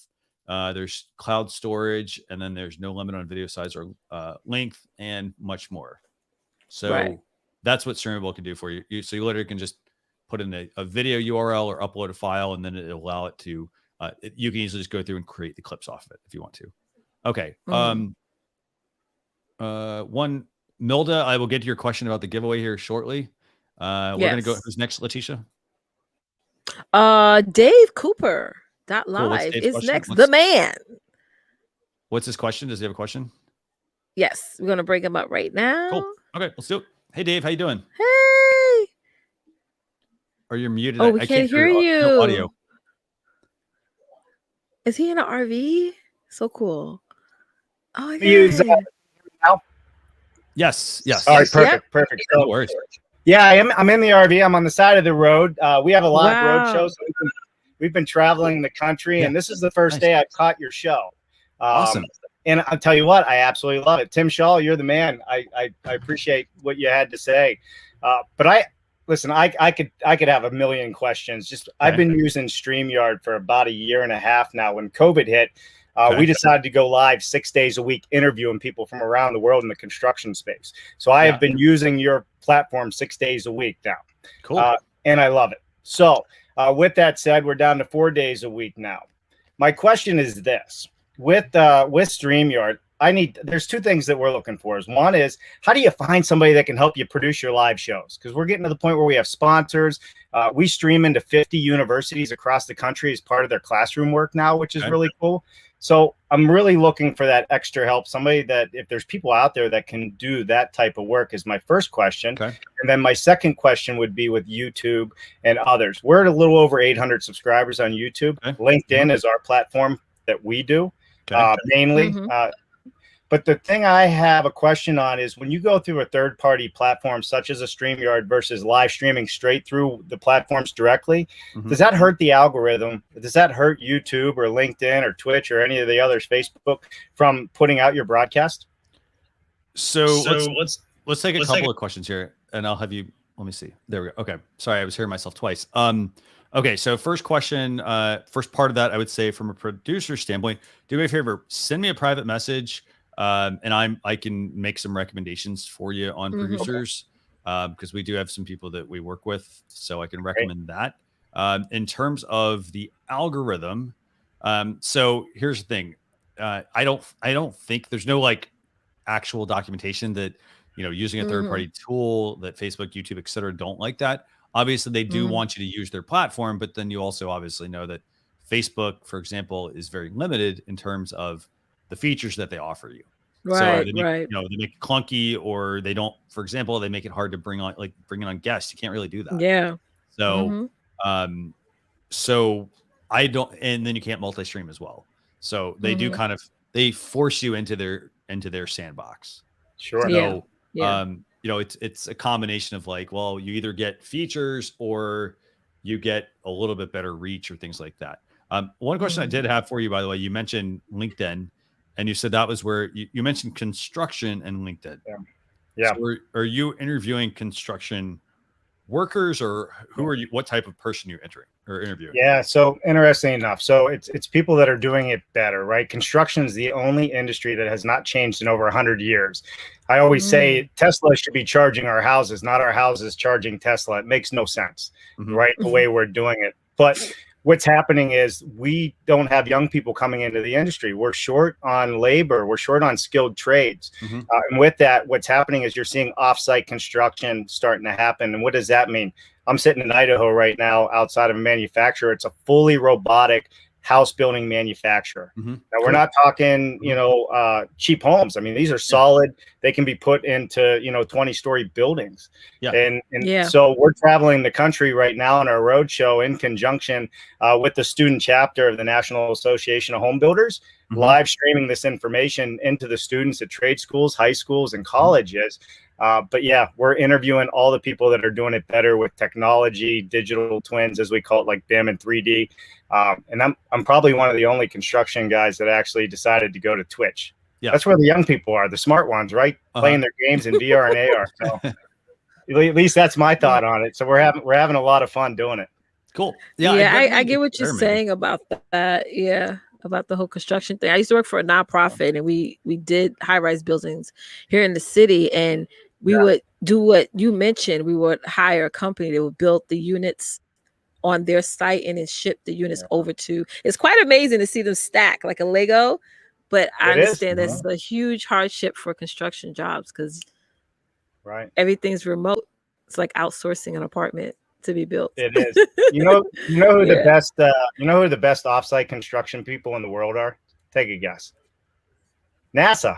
There's cloud storage, and then there's no limit on video size or length, and much more. So that's what Streamable can do for you. So you literally can just put in a video URL or upload a file, and then it'll allow it to. You can easily just go through and create the clips off of it if you want to. Okay. One, Milda, I will get to your question about the giveaway here shortly. We're gonna go. Who's next, Leticia? Dave Cooper .live is next. The man. What's his question? Does he have a question? Yes, we're gonna bring him up right now. Cool. Okay, let's do it. Hey, Dave, how you doing? Hey. Or you're muted. Oh, we can't hear you. No audio. Is he in an RV? So cool. Oh my god. Now? Yes. All right, perfect. No worries. Yeah, I'm in the RV. I'm on the side of the road. We have a live road show, so we've been traveling the country, and this is the first day I've caught your show. Awesome. And I'll tell you what, I absolutely love it. Tim Shaw, you're the man. I appreciate what you had to say. But I could have a million questions. I've been using StreamYard for about a year and a half now. When COVID hit, We decided to go live 6 days a week, interviewing people from around the world in the construction space. So I have been using your platform 6 days a week now. Cool. And I love it. So with that said, we're down to 4 days a week now. My question is this: with StreamYard, there's two things that we're looking for. One is, how do you find somebody that can help you produce your live shows? Because we're getting to the point where we have sponsors. We stream into 50 universities across the country as part of their classroom work now, which is really cool. So I'm really looking for that extra help. Somebody that, if there's people out there that can do that type of work, is my first question. And then my second question would be with YouTube and others. We're at a little over 800 subscribers on YouTube. LinkedIn is our platform that we do mainly. But the thing I have a question on is, when you go through a third-party platform such as a StreamYard versus live streaming straight through the platforms directly, does that hurt the algorithm? Does that hurt YouTube or LinkedIn or Twitch or any of the others, Facebook, from putting out your broadcast? So let's take a couple of questions here, and I'll have you. Let me see. There we go. Okay. Sorry, I was hearing myself twice. Okay, so first question, first part of that, I would say from a producer standpoint, do me a favor, send me a private message. And I can make some recommendations for you on producers, because we do have some people that we work with, so I can recommend that. In terms of the algorithm, so here's the thing. I don't think there's no like actual documentation that, you know, using a third-party tool that Facebook, YouTube, et cetera, don't like that. Obviously they do want you to use their platform, but then you also obviously know that Facebook, for example, is very limited in terms of the features that they offer you. So they make, you know, they make it clunky, or they don't, for example, they make it hard to bring on guests. You can't really do that. So, so I don't, and then you can't multi-stream as well. So they do kind of, they force you into their sandbox. Sure. So, you know, it's a combination of like, well, you either get features or you get a little bit better reach or things like that. One question I did have for you, by the way, you mentioned LinkedIn. And you said that was where you mentioned construction and LinkedIn. So are you interviewing construction workers, or who are you? What type of person you interviewing? Yeah. So interesting enough. So it's people that are doing it better, right? Construction is the only industry that has not changed in over 100 years. I always say Tesla should be charging our houses, not our houses charging Tesla. It makes no sense, right? The way we're doing it. But what's happening is we don't have young people coming into the industry. We're short on labor. We're short on skilled trades. And with that, what's happening is you're seeing offsite construction starting to happen. And what does that mean? I'm sitting in Idaho right now outside of a manufacturer. It's a fully robotic house building manufacturer. Now we're not talking, you know, cheap homes. I mean, these are solid. They can be put into, you know, 20-story buildings. And so we're traveling the country right now on our road show in conjunction with the student chapter of the National Association of Home Builders, live streaming this information into the students at trade schools, high schools, and colleges. But yeah, we're interviewing all the people that are doing it better with technology, digital twins, as we call it, like BIM and 3D. And I'm probably one of the only construction guys that actually decided to go to Twitch. That's where the young people are, the smart ones, right? Playing their games in VR and AR. So at least that's my thought on it. So we're having a lot of fun doing it. Cool. I get what you're saying about that. About the whole construction thing. I used to work for a nonprofit, and we did high-rise buildings here in the city, and we would do what you mentioned. We would hire a company that would build the units on their site and then ship the units over to. It's quite amazing to see them stack like a Lego, but I understand that's a huge hardship for construction jobs, because everything's remote. It's like outsourcing an apartment to be built. It is. You know who the best who the best offsite construction people in the world are? Take a guess. NASA,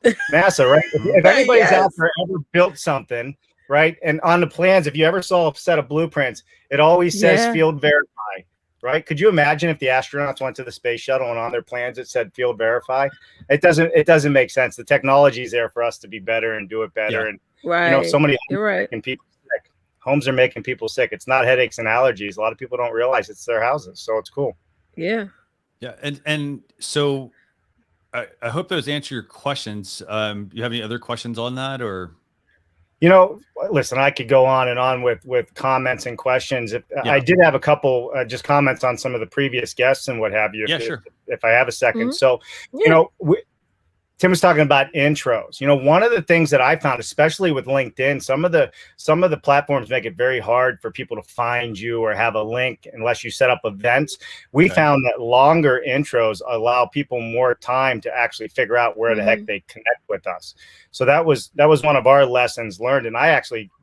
right? If anybody's out there ever built something, right? And on the plans, if you ever saw a set of blueprints, it always says field verify, right? Could you imagine if the astronauts went to the space shuttle and on their plans it said field verify? It doesn't make sense. The technology is there for us to be better and do it better. And you know, so many people sick. Homes are making people sick. It's not headaches and allergies. A lot of people don't realize it's their houses. So it's cool. And so I hope those answer your questions. You have any other questions on that, or? You know, listen, I could go on and on with comments and questions. I did have a couple just comments on some of the previous guests and what have you. If I have a second. So, you know, Tim was talking about intros. You know, one of the things that I found, especially with LinkedIn, some of the platforms make it very hard for people to find you or have a link unless you set up events. We found that longer intros allow people more time to actually figure out where the heck they connect with us. So that was one of our lessons learned. And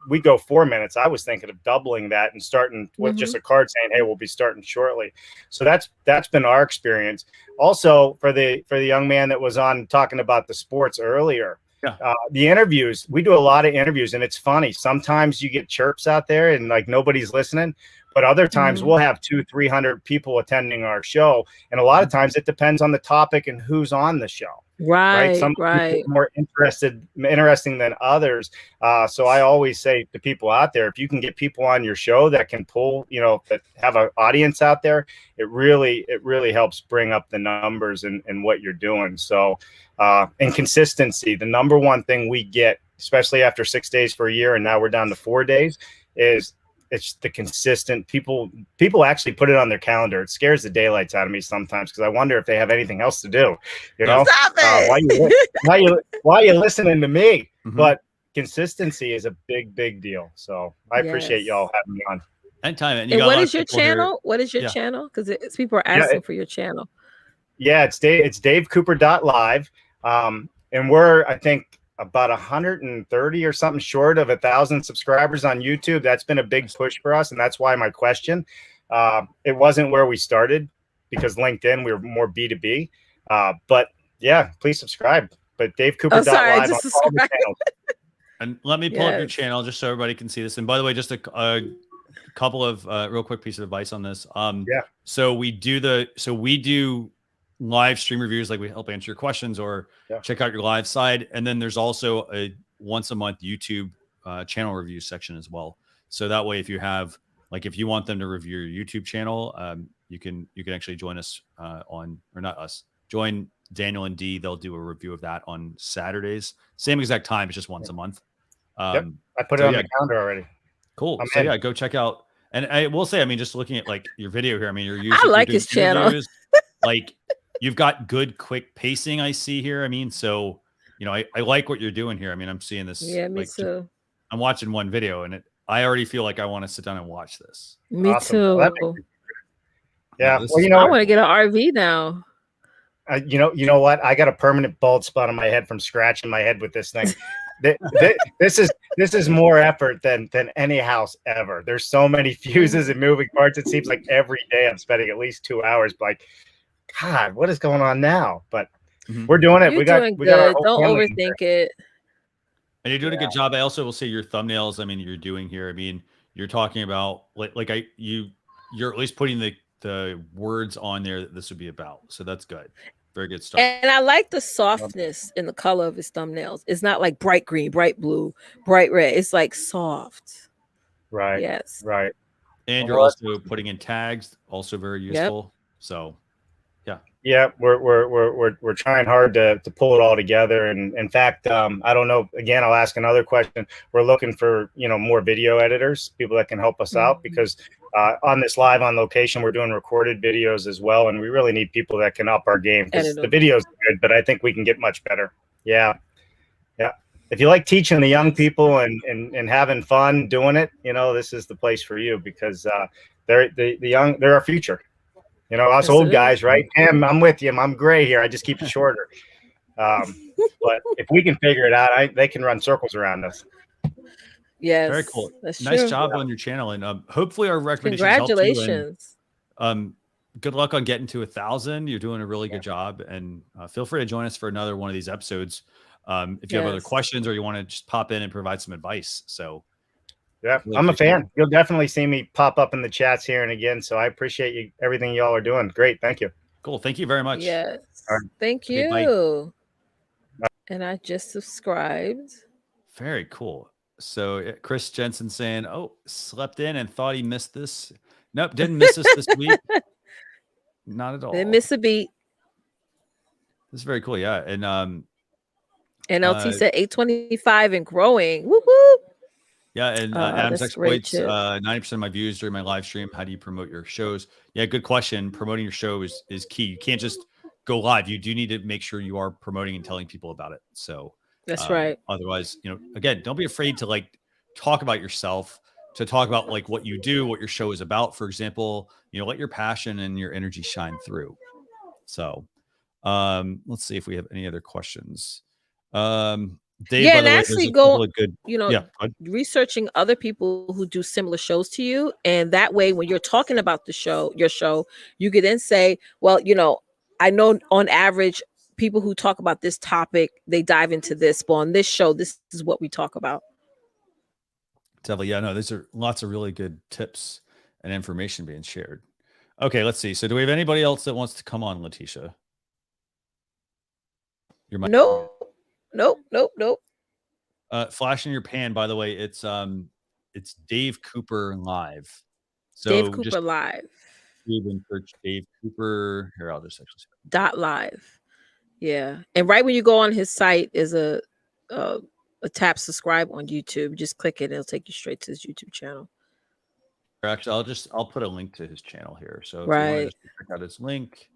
we go 4 minutes. I was thinking of doubling that and starting with just a card saying, hey, we'll be starting shortly. So that's been our experience. Also, for the young man that was on talking about the sports earlier, the interviews, we do a lot of interviews, and it's funny. Sometimes you get chirps out there and like nobody's listening, but other times we'll have 200-300 people attending our show. And a lot of times it depends on the topic and who's on the show. Right. Some people are more interesting than others. So I always say to people out there, if you can get people on your show that can pull, you know, that have an audience out there, it really helps bring up the numbers and what you're doing. So, and consistency, the number one thing we get, especially after 6 days for a year, and now we're down to 4 days, is it's the consistent people actually put it on their calendar. It scares the daylights out of me sometimes because I wonder if they have anything else to do. You know, why you listening to me? But consistency is a big deal. So I appreciate y'all having me on. Anytime. And what is your channel? What is your channel? Because people are asking for your channel. Yeah, it's davecooper.live. And we're, I think, about 130 or something short of 1,000 subscribers on YouTube. That's been a big push for us, and that's why my question. It wasn't where we started because LinkedIn, we were more B2B. But yeah, please subscribe. But davecooper.live on all the channels. And let me pull up your channel just so everybody can see this. And by the way, just a couple of real quick pieces of advice on this. So we do live stream reviews, like we help answer your questions or check out your live side. And then there's also a once a month YouTube channel review section as well. So that way, if you have, like, if you want them to review your YouTube channel, you can actually join us join Daniel and Dee. They'll do a review of that on Saturdays, same exact time. It's just once a month. I put it on the calendar already. Cool. So go check out. And I will say, I mean, just looking at like your video here, I mean, I like his channel. Like, you've got good, quick pacing. I see here. I mean, so, you know, I like what you're doing here. I mean, I'm seeing this. Yeah, me too. I'm watching one video and I already feel like I want to sit down and watch this. Me too. Yeah. Well, you know, I want to get an RV now. You know what? I got a permanent bald spot on my head from scratching my head with this thing. This is more effort than any house ever. There's so many fuses and moving parts. It seems like every day I'm spending at least 2 hours. Like, God, what is going on now? But we're doing it. We got our don't overthink it. And you're doing a good job. I also will say your thumbnails, I mean, you're doing here. I mean, you're talking about you're at least putting the words on there that this would be about. So that's good. Very good stuff. And I like the softness in the color of his thumbnails. It's not like bright green, bright blue, bright red. It's like soft. Right. Yes. Right. And you're also putting in tags, also very useful. So yeah, we're trying hard to pull it all together. And in fact, I don't know, again, I'll ask another question. We're looking for, you know, more video editors, people that can help us out, because on this live on location, we're doing recorded videos as well. And we really need people that can up our game, because the videos are good, but I think we can get much better. Yeah. Yeah. If you like teaching the young people and having fun doing it, you know, this is the place for you, because they're our future. You know, us old guys, right? I'm with you. I'm gray here. I just keep it shorter. But if we can figure it out, they can run circles around us. Yes. Very cool. That's nice true. job on your channel. And hopefully our recommendations Congratulations. help you. And, good luck on getting to 1,000. You're doing a really good job. And feel free to join us for another one of these episodes. If you have other questions or you want to just pop in and provide some advice. So yeah, really I'm a fan. You'll definitely see me pop up in the chats here and again. So I appreciate everything y'all are doing. Great. Thank you. Cool. Thank you very much. Yes. All right. Thank you. And I just subscribed. Very cool. So Chris Jensen saying, oh, slept in and thought he missed this. Nope. Didn't miss us this week. Not at all. Didn't miss a beat. This is very cool. Yeah. And NLT said 825 and growing. Woo-hoo. Yeah, and Adam's That's great exploits. tip. 90% of my views during my live stream. How do you promote your shows? Yeah, good question. Promoting your show is key. You can't just go live. You do need to make sure you are promoting and telling people about it. So That's right. otherwise, again, don't be afraid to like talk about yourself, to talk about like what you do, what your show is about. For example, let your passion and your energy shine through. So let's see if we have any other questions. Dave, by And the way, actually there's a couple of good, researching other people who do similar shows to you. And that way, when you're talking about your show, you can then say, well, I know on average, people who talk about this topic, they dive into this, but on this show, this is what we talk about. Definitely. Yeah, no, these are lots of really good tips and information being shared. Okay, let's see. So do we have anybody else that wants to come on, Leticia? Nope. Flash in your pan, by the way, it's Dave Cooper live. So Dave Cooper live. Even search Dave Cooper. Here, I'll just actually say .live. Yeah. And right when you go on his site is a tap subscribe on YouTube. Just click it, it'll take you straight to his YouTube channel. Actually, I'll put a link to his channel here. So if you want to just check out his link, if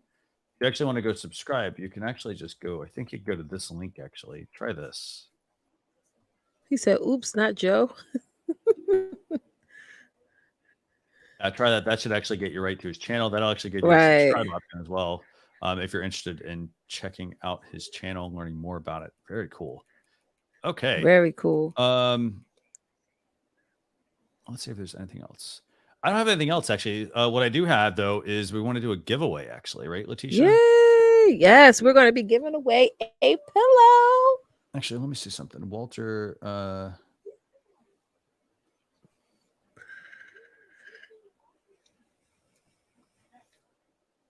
you actually want to go subscribe, you can actually just go. I think you can go to this link. Actually, try this. He said, "Oops, not Joe." Try that. That should actually get you right to his channel. That'll actually get you a subscribe option as well. If you're interested in checking out his channel and learning more about it. Very cool. Okay. Very cool. Let's see if there's anything else. I don't have anything else, actually. What I do have, though, is we want to do a giveaway, actually, right, Leticia? Yay! Yes, we're going to be giving away a pillow. Actually, let me see something. Walter.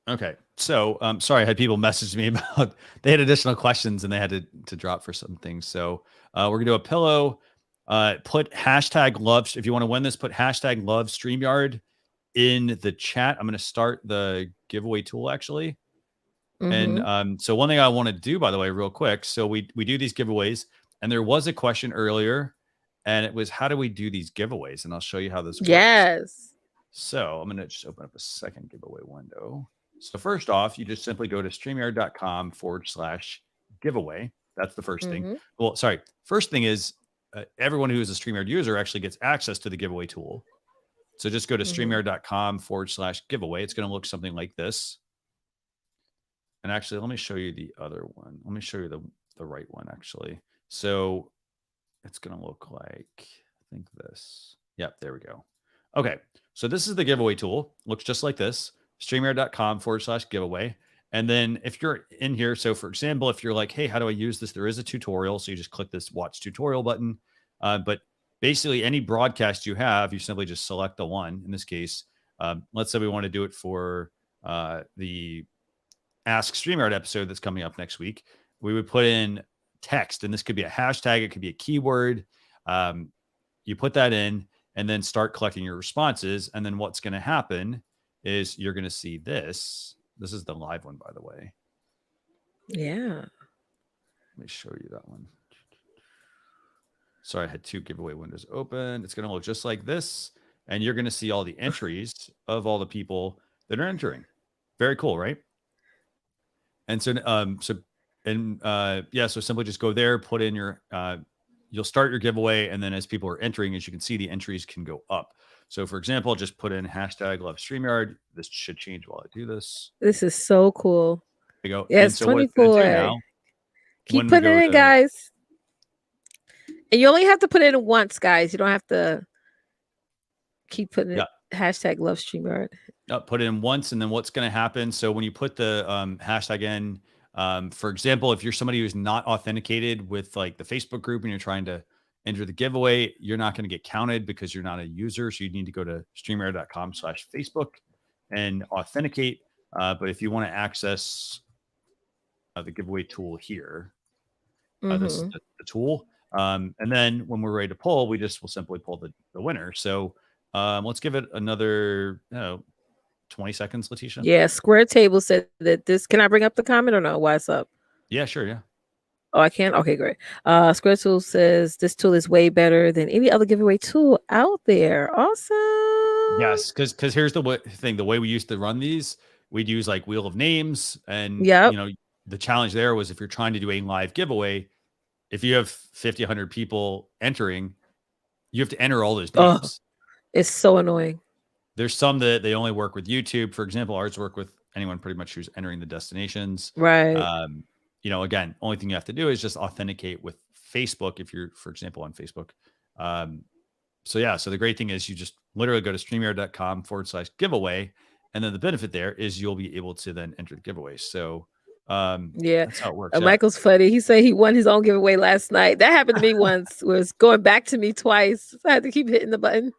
Okay, so sorry, I had people message me about they had additional questions and they had to drop for some things. So we're gonna do a pillow. Put hashtag love. If you want to win this, put hashtag love StreamYard in the chat. I'm gonna start the giveaway tool actually. And so one thing I want to do, by the way, real quick. So we do these giveaways, and there was a question earlier, and it was how do we do these giveaways? And I'll show you how this works. Yes. So I'm gonna just open up a second giveaway window. So first off, you just simply go to StreamYard.com/giveaway. That's the first thing. Well, sorry. First thing is everyone who is a StreamYard user actually gets access to the giveaway tool. So just go to StreamYard.com/giveaway. It's going to look something like this. And actually, let me show you the other one. Let me show you the right one, actually. So it's going to look like, I think this. Yep, there we go. Okay. So this is the giveaway tool. Looks just like this. StreamYard.com/giveaway. And then if you're in here, so for example, if you're like, hey, how do I use this? There is a tutorial. So you just click this watch tutorial button. But basically any broadcast you have, you simply just select the one. In this case, let's say we want to do it for the Ask StreamYard episode that's coming up next week. We would put in text, and this could be a hashtag. It could be a keyword. You put that in and then start collecting your responses. And then what's going to happen is you're going to see this. This is the live one, by the way. Yeah. Let me show you that one. Sorry, I had two giveaway windows open. It's going to look just like this. And you're going to see all the entries of all the people that are entering. Very cool, right? And so, so simply just go there, put in your, you'll start your giveaway. And then as people are entering, as you can see, the entries can go up. So for example, just put in hashtag love StreamYard. This should change while I do this. This is so cool. There you go. Yes, so 24. Now, keep putting it in, guys. And you only have to put it in once, guys. You don't have to keep putting it. Hashtag love StreamYard. Put it in once, and then what's going to happen? So when you put the hashtag in, for example, if you're somebody who's not authenticated with like the Facebook group and you're trying to enter the giveaway, you're not going to get counted because you're not a user. So you need to go to StreamYard.com/Facebook and authenticate. But if you want to access the giveaway tool here, this is the tool. And then when we're ready to pull, we just will simply pull the winner. So let's give it another 20 seconds, Leticia. Yeah, Square Table said that this. Can I bring up the comment or no? Why it's up? Yeah, sure. Yeah. Oh, I can? Okay, great. Square Tool says this tool is way better than any other giveaway tool out there. Awesome. Yes, because here's the thing. The way we used to run these, we'd use like Wheel of Names, and Yep. you know, the challenge there was if you're trying to do a live giveaway, if you have 50, 100 people entering, you have to enter all those Oh, names. it's so annoying. There's some that they only work with YouTube. For example, ours work with anyone pretty much who's entering the destinations. Right. You know, again, only thing you have to do is just authenticate with Facebook if you're, for example, on Facebook. So yeah, so the great thing is you just literally go to StreamYard.com/giveaway. And then the benefit there is you'll be able to then enter the giveaway. So Yeah. that's how it works. Yeah. Michael's funny. He said he won his own giveaway last night. That happened to me once. Was going back to me twice. I had to keep hitting the button.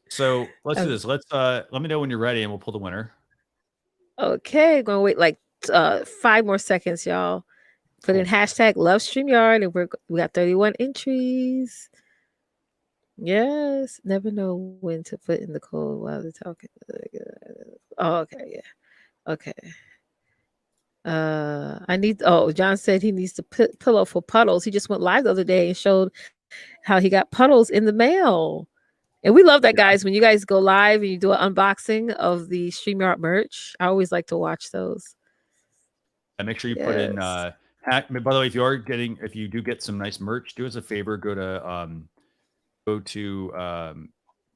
So let's do this. Let me know when you're ready and we'll pull the winner. Okay, gonna wait like 5 more seconds, y'all. Put in hashtag love StreamYard, and we got 31 entries. Yes, never know when to put in the code while they're talking. Oh, okay, yeah, okay. John said he needs to put pillow for puddles. He just went live the other day and showed how he got puddles in the mail. And we love that, guys. When you guys go live and you do an unboxing of the StreamYard merch, I always like to watch those. And make sure you put in by the way, if you do get some nice merch, do us a favor, go to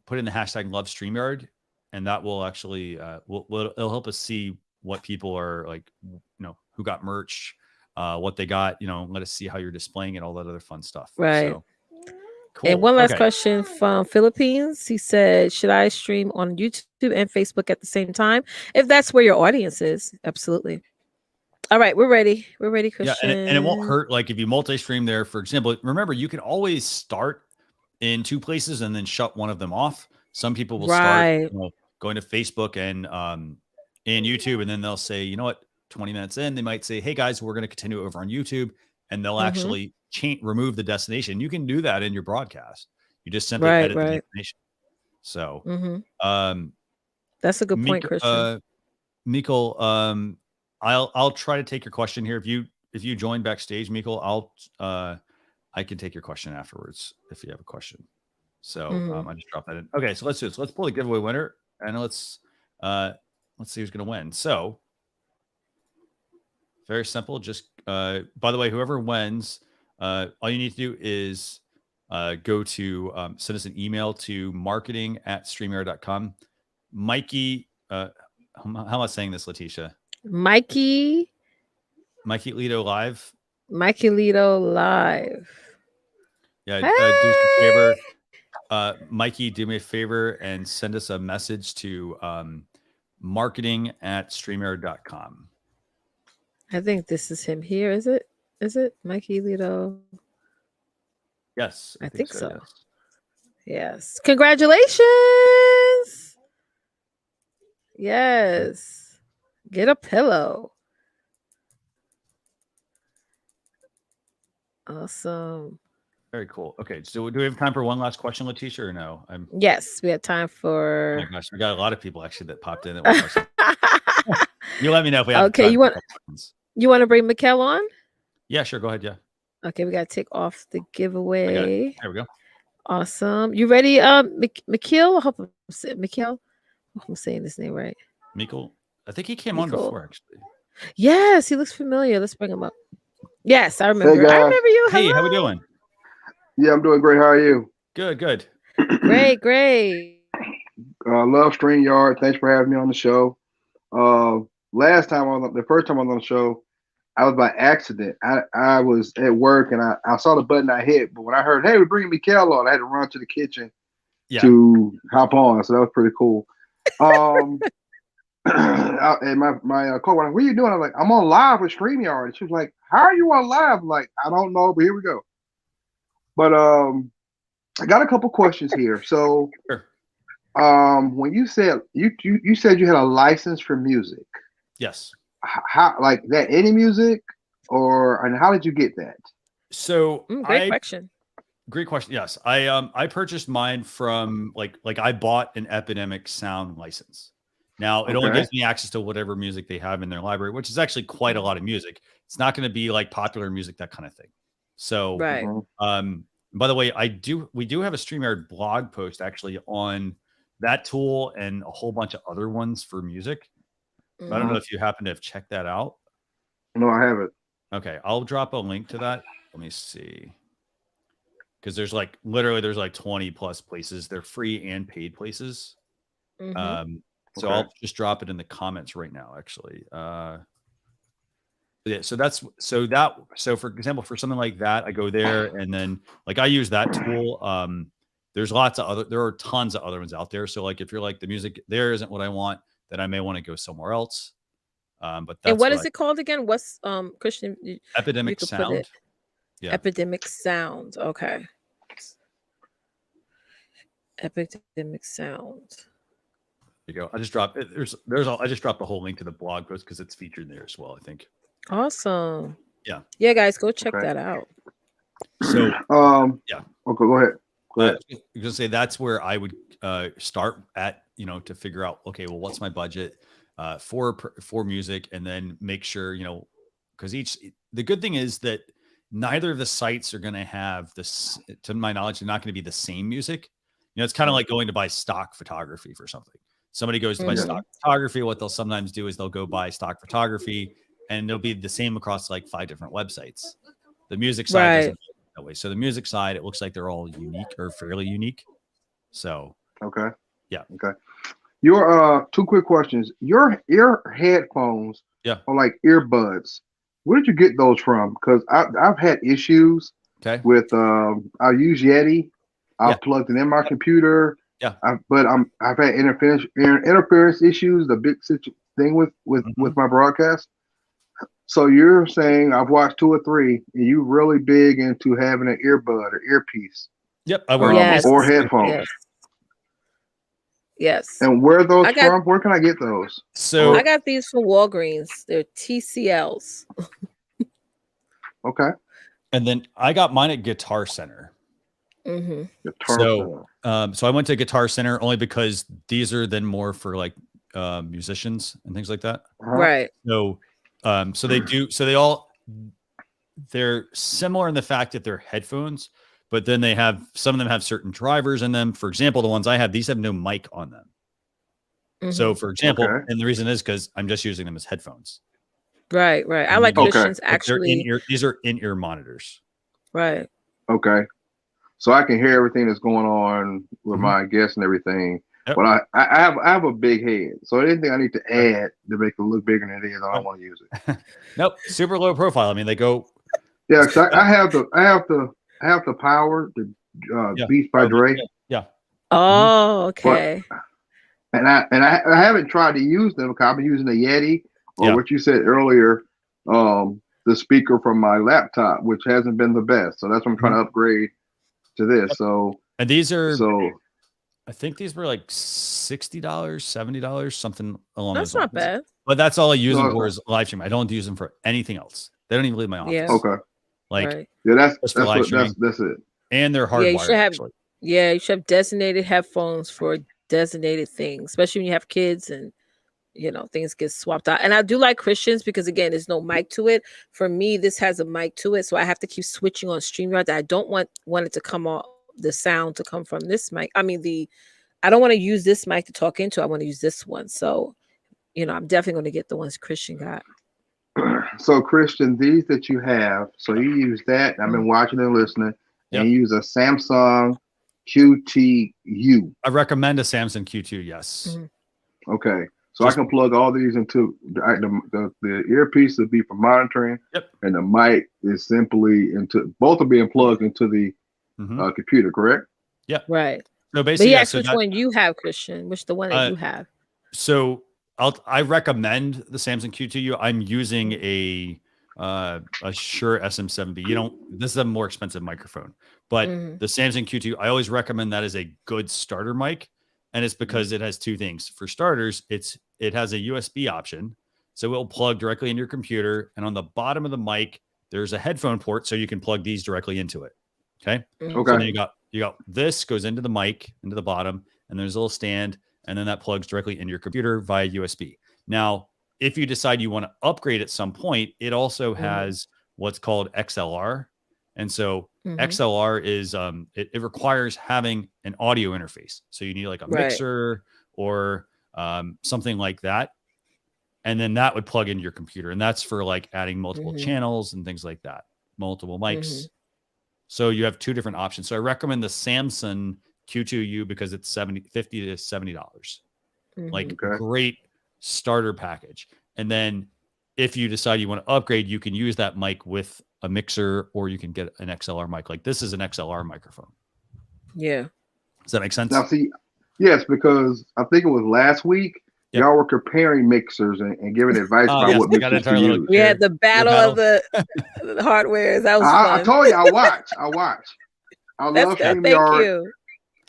put in the hashtag love StreamYard, and that will actually it'll help us see what people are like, you know, who got merch, what they got, you know, let us see how you're displaying it, all that other fun stuff. Right. So, cool. And one last question from Philippines. He said, should I stream on YouTube and Facebook at the same time? If that's where your audience is, absolutely. All right, we're ready. We're ready, Christian. Yeah, and it won't hurt. Like if you multi-stream there, for example, remember you can always start in 2 places and then shut one of them off. Some people will start going to Facebook and YouTube, and then they'll say, you know what, 20 minutes in, they might say, hey guys, we're going to continue over on YouTube, and they'll actually remove the destination. You can do that in your broadcast. You just simply edit the destination. So that's a good point, Christian. Mikkel, I'll try to take your question here. If you join backstage, Mikkel, I can take your question afterwards if you have a question. So I just dropped that in. Okay, so let's do this. Let's pull the giveaway winner, and let's see who's going to win. So very simple. Just by the way, whoever wins, all you need to do is go to send us an email to marketing@streamyard.com. Mikey, how am I saying this, Leticia? Mikey Lito Live. Mikey Lito Live. Yeah, do us a favor. Mikey, do me a favor and send us a message to marketing@streamyard.com. I think this is him here. Is it? Is it Mikey Lito? Yes, I think so. Yes. Congratulations. Yes. Get a pillow. Awesome. Very cool. Okay, so do we have time for one last question, Leticia, or no? Yes, we have time for. Oh my gosh, we got a lot of people actually that popped in. You let me know if we have. Okay, you want to bring Mikkel on? Yeah, sure. Go ahead. Yeah. Okay, we got to take off the giveaway. There we go. Awesome. You ready, Mikkel? I hope I'm saying this name right. Mikkel. I think he came on before, actually. Yes, he looks familiar. Let's bring him up. Yes, I remember. Hey, I remember you. Hey, how we doing? Yeah, I'm doing great. How are you? Good. Great. Love StreamYard. Thanks for having me on the show. The first time I was on the show, I was by accident. I was at work and I saw the button I hit, but when I heard, hey, we're bringing Mikkel on, I had to run to the kitchen to hop on. So that was pretty cool. And my co-worker, what are you doing? I'm like, I'm on live with StreamYard. And she was like, how are you on live? I'm like, I don't know, but here we go. But I got a couple questions here. So when you said you said you had a license for music. Yes. How, like that, any music, and how did you get that? So great question. Great question. Yes. I purchased mine from like I bought an Epidemic Sound license. Now, it only gives me access to whatever music they have in their library, which is actually quite a lot of music. It's not going to be like popular music, that kind of thing. So, Right. by the way, we do have a StreamYard blog post actually on that tool and a whole bunch of other ones for music. I don't know if you happen to have checked that out. No, I haven't. Okay, I'll drop a link to that. Let me see. Because there's like literally there's like 20 plus places. They're free and paid places. So I'll just drop it in the comments right now, actually. Yeah, so for example, for something like that, I go there and then like I use that tool. There are tons of other ones out there. So like if you're like the music there isn't what I want, then I may want to go somewhere else. But that's and what is it called again? What's Christian? Epidemic Sound. Yeah. Epidemic Sound. Okay. Epidemic Sound. There you go. I just dropped it. I just dropped the whole link to the blog post because it's featured there as well, I think. Awesome. Yeah. Yeah, guys, go check that out. So yeah. Okay, go ahead. I was gonna say that's where I would start at, to figure out, okay, well, what's my budget for music, and then make sure, because the good thing is that neither of the sites are going to have this, to my knowledge, they're not going to be the same music. It's kind of like going to buy stock photography for something. Somebody goes to buy stock photography. What they'll sometimes do is they'll go buy stock photography, and it'll be the same across like 5 different websites. The music side doesn't work that way. So the music side, it looks like they're all unique or fairly unique. So yeah. Okay. Your 2 quick questions. Your ear headphones are like earbuds. Where did you get those from? Because I've had issues with I use Yeti. I've plugged it in my computer. Yeah. But I've had interference issues, the big thing with my broadcast. So you're saying I've watched 2 or 3, and you really big into having an earbud or earpiece. Yep. Or headphones. Yes. And where are those from? Where can I get those? So I got these from Walgreens. They're TCLs. Okay. And then I got mine at Guitar Center. So I went to Guitar Center only because these are then more for like musicians and things like that. Right. So they're similar in the fact that they're headphones, but then some of them have certain drivers in them. For example, the ones I have, these have no mic on them. So for example, and the reason is because I'm just using them as headphones. Right. I like Christians actually. These are in-ear monitors. Right. Okay. So I can hear everything that's going on with my guests and everything. Yep. But I have a big head. So anything I need to add to make it look bigger than it is, I don't want to use it. Nope. Super low profile. I mean, they go. Yeah, because I have the power, the Beats by Dre. Yeah. Oh, okay. But, and I haven't tried to use them because I've been using the Yeti or what you said earlier, the speaker from my laptop, which hasn't been the best. So that's what I'm trying to upgrade to this. So and these are I think these were like $60, $70, something along those lines. That's not bad. But that's all I use them for is live stream. I don't use them for anything else. They don't even leave my office. Yeah. Okay. Like that's it. And they're hardwired. You should have designated headphones for designated things, especially when you have kids and things get swapped out. And I do like Christians because again, there's no mic to it. For me, this has a mic to it, so I have to keep switching on StreamYard. I don't want it to come off the sound to come from this mic. I mean, I don't want to use this mic to talk into. I want to use this one. So, I'm definitely going to get the ones Christian got. So Christian, these that you have, so you use that. I've been watching and listening, and you use a Samsung QTU. I recommend a Samsung Q2. Yes. Okay. So I can plug all these into the earpiece will be for monitoring, and the mic is simply both are being plugged into the computer, correct? Yeah. Right. So basically, which one you have, Christian? Which the one that you have? So I recommend the Samsung Q2U. I'm using a Shure SM7B. This is a more expensive microphone, but the Samsung Q2, I always recommend that as a good starter mic. And it's because it has 2 things. For starters, it has a USB option. So it'll plug directly into your computer. And on the bottom of the mic, there's a headphone port. So you can plug these directly into it. Okay. So then you got this goes into the mic, into the bottom, and there's a little stand. and then that plugs directly into your computer via USB. Now, if you decide you want to upgrade at some point, it also has what's called XLR. And so XLR is it requires having an audio interface. So you need like a mixer or something like that. And then that would plug into your computer. And that's for like adding multiple channels and things like that, multiple mics. So you have two different options. So I recommend the Samsung Q2U because it's $50 to $70. Like great starter package. And then if you decide you want to upgrade, you can use that mic with a mixer, or you can get an XLR mic. Like this is an XLR microphone. Yeah. Does that make sense? Now, see, yes, because I think it was last week, y'all were comparing mixers and giving advice about what mixers to use. We had the battle of the hardwares. That was fun. I told you, I watched. I love StreamYard. Thank you.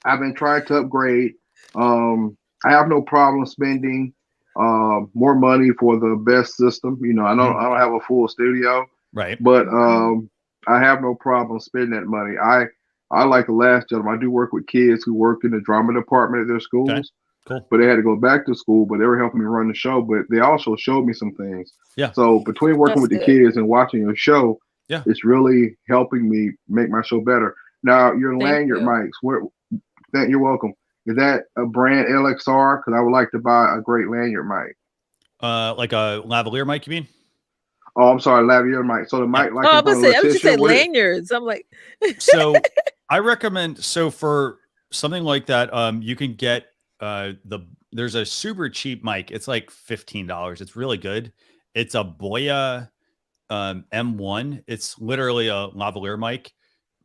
I've been trying to upgrade. I have no problem spending more money for the best system. You know, I don't have a full studio, right? But I have no problem spending that money. I like the last gentleman. I do work with kids who work in the drama department at their schools. Okay. Cool. But they had to go back to school, but they were helping me run the show. But they also showed me some things. Yeah. So between working with the kids and watching your show, it's really helping me make my show better. Now, your lanyard mics, you're welcome. Is that a brand LXR? Because I would like to buy a great lanyard mic. Like a lavalier mic, you mean? Oh, I'm sorry, lavalier mic. So the mic, like I was just saying lanyards. I'm like, so I recommend. So for something like that, you can get there's a super cheap mic. It's like $15. It's really good. It's a Boya M1. It's literally a lavalier mic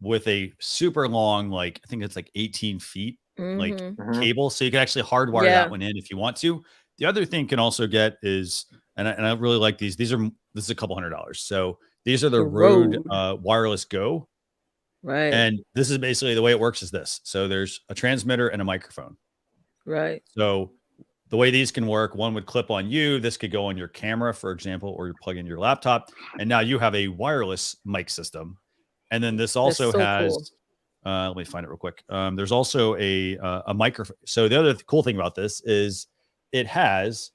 with a super long, like I think it's like 18 feet. Like cable, so you can actually hardwire that one in if you want to. The other thing you can also get is, and I really like these. This is a couple $100. So these are the Rode Wireless Go, right? And this is basically the way it works is this. So there's a transmitter and a microphone, right? So the way these can work, one would clip on you. This could go on your camera, for example, or you plug in your laptop, and now you have a wireless mic system. And then this also has. Cool. Let me find it real quick. There's also a microphone. So the other cool thing about this is it has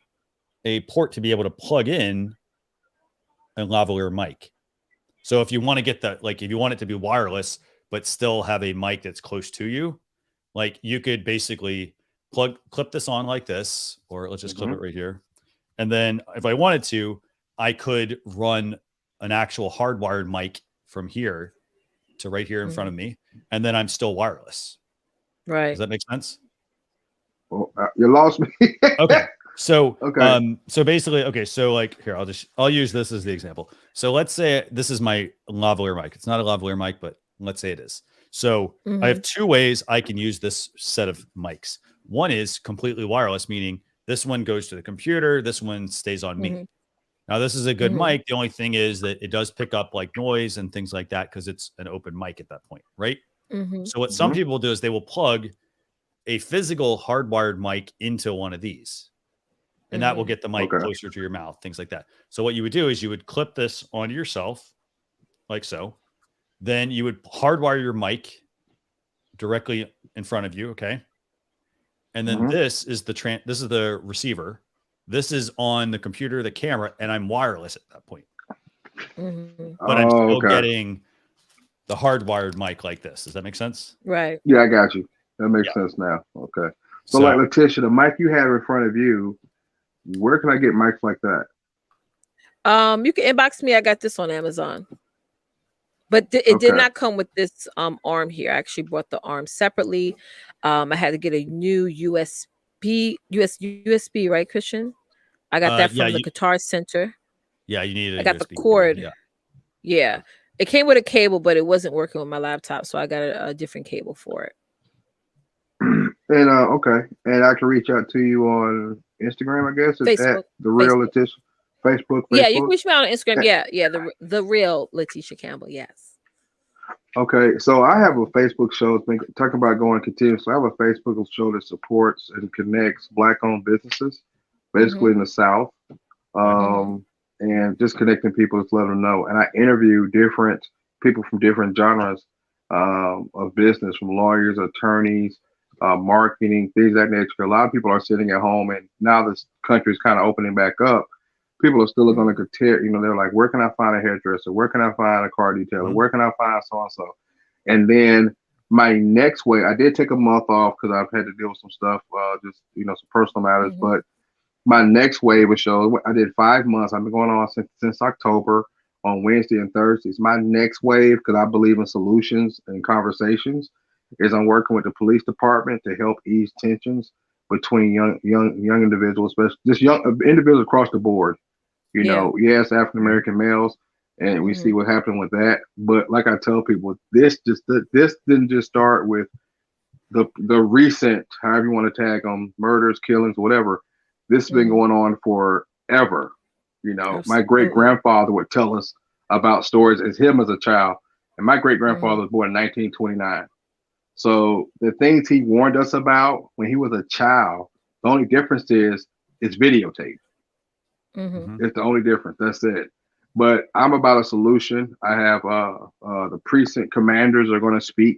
a port to be able to plug in a lavalier mic. So if you want to get that, like if you want it to be wireless, but still have a mic that's close to you, like you could basically clip this on like this, or let's just clip it right here. And then if I wanted to, I could run an actual hardwired mic from here to right here in front of me, and then I'm still wireless. Right. Does that make sense? Well, you lost me. Okay. So, so basically, so like here, I'll use this as the example. So let's say this is my lavalier mic. It's not a lavalier mic, but let's say it is. So I have two ways I can use this set of mics. One is completely wireless, meaning this one goes to the computer. This one stays on me. Now, this is a good mic. The only thing is that it does pick up like noise and things like that because it's an open mic at that point, right? So what some people do is they will plug a physical hardwired mic into one of these, and that will get the mic closer to your mouth, things like that. So what you would do is you would clip this onto yourself like so. Then you would hardwire your mic directly in front of you, okay? And then this is the receiver. This is on the computer, the camera, and I'm wireless at that point. But I'm still getting the hardwired mic like this. Does that make sense? Right. Yeah, I got you. That makes sense now. Okay. So like Leticia, the mic you have in front of you, where can I get mics like that? You can inbox me. I got this on Amazon. But it did not come with this arm here. I actually bought the arm separately. I had to get a new USB, right, Christian? I got that from the Guitar Center. Yeah, you need. I got the cord. Yeah, it came with a cable, but it wasn't working with my laptop, so I got a different cable for it. And okay, and I can reach out to you on Instagram, I guess. It's at the real Leticia. Facebook. Yeah, you can reach me out on Instagram. Yeah, the real Leticia Campbell. Yes. Okay, so I have a Facebook show. Talking about going continuous. So I have a Facebook show that supports and connects Black-owned businesses, basically in the South, and just connecting people to let them know. And I interview different people from different genres of business, from lawyers, attorneys, marketing, things of that nature. A lot of people are sitting at home, and now this country is kind of opening back up. People are still going to compare, they're like, where can I find a hairdresser? Where can I find a car detailer? Where can I find so-and-so? And then my next wave, I did take a month off because I've had to deal with some stuff, just, some personal matters. But my next wave of shows, I did 5 months. I've been going on since October on Wednesday and Thursdays. My next wave, because I believe in solutions and conversations, is I'm working with the police department to help ease tensions between young individuals, especially just young individuals across the board. Yes, African-American males, and we see what happened with that. But like I tell people, this didn't just start with the recent, however you want to tag them, murders, killings, whatever. This has been going on forever. My great-grandfather would tell us about stories as him as a child, and my great-grandfather was born in 1929. So the things he warned us about when he was a child, the only difference is it's videotaped. It's the only difference. That's it. But I'm about a solution. I have the precinct commanders are going to speak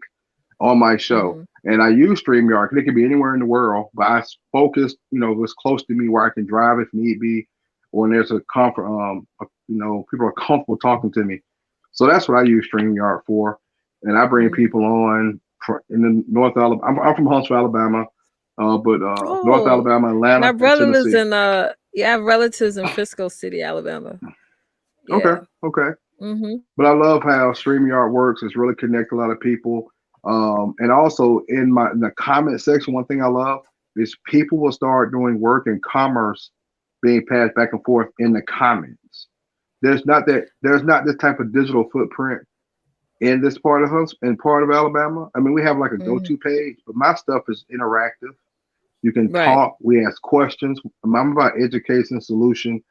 on my show, and I use StreamYard. It could be anywhere in the world, but I focus, what's close to me where I can drive if need be, or when there's a conference, people are comfortable talking to me. So that's what I use StreamYard for, and I bring people on in the North Alabama. I'm from Huntsville, Alabama, but North Alabama, Atlanta. My brother lives Tennessee. I have relatives in Frisco City, Alabama. Yeah. Okay. But I love how StreamYard works. It's really connect a lot of people. And also in the comment section, one thing I love is people will start doing work in commerce being passed back and forth in the comments. There's not this type of digital footprint in this part of Alabama. I mean, we have like a go-to page, but my stuff is interactive. You can talk, we ask questions. I'm about education, solution,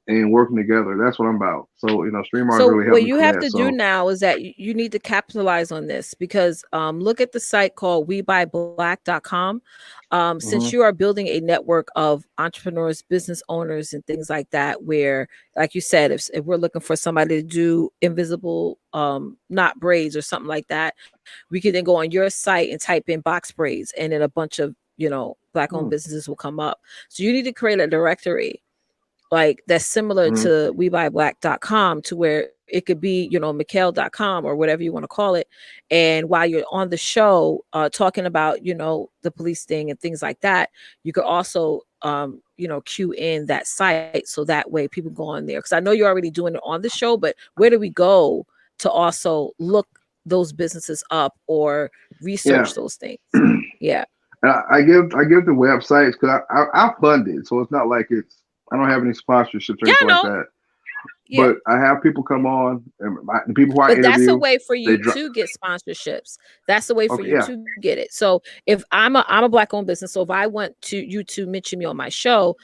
and working together. That's what I'm about. So, StreamYard really helped me. What you have to do now is that you need to capitalize on this, because look at the site called WeBuyBlack.com. Since you are building a network of entrepreneurs, business owners, and things like that, where, like you said, if we're looking for somebody to do invisible knot braids or something like that, we can then go on your site and type in box braids, and then a bunch of Black-owned businesses will come up. So you need to create a directory like that's similar to WeBuyBlack.com, to where it could be, Mikhail.com or whatever you want to call it. And while you're on the show talking about, the police thing and things like that, you could also, cue in that site. So that way people go on there. Because I know you're already doing it on the show, but where do we go to also look those businesses up or research those things? Yeah. I give the websites because I fund it. So it's not like I don't have any sponsorships or anything like that. Yeah. But I have people come on, and the people who I interview. That's a way for you to get sponsorships. That's the way for you to get it. So if I'm a Black-owned business, so if I want you to mention me on my show,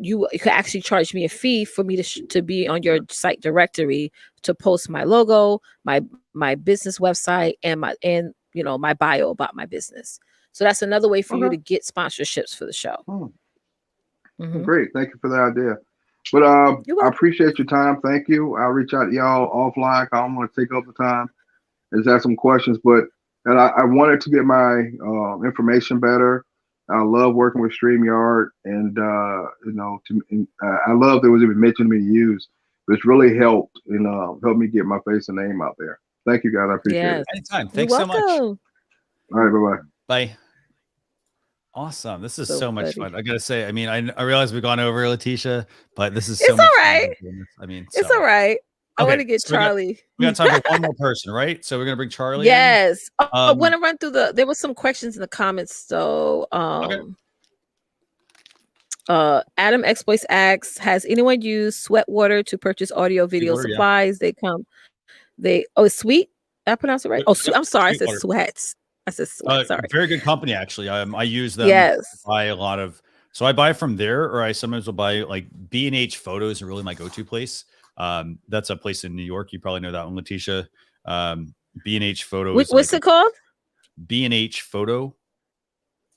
you could actually charge me a fee for me to be on your site directory to post my logo, my business website, and my bio about my business. So that's another way for you to get sponsorships for the show. Great. Thank you for the idea. But I appreciate your time. Thank you. I'll reach out to y'all offline. I don't want to take up the time. Just have some questions, but I wanted to get my information better. I love working with StreamYard, and I love that it was even mentioned to me to use. But it's really helped helped me get my face and name out there. Thank you, guys. I appreciate it. Anytime. Thanks so much. All right. Bye-bye. Bye. Awesome. This is so much fun. I gotta say, I mean, I realize we've gone over, Leticia, but this is so much fun. I mean, it's all right. I want to get Charlie. We got time for one more person, right? So we're gonna bring Charlie. Yes. I want to run through there was some questions in the comments. So Adam Exploits asks, has anyone used Sweetwater to purchase audio video supplies? It's Sweet? I pronounced it right? Oh, I'm sorry. I said Sweats. Sorry. Very good company, actually. I use them. Yes. To buy a lot of. So I buy from there, or I sometimes will buy like B&H Photos, are really my go-to place. That's a place in New York. You probably know that one, Leticia. B&H Photos. What's it called? B&H Photo.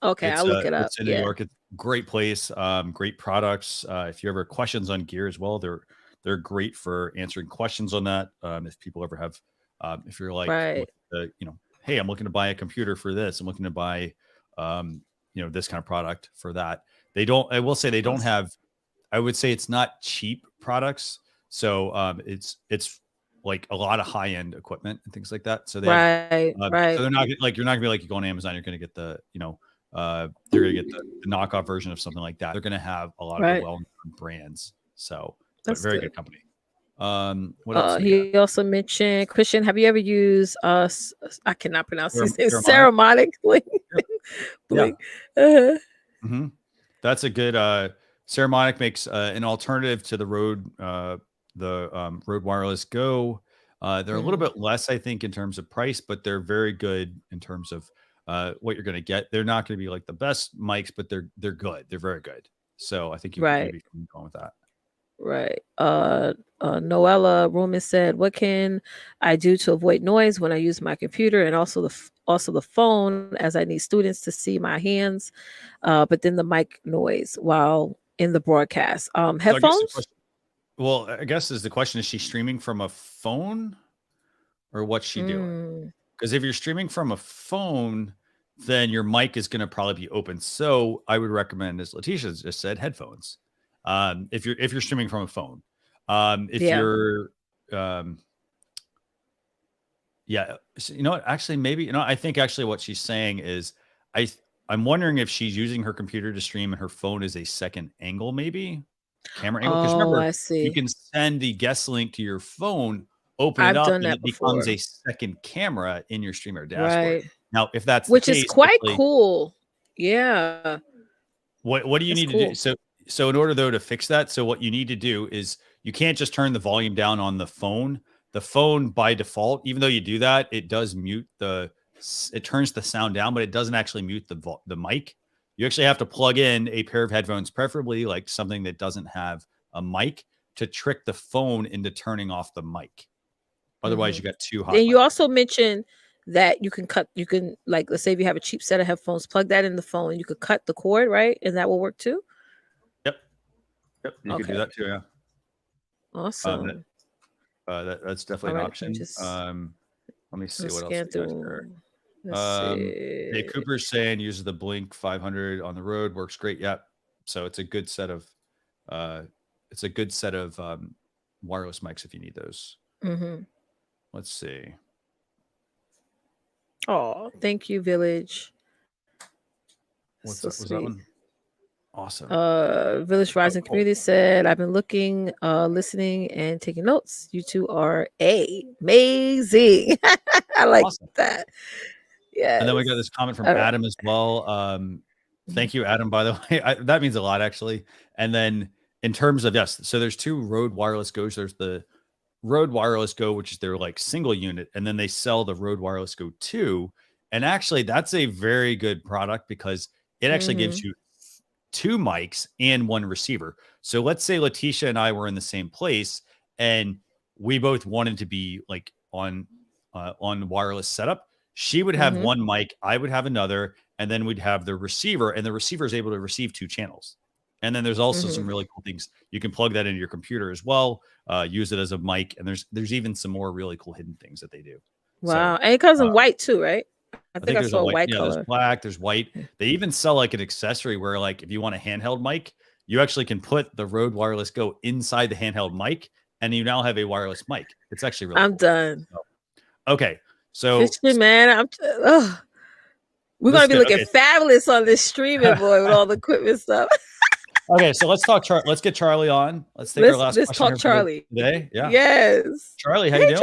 Okay, I'll look it up. It's in New York. It's a great place. Great products. If you ever have questions on gear as well, they're great for answering questions on that. If people ever have, if you're like, hey, I'm looking to buy a computer for this. I'm looking to buy this kind of product for that. They don't. I will say they don't have. I would say it's not cheap products. So it's like a lot of high end equipment and things like that. So they right. So they're not like, you're not gonna be like, you go on Amazon, you're gonna get the they're gonna get the knockoff version of something like that. They're gonna have a lot of well-known brands. So but very good company. What else? He also mentioned, Christian, have you ever used I cannot pronounce his name, Ceremonic Blink? That's a good Ceremonic makes an alternative to the Rode Rode Wireless Go. They're a little bit less, I think, in terms of price, but they're very good in terms of what you're going to get. They're not going to be like the best mics, but they're good. They're very good. So I think you can maybe going with that. Right. Noella Roman said, "What can I do to avoid noise when I use my computer and also the phone, as I need students to see my hands, but then the mic noise while in the broadcast? Headphones." Well, I guess the question, is she streaming from a phone or what's she doing? Because if you're streaming from a phone, then your mic is going to probably be open. So I would recommend, as Leticia just said, headphones. If you're streaming from a phone, you're, so, you know what, actually, maybe, I think actually what she's saying is, I'm wondering if she's using her computer to stream and her phone is a second angle, maybe camera angle. Because remember, I see. you can send the guest link to your phone, open it up, and it becomes a second camera in your StreamYard dashboard. Right. Now, if that's which the case, is quite cool. Yeah. What do you need to do? So in order though to fix that, so what you need to do is, you can't just turn the volume down on the phone. The phone by default, even though you do that, it does mute it turns the sound down, but it doesn't actually mute the mic. You actually have to plug in a pair of headphones, preferably like something that doesn't have a mic, to trick the phone into turning off the mic. Otherwise, you got two hot. And you also mentioned that you can like, let's say if you have a cheap set of headphones, plug that in the phone and you could cut the cord, right? And that will work too. Yep. You could do that too. Yeah. Awesome. That's definitely an option. Let me see what else. Hey, Cooper's saying uses the Blink 500 on the road, works great. Yep. So it's a good set of wireless mics if you need those. Let's see. Oh, thank you, Village. Was that one? Awesome. Village Rising Community said, "I've been looking, listening, and taking notes. You two are amazing." I like that. Yeah. And then we got this comment from Adam as well. Thank you, Adam, by the way. That means a lot, actually. And then in terms of, so there's two Rode Wireless Go's. There's the Rode Wireless Go, which is their like single unit, and then they sell the Rode Wireless Go 2. And actually, that's a very good product because it actually gives you two mics and one receiver. So let's say Leticia and I were in the same place and we both wanted to be like on wireless setup. She would have one mic, I would have another, and then we'd have the receiver, and the receiver is able to receive two channels. And then there's also some really cool things. You can plug that into your computer as well, use it as a mic, and there's even some more really cool hidden things that they do. Wow. So, and it comes in white too, right? I think I saw a white color. There's black, there's white. They even sell like an accessory where, like, if you want a handheld mic, you actually can put the Rode Wireless Go inside the handheld mic, and you now have a wireless mic. It's actually really cool. Done. So, okay. So Christian, man, we're gonna be looking fabulous on this streaming, boy, with all the equipment stuff. Okay, so let's talk. Let's get Charlie on. Let's take our last question. Let's talk Charlie today. Yeah. Yes. Charlie, how you doing?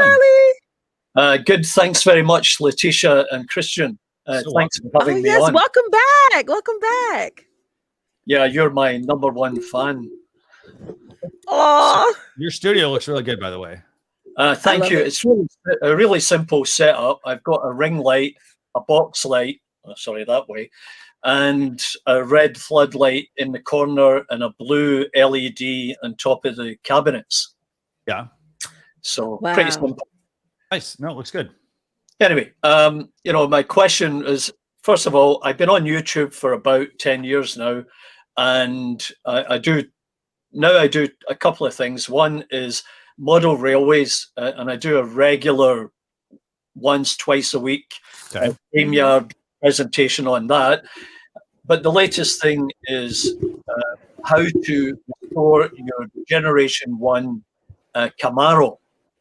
Charlie. Good. Thanks very much, Leticia and Christian. Thanks for having me on. Welcome back. Welcome back. Yeah, you're my #1 fan. Oh, your studio looks really good, by the way. Thank you. It's a really simple setup. I've got a ring light, a box light, that way, and a red floodlight in the corner and a blue LED on top of the cabinets. Yeah. So pretty simple. Nice. No, it looks good. Anyway, my question is, first of all, I've been on YouTube for about 10 years now, and I do a couple of things. One is model railways, and I do a regular once, twice a week StreamYard presentation on that. But the latest thing is how to restore your Generation 1 Camaro,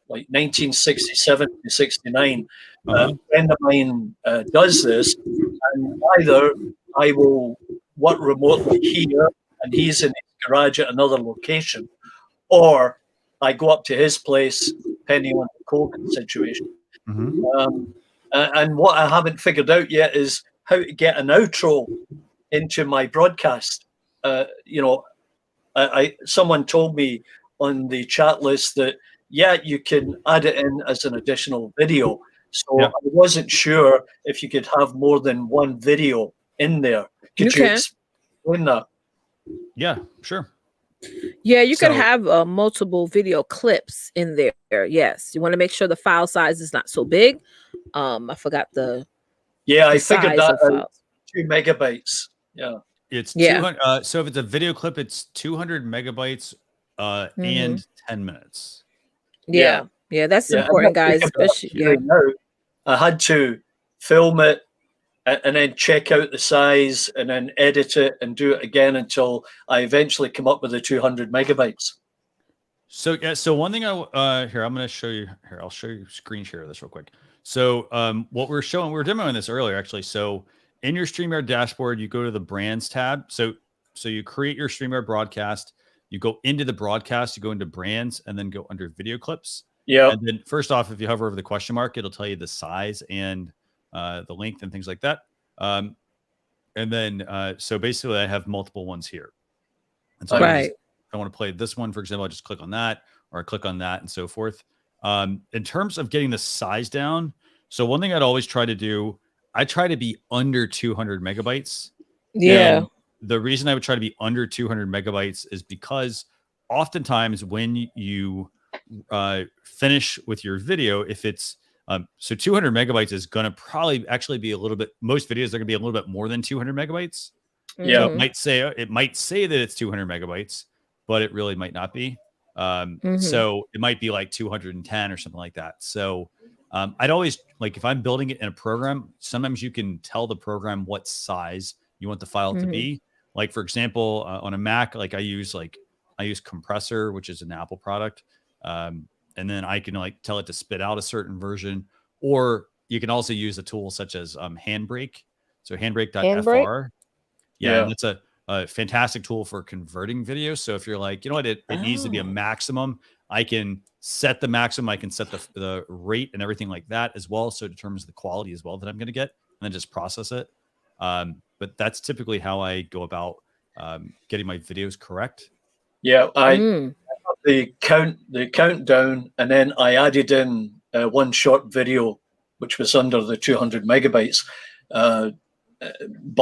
like 1967 to 69. A friend of mine does this, and either I will work remotely here and he's in his garage at another location, or I go up to his place, depending on the COVID situation. And what I haven't figured out yet is how to get an outro into my broadcast. Someone told me on the chat list that, yeah, you can add it in as an additional video. So I wasn't sure if you could have more than one video in there. Could you explain that? Yeah, sure. Yeah, you could have multiple video clips in there. Yes, you want to make sure the file size is not so big. I forgot the. Yeah, I figured that out. 2 megabytes. Yeah. It's 200. So if it's a video clip, it's 200 megabytes and 10 minutes. Yeah, that's important, guys. Especially, I had to film it and then check out the size and then edit it and do it again until I eventually come up with the 200 megabytes. So so one thing here, I'm going to show you here. I'll show you screen share this real quick. So what we're showing, we were demoing this earlier, actually. So in your StreamYard dashboard, you go to the brands tab. So you create your StreamYard broadcast, you go into the broadcast, you go into brands, and then go under video clips. Yeah. And then first off, if you hover over the question mark, it'll tell you the size and the length and things like that. And then so basically I have multiple ones here. And so if I want to play this one, for example, I just click on that, or I click on that, and so forth. In terms of getting the size down, so one thing I'd always try to do, I try to be under 200 megabytes. Yeah. And the reason I would try to be under 200 megabytes is because oftentimes when you finish with your video, if it's so 200 megabytes is going to probably actually be a little bit, most videos are going to be a little bit more than 200 megabytes. Yeah. So it might say that it's 200 megabytes, but it really might not be. So it might be like 210 or something like that. So I'd always, like, if I'm building it in a program, sometimes you can tell the program what size you want the file to be. Like, for example, on a Mac, like I use Compressor, which is an Apple product. And then I can like tell it to spit out a certain version, or you can also use a tool such as Handbrake. So handbrake.fr. Yeah. And that's a fantastic tool for converting videos. So if you're like, you know what, it needs to be a maximum, I can set the maximum. I can set the rate and everything like that as well. So it determines the quality as well that I'm going to get, and then just process it. But that's typically how I go about getting my videos correct. Yeah, the countdown, and then I added in one short video, which was under the 200 megabytes. But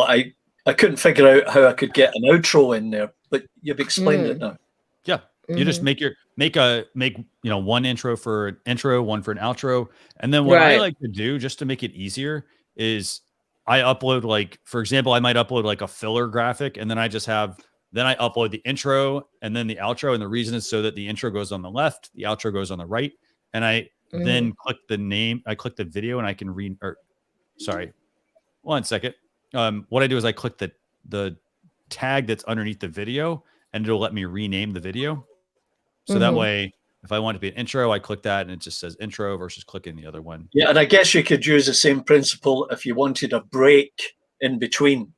I couldn't figure out how I could get an outro in there. But you've explained it now. Yeah, you just make one intro for an intro, one for an outro, and then what I like to do just to make it easier is I upload, like, for example, I might upload like a filler graphic, and then I upload the intro and then the outro. And the reason is so that the intro goes on the left, the outro goes on the right. And I then click the name, I click the video, and I can sorry, 1 second. What I do is I click the tag that's underneath the video, and it'll let me rename the video. So that way, if I want it to be an intro, I click that and it just says intro versus clicking the other one. Yeah. And I guess you could use the same principle if you wanted a break in between.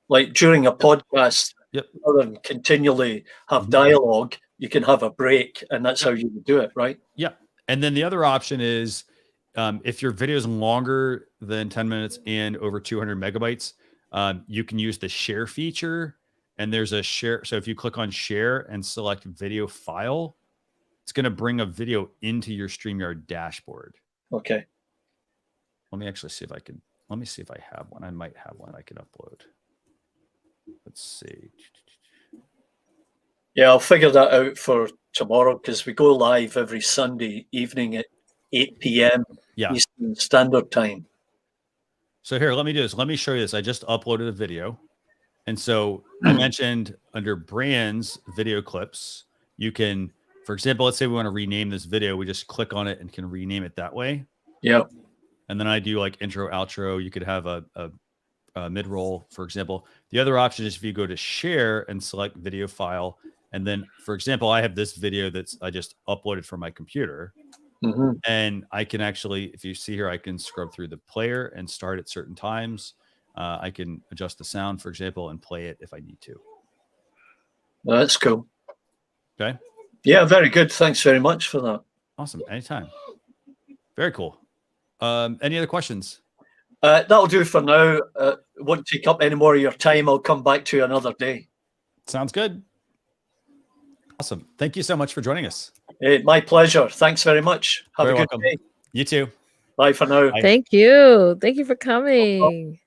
Like during a podcast, rather than continually have dialogue, you can have a break, and that's how you would do it, right? Yeah. And then the other option is if your video is longer than 10 minutes and over 200 megabytes, you can use the share feature, and there's a share. So if you click on share and select video file, it's going to bring a video into your StreamYard dashboard. Okay. Let me actually see if I can. Let me see if I have one. I might have one I can upload. Let's see. Yeah, I'll figure that out for tomorrow, because we go live every Sunday evening at 8 p.m. Eastern Standard Time. So here, let me do this. Let me show you this. I just uploaded a video. And so I mentioned under brands, video clips, you can, for example, let's say we want to rename this video. We just click on it and can rename it that way. Yeah. And then I do like intro, outro. You could have a mid-roll, for example. The other option is if you go to share and select video file. And then, for example, I have this video I just uploaded from my computer. And I can actually, if you see here, I can scrub through the player and start at certain times. I can adjust the sound, for example, and play it if I need to. Well, that's cool. Okay. Yeah, very good. Thanks very much for that. Awesome. Anytime. Very cool. Any other questions? That'll do for now. Won't take up any more of your time. I'll come back to you another day. Sounds good. Awesome. Thank you so much for joining us. My pleasure. Thanks very much. Have Very a good welcome. day. You too. Bye for now. Bye. Thank you. Thank you for coming.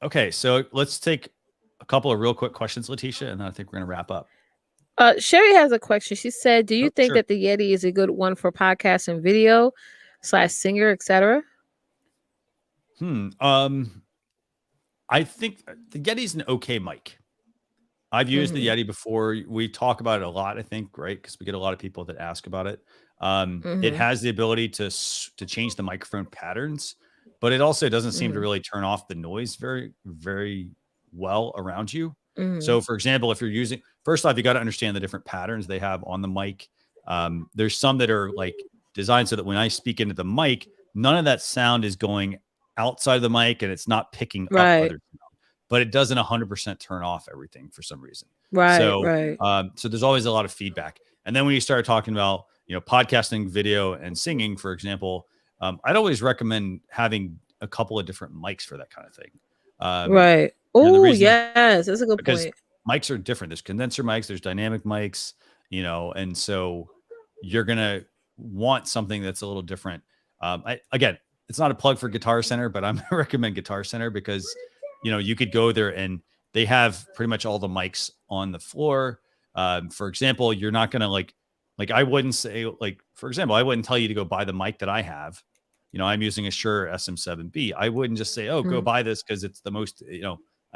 Okay, so let's take a couple of real quick questions, Leticia, and then I think we're going to wrap up. Sherry has a question. She said, do you think sure. that the Yeti is a good one for podcast and video / singer, etc.? I think the Yeti's an okay mic. I've used the Yeti before. We talk about it a lot, I think, right? Because we get a lot of people that ask about it. It has the ability to change the microphone patterns, but it also doesn't seem to really turn off the noise very, very well around you. So, for example, if you're using, first off, you got to understand the different patterns they have on the mic. There's some that are like designed so that when I speak into the mic, none of that sound is going outside of the mic and it's not picking up other sound, but it doesn't 100% turn off everything for some reason. So there's always a lot of feedback. And then when you start talking about, podcasting, video, and singing, for example, I'd always recommend having a couple of different mics for that kind of thing. Oh, yes, that's a good because point. Mics are different. There's condenser mics, there's dynamic mics, and so you're gonna want something that's a little different. Again, it's not a plug for Guitar Center, but I'm gonna recommend Guitar Center because you could go there and they have pretty much all the mics on the floor. For example, you're not gonna like I wouldn't say for example, I wouldn't tell you to go buy the mic that I have. I'm using a Shure SM7B. I wouldn't just say, go buy this because it's the most, I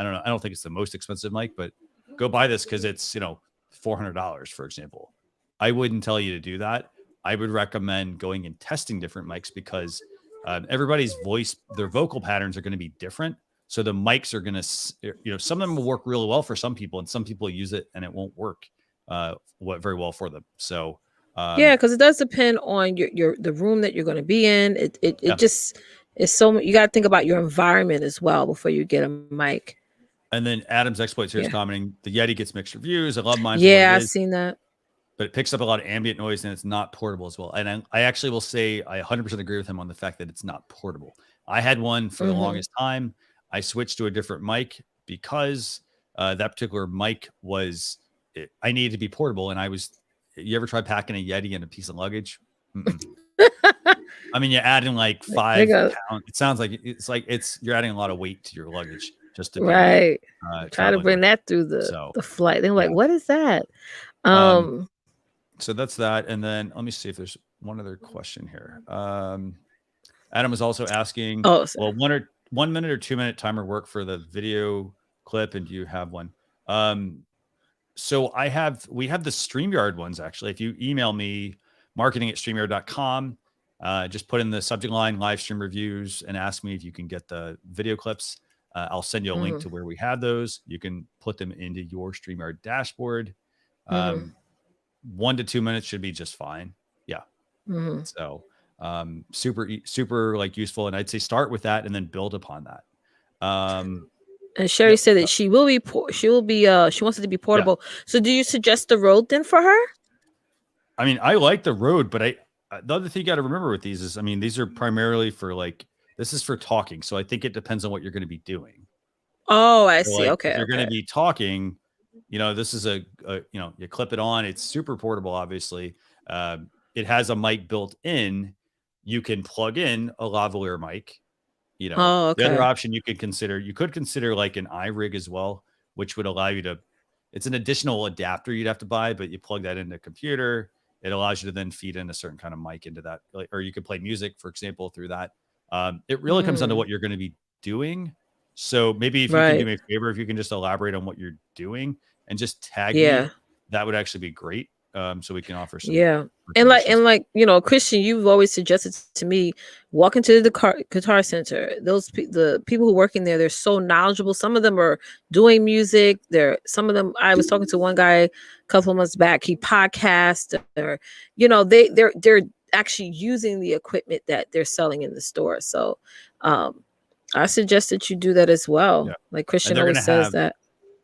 don't know. I don't think it's the most expensive mic, but go buy this because it's, $400, for example. I wouldn't tell you to do that. I would recommend going and testing different mics because everybody's voice, their vocal patterns are going to be different. So the mics are going to, some of them will work really well for some people and some people use it and it won't work very well for them. So, yeah, because it does depend on the room that you're going to be in. It just is so you got to think about your environment as well before you get a mic. And then Adam's Exploits here is commenting, the Yeti gets mixed reviews. I love mine. Yeah, I've seen that. But it picks up a lot of ambient noise and it's not portable as well. And I actually will say I 100% agree with him on the fact that it's not portable. I had one for the longest time. I switched to a different mic because that particular mic I needed to be portable. And you ever try packing a Yeti in a piece of luggage? I mean, you add in like 5 pounds. It sounds like you're adding a lot of weight to your luggage just to try to bring that through the flight. They're like, what is that? So that's that. And then let me see if there's one other question here. Adam was also asking, well, 1 minute or 2 minute timer work for the video clip, and do you have one? So we have the StreamYard ones, actually. If you email me, marketing@streamyard.com, just put in the subject line, live stream reviews, and ask me if you can get the video clips. I'll send you a link to where we have those. You can put them into your StreamYard dashboard. 1 to 2 minutes should be just fine. Yeah. So super like useful. And I'd say start with that and then build upon that. And Sherry said that she wants it to be portable. So do you suggest the Rode then for her? I mean, I like the Rode, but the other thing you got to remember with these is, I mean, these are primarily for this is for talking. So I think it depends on what you're going to be doing. Oh, I see. Okay. If you're going to be talking, this is you clip it on. It's super portable, obviously. It has a mic built in. You can plug in a lavalier mic. The other option you could consider like an iRig as well, which would allow you it's an additional adapter you'd have to buy, but you plug that into a computer. It allows you to then feed in a certain kind of mic into that, or you could play music, for example, through that. It really comes down to what you're going to be doing. So maybe if you can do me a favor, if you can just elaborate on what you're doing and just tag me, that would actually be great. so we can offer some. Yeah. And like, you know, Christian, you've always suggested to me, walk into the Guitar Center. The people who work in there, they're so knowledgeable. Some of them are doing music. Some of them, I was talking to one guy a couple of months back, he podcasts, or, you know, they're actually using the equipment that they're selling in the store. So I suggest that you do that as well. Yeah. Like Christian always says that.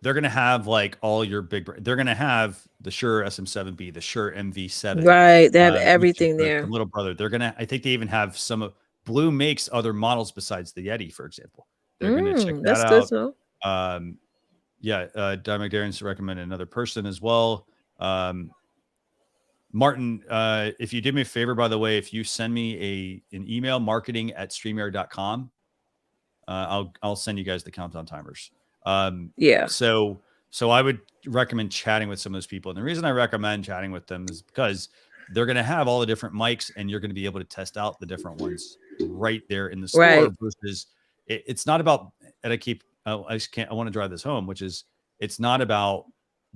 They're going to have like all your they're going to have the Shure SM7B, the Shure MV7. Right. They have everything there. The little brother. I think they even have some of Blue makes other models besides the Yeti, for example. They're going to check that that's out. Good, so. Diamond Darren's recommended another person as well. Martin, if you do me a favor, by the way, if you send me an email, marketing@streamyard.com, I'll send you guys the countdown timers. So I would recommend chatting with some of those people. And the reason I recommend chatting with them is because they're going to have all the different mics and you're going to be able to test out the different ones right there in the store. Right. Versus it's not about, and I want to drive this home, which is it's not about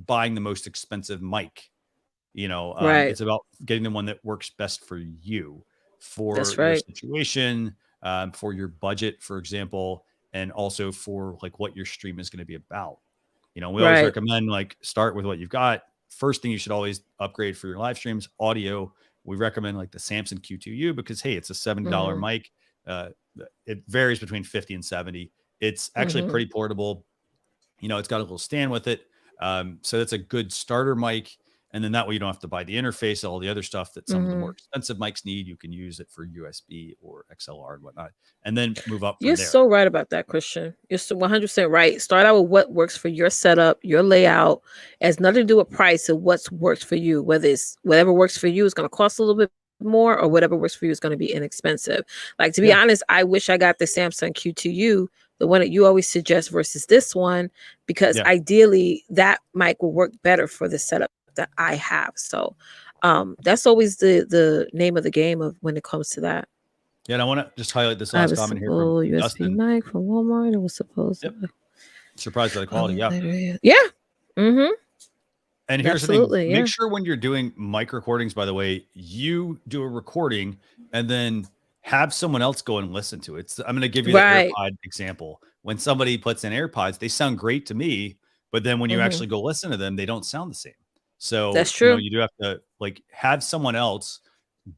buying the most expensive mic, you know, it's about getting the one that works best for you, for your situation, for your budget, for example, and also for like what your stream is going to be about. You know, we always recommend like start with what you've got. First thing you should always upgrade for your live streams, audio. We recommend like the Samson Q2U because hey, it's a $70 mic. It varies between 50 and 70. It's actually pretty portable. You know, it's got a little stand with it. So that's a good starter mic. And then that way you don't have to buy the interface, all the other stuff that some of the more expensive mics need. You can use it for USB or XLR and whatnot, and then move up from You're there. so right about that, Christian. You're 100% right. Start out with what works for your setup, your layout. It has nothing to do with price and what's works for you. Whatever works for you is going to cost a little bit more, or whatever works for you is going to be inexpensive. Like, to be honest, I wish I got the Samsung Q2U, the one that you always suggest, versus this one, because ideally that mic will work better for the setup that I have. So that's always the name of the game of when it comes to that. Yeah, and I want to just highlight this last comment here from USB Dustin. mic from Walmart. It was supposed to. Surprised by the quality. Yeah. Mm-hmm. And here's the thing. Make sure when you're doing mic recordings, by the way, you do a recording and then have someone else go and listen to it. I'm going to give you the AirPod example. When somebody puts in AirPods, they sound great to me, but then when you actually go listen to them, they don't sound the same. So that's true. You know, you do have to like have someone else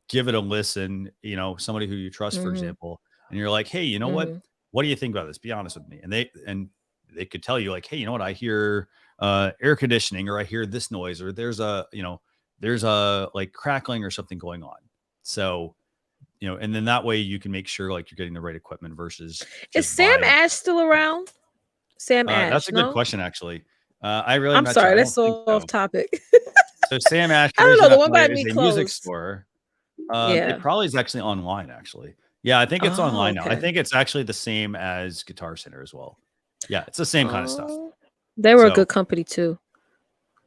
give it a listen, you know, somebody who you trust, for example, and you're like, hey, you know what do you think about this? Be honest with me. And they could tell you like, hey, you know what, I hear air conditioning, or I hear this noise, or there's a like crackling or something going on. So, you know, and then that way you can make sure like you're getting the right equipment versus. Is Sam Ash still around? Sam Ash. That's a good question, actually. I'm sorry, that's so off topic. So Sam Ash, I don't know, the one by me is a closed. music store. It probably is actually online, actually. Yeah, I think it's online now. I think it's actually the same as Guitar Center as well. Yeah, it's the same kind of stuff. They were a good company too.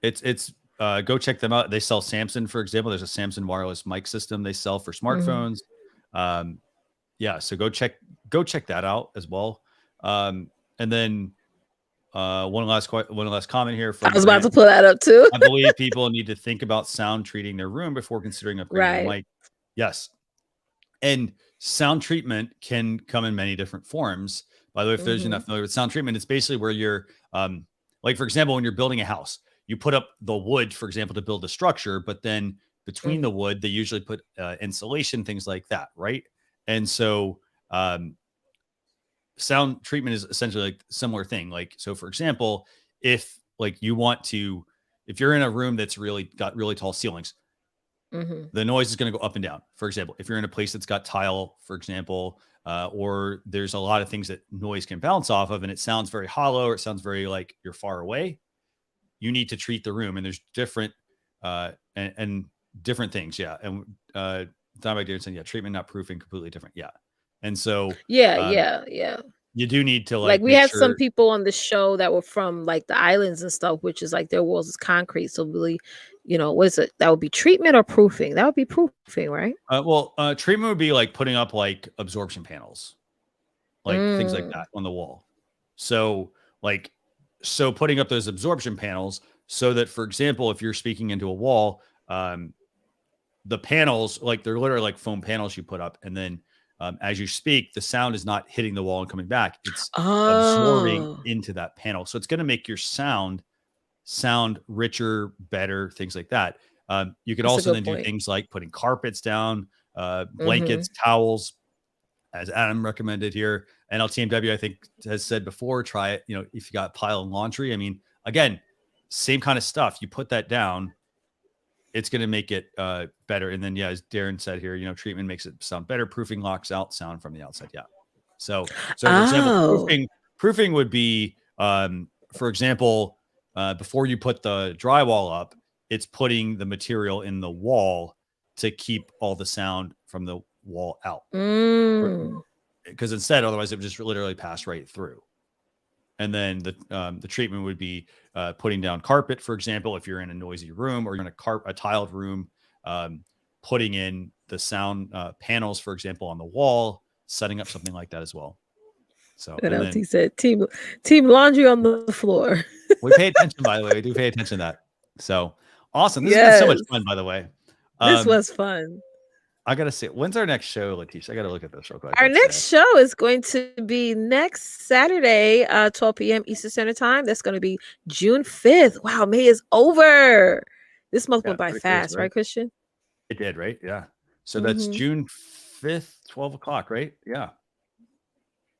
It's go check them out. They sell Samson, for example. There's a Samson wireless mic system they sell for smartphones. So go check that out as well. And then one last comment here from I was about to pull that up too. I believe people need to think about sound treating their room before considering upgrading the mic. Yes. And sound treatment can come in many different forms. By the way, if there's enough familiar with sound treatment, it's basically where you're like, for example, when you're building a house, you put up the wood, for example, to build a structure, but then between the wood, they usually put insulation, things like that, right? And so sound treatment is essentially like a similar thing. Like, so for example, if like if you're in a room that's got really tall ceilings, the noise is going to go up and down. For example, if you're in a place that's got tile, for example, or there's a lot of things that noise can bounce off of, and it sounds very hollow, or it sounds very like you're far away, you need to treat the room. And there's different, and different things. Yeah. And Diamond Darren saying, treatment, not proofing, completely different. Yeah. And so, you do need to like we had some people on the show that were from like the islands and stuff, which is like their walls is concrete. So really, you know, what is it? That would be treatment or proofing? That would be proofing, right? Treatment would be like putting up like absorption panels, like things like that on the wall. So putting up those absorption panels so that, for example, if you're speaking into a wall, the panels, like they're literally like foam panels you put up, and then as you speak, the sound is not hitting the wall and coming back. It's absorbing into that panel. So it's going to make your sound richer, better, things like that. You could also then do things like putting carpets down, blankets, towels, as Adam recommended here. NLTMW, I think, has said before, try it. You know, if you got a pile of laundry, I mean, again, same kind of stuff. You put that down, it's going to make it better. And then, yeah, as Darren said here, you know, treatment makes it sound better. Proofing locks out sound from the outside. Yeah. So for example, proofing would be, for example, before you put the drywall up, it's putting the material in the wall to keep all the sound from the wall out. Because instead, otherwise it would just literally pass right through. And then the treatment would be putting down carpet, for example, if you're in a noisy room or you're in a tiled room, putting in the sound panels, for example, on the wall, setting up something like that as well. So he said team laundry on the floor. We pay attention, by the way. We do pay attention to that. So awesome. This has been so much fun, by the way. This was fun. I gotta say, when's our next show, Leticia? I gotta look at this real quick. Our next show is going to be next Saturday, 12 p.m. Eastern Standard Time. That's going to be June 5th. Wow, May is over. This month went by fast, crazy, right, Christian? It did, right? Yeah. So that's June 5th, 12 o'clock, right? Yeah.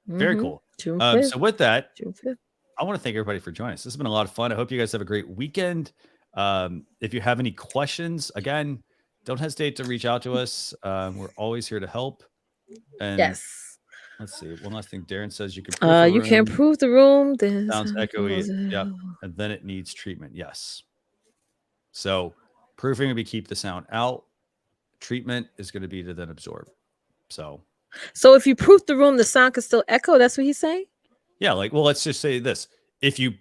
Very cool. June 5th. So with that, June 5th. I want to thank everybody for joining us. This has been a lot of fun. I hope you guys have a great weekend. If you have any questions, again, don't hesitate to reach out to us. We're always here to help. And yes. Let's see. One last thing. Darren says you can you can't prove the room. Then sounds echoey. Yep. And then it needs treatment. Yes. So proofing would be keep the sound out. Treatment is going to be to then absorb. So if you proof the room, the sound can still echo. That's what he's saying? Yeah. Like, well, let's just say this. If you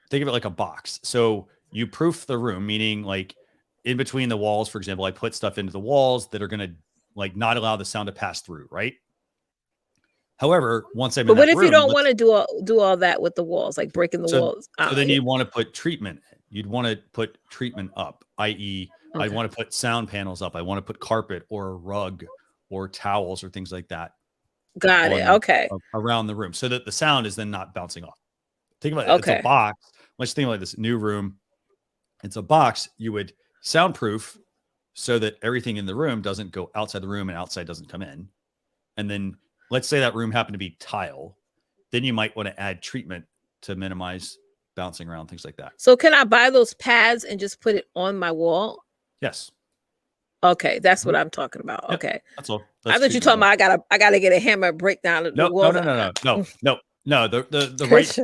think of it like a box. So you proof the room, meaning like in between the walls, for example, I put stuff into the walls that are going to like not allow the sound to pass through, right? However, once I'm in what if you don't want to do all that with the walls, like breaking the walls? So then you want to put treatment. You'd want to put treatment up, i.e., I want to put sound panels up. I want to put carpet or a rug or towels or things like that. Got it. Okay. Around the room so that the sound is then not bouncing off. Think about it. It's a box. Let's think like this new room. It's a box. You would soundproof so that everything in the room doesn't go outside the room and outside doesn't come in. And then let's say that room happened to be tile. Then you might want to add treatment to minimize bouncing around, things like that. So can I buy those pads and just put it on my wall? Yes. Okay, that's what I'm talking about. Yep. Okay. That's all. I thought you talking about I gotta get a hammer and break down the wall. No. The right.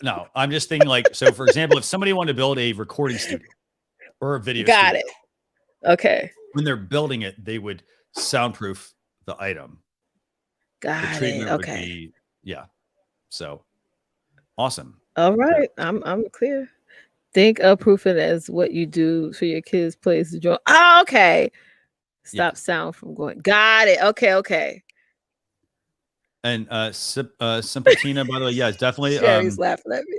No, I'm just thinking like, so for example, if somebody wanted to build a recording studio or a video Got studio, it. Okay. When they're building it, they would soundproof the item. Got it. Okay. Yeah. So awesome. All right. I'm clear. Think of proofing as what you do for your kids' place to join. Oh, okay. Stop sound from going. Got it. Okay. And Simpatina, by the way, yeah, it's definitely Sherry's laughing at me.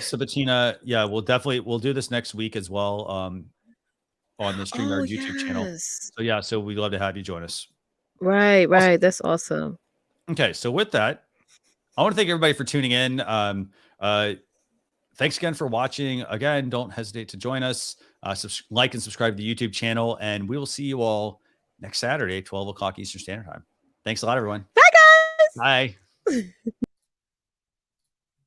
Simpatina, yeah, we'll do this next week as well on the StreamYard YouTube channel. So yeah, so we'd love to have you join us. Right. That's awesome. Okay, so with that, I want to thank everybody for tuning in. Thanks again for watching. Again, don't hesitate to join us. Like and subscribe to the YouTube channel, and we will see you all next Saturday, 12 o'clock Eastern Standard Time. Thanks a lot, everyone. Bye, guys. Bye.